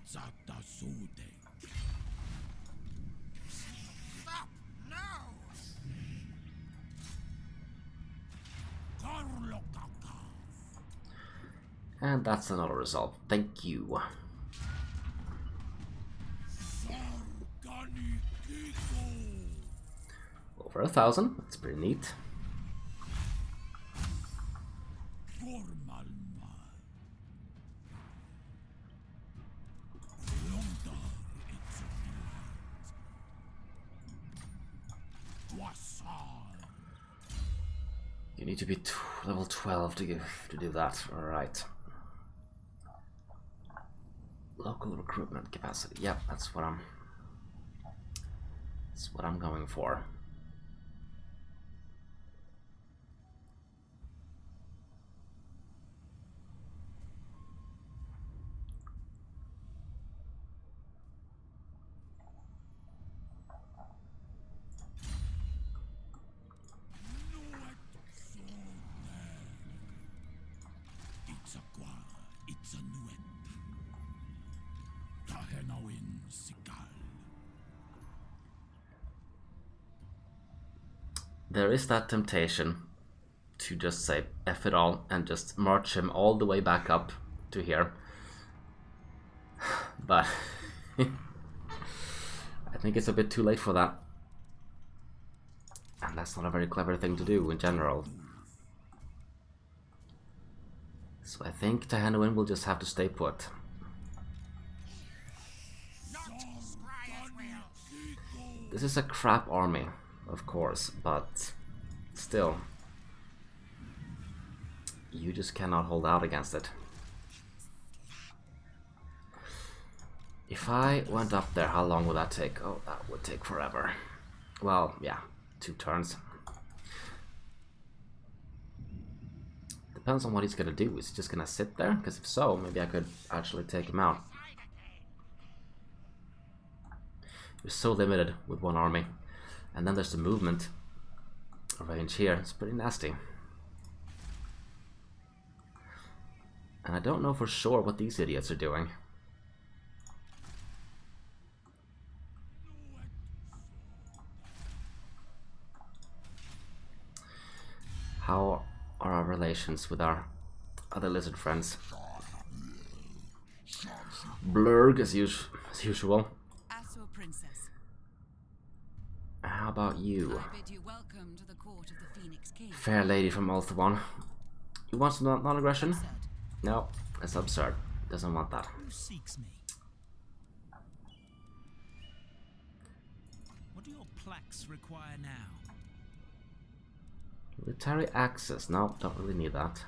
Stop! No! And that's another result. Thank you. Over 1,000. That's pretty neat. You need to be level 12 to do that. All right. Local recruitment capacity. Yep, that's what I'm going for. There is that temptation to just say F it all and just march him all the way back up to here. But I think it's a bit too late for that. And that's not a very clever thing to do in general. So I think Tehenhauin will just have to stay put. This is a crap army, of course, but still, you just cannot hold out against it. If I went up there, how long would that take? Oh, that would take forever. Well, yeah, 2 turns. Depends on what he's gonna do. Is he just gonna sit there? Because if so, maybe I could actually take him out. You're so limited with one army. And then there's the movement range here. It's pretty nasty. And I don't know for sure what these idiots are doing. How are our relations with our other lizard friends? Blurg as usual. Princess. How about you? I bid you welcome to the court of the Phoenix King. Fair lady from Ulthuan. You want some non-aggression? Absurd. No, it's absurd. Doesn't want that. Who seeks me? What do your plaques require now? Military access. No, don't really need that.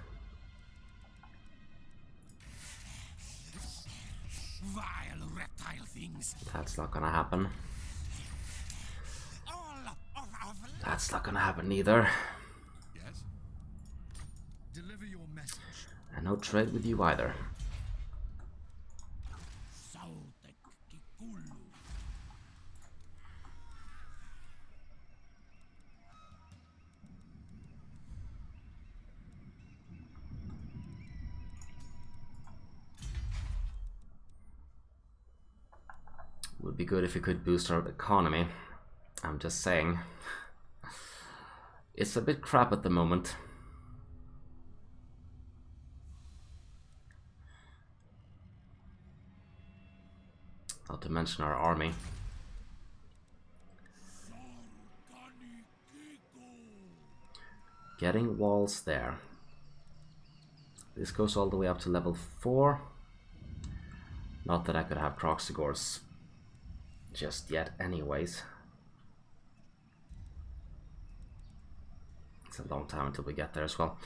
Vile reptile things. That's not gonna happen. All of That's not gonna happen either. Yes? Deliver your message. And no trade with you either. Would be good if we could boost our economy. I'm just saying. It's a bit crap at the moment. Not to mention our army. Getting walls there. This goes all the way up to level 4. Not that I could have Proxigors just yet anyways. It's a long time until we get there as well.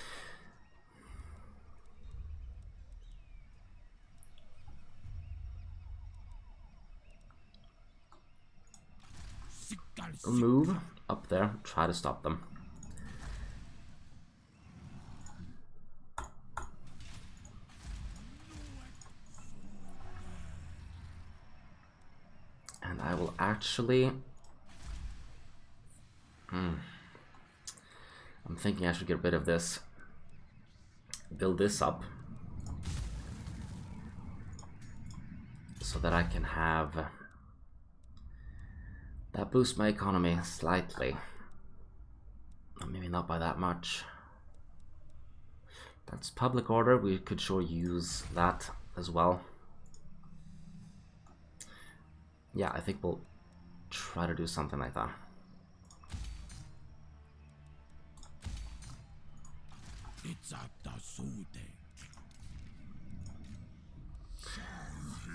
move up there, try to stop them. And I will actually... I'm thinking I should get rid of this. Build this up. So that I can have... that boosts my economy slightly. Maybe not by that much. That's public order, we could sure use that as well. Yeah, I think we'll try to do something like that.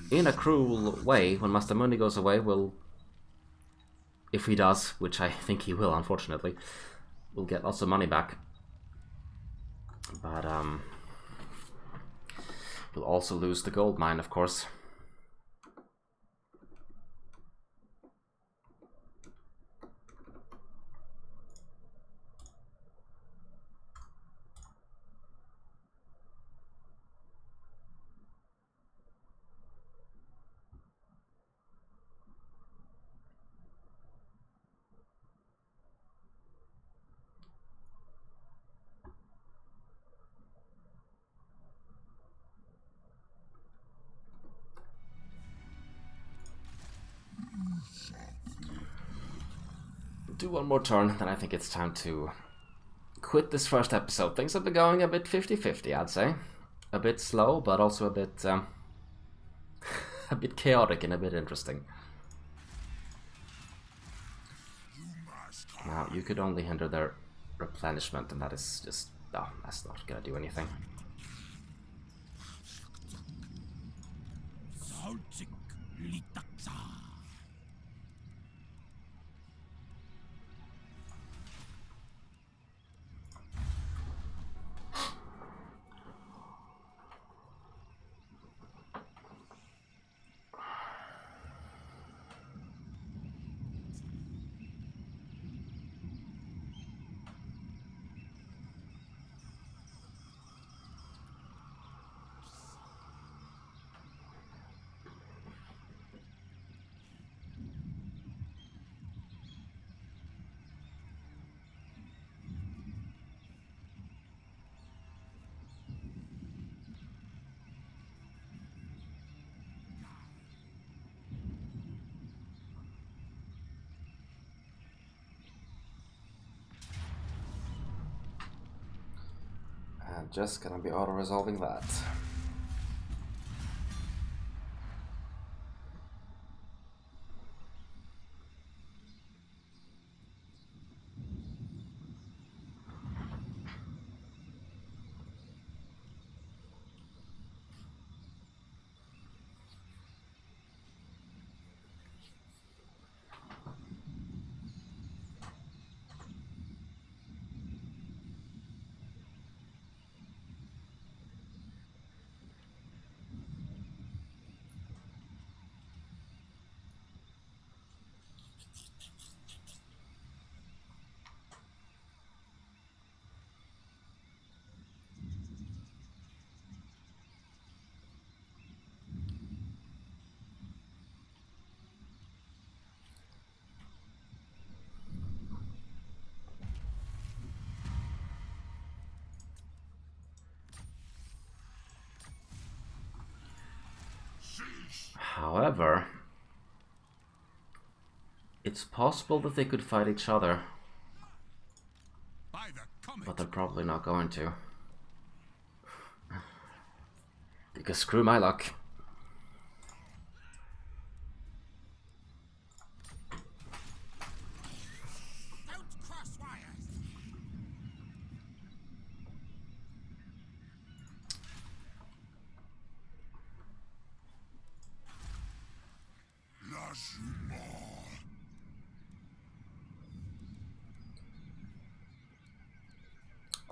In a cruel way, when Mazdamundi goes away, we'll... if he does, which I think he will, unfortunately, we'll get lots of money back. But, we'll also lose the gold mine, of course. Do one more turn, then I think it's time to quit this first episode. Things have been going a bit 50-50, I'd say. A bit slow, but also a bit a bit chaotic and a bit interesting. Now, you could only hinder their replenishment, and that is just... oh, that's not gonna do anything. I'm just gonna be auto-resolving that. However, it's possible that they could fight each other, but they're probably not going to. Because screw my luck.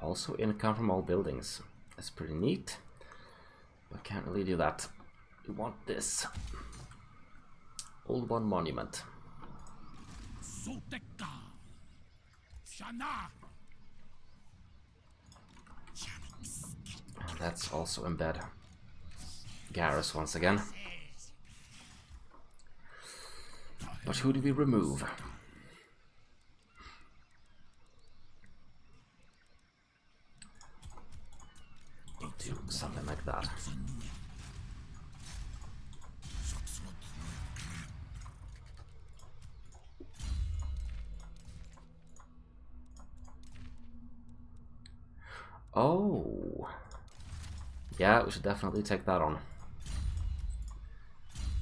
Also income from all buildings. That's pretty neat. But can't really do that. We want this. Old One Monument. Soteka. Shana. That's also in bed. Garrus once again. But who do we remove? Do something like that. Oh. Yeah, we should definitely take that on.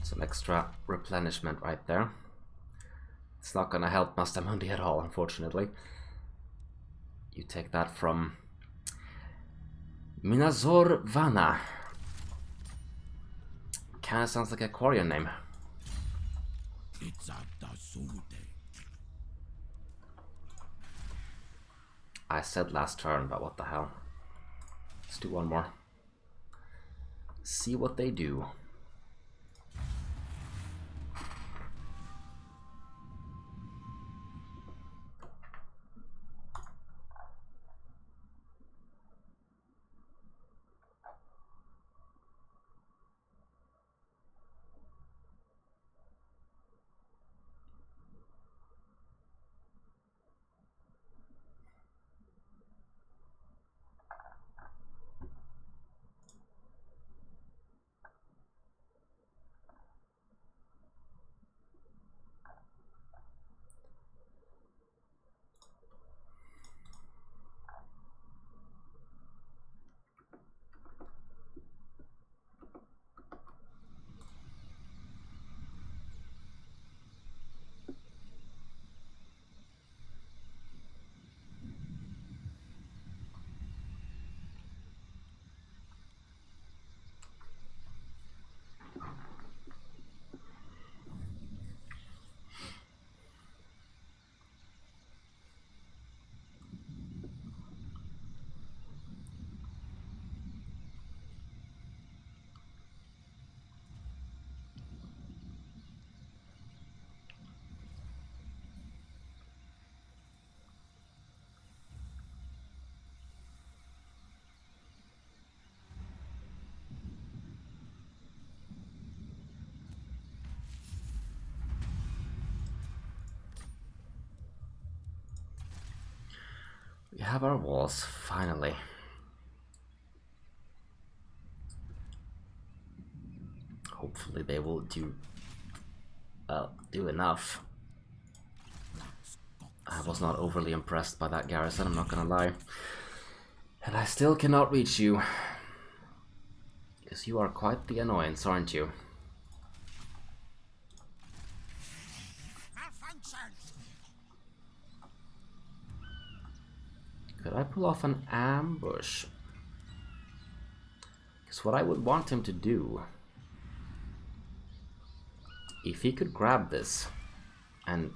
Some extra replenishment right there. It's not gonna help Mazdamundi at all, unfortunately. You take that from Minazor Vana. Kinda sounds like a Quarian name. I said last turn, but what the hell. Let's do one more. See what they do. We have our walls, finally. Hopefully they will do enough. I was not overly impressed by that garrison, I'm not gonna lie. And I still cannot reach you. Because you are quite the annoyance, aren't you? Could I pull off an ambush? Because what I would want him to do, if he could grab this and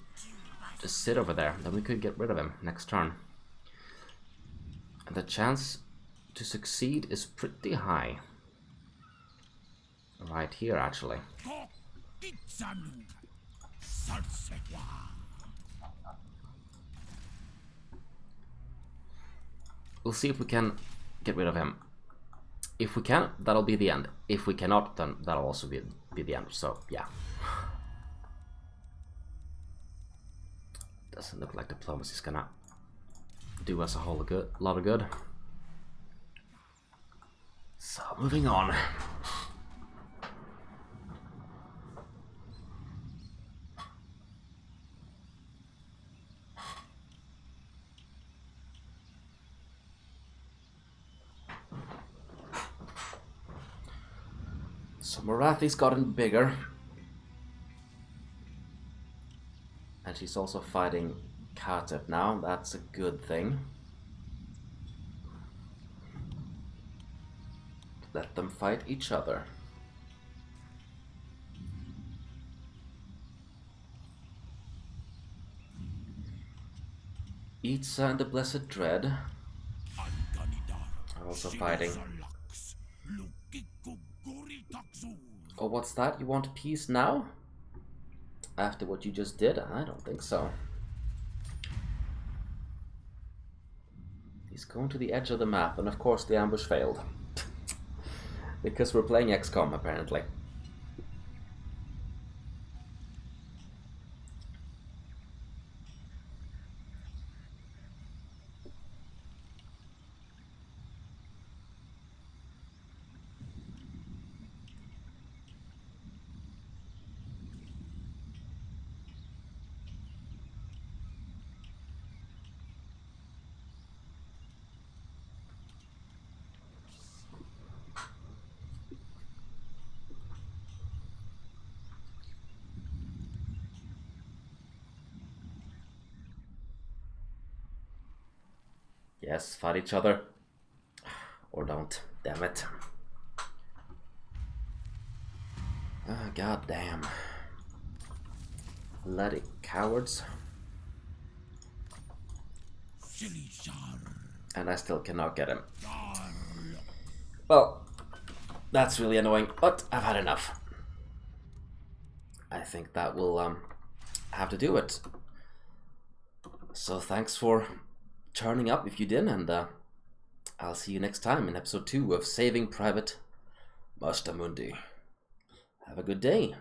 just sit over there, then we could get rid of him next turn. And the chance to succeed is pretty high. Right here, actually. We'll see if we can get rid of him. If we can, that'll be the end. If we cannot, then that'll also be the end. So, yeah. Doesn't look like diplomacy's gonna do us a whole lot of good. So, moving on. So Morathi's gotten bigger. And she's also fighting Khatib now. That's a good thing. Let them fight each other. Itza and the Blessed Dread are also fighting. Oh, what's that? You want peace now? after what you just did? I don't think so. He's going to the edge of the map, and of course the ambush failed. Because we're playing XCOM, apparently. Yes, fight each other. Or don't. Damn it. Ah, god damn. Bloody cowards. Silly Tsar. And I still cannot get him. Well, that's really annoying, but I've had enough. I think that will have to do it. So thanks for turning up if you did, and I'll see you next time in episode 2 of Saving Private Mazdamundi. Have a good day.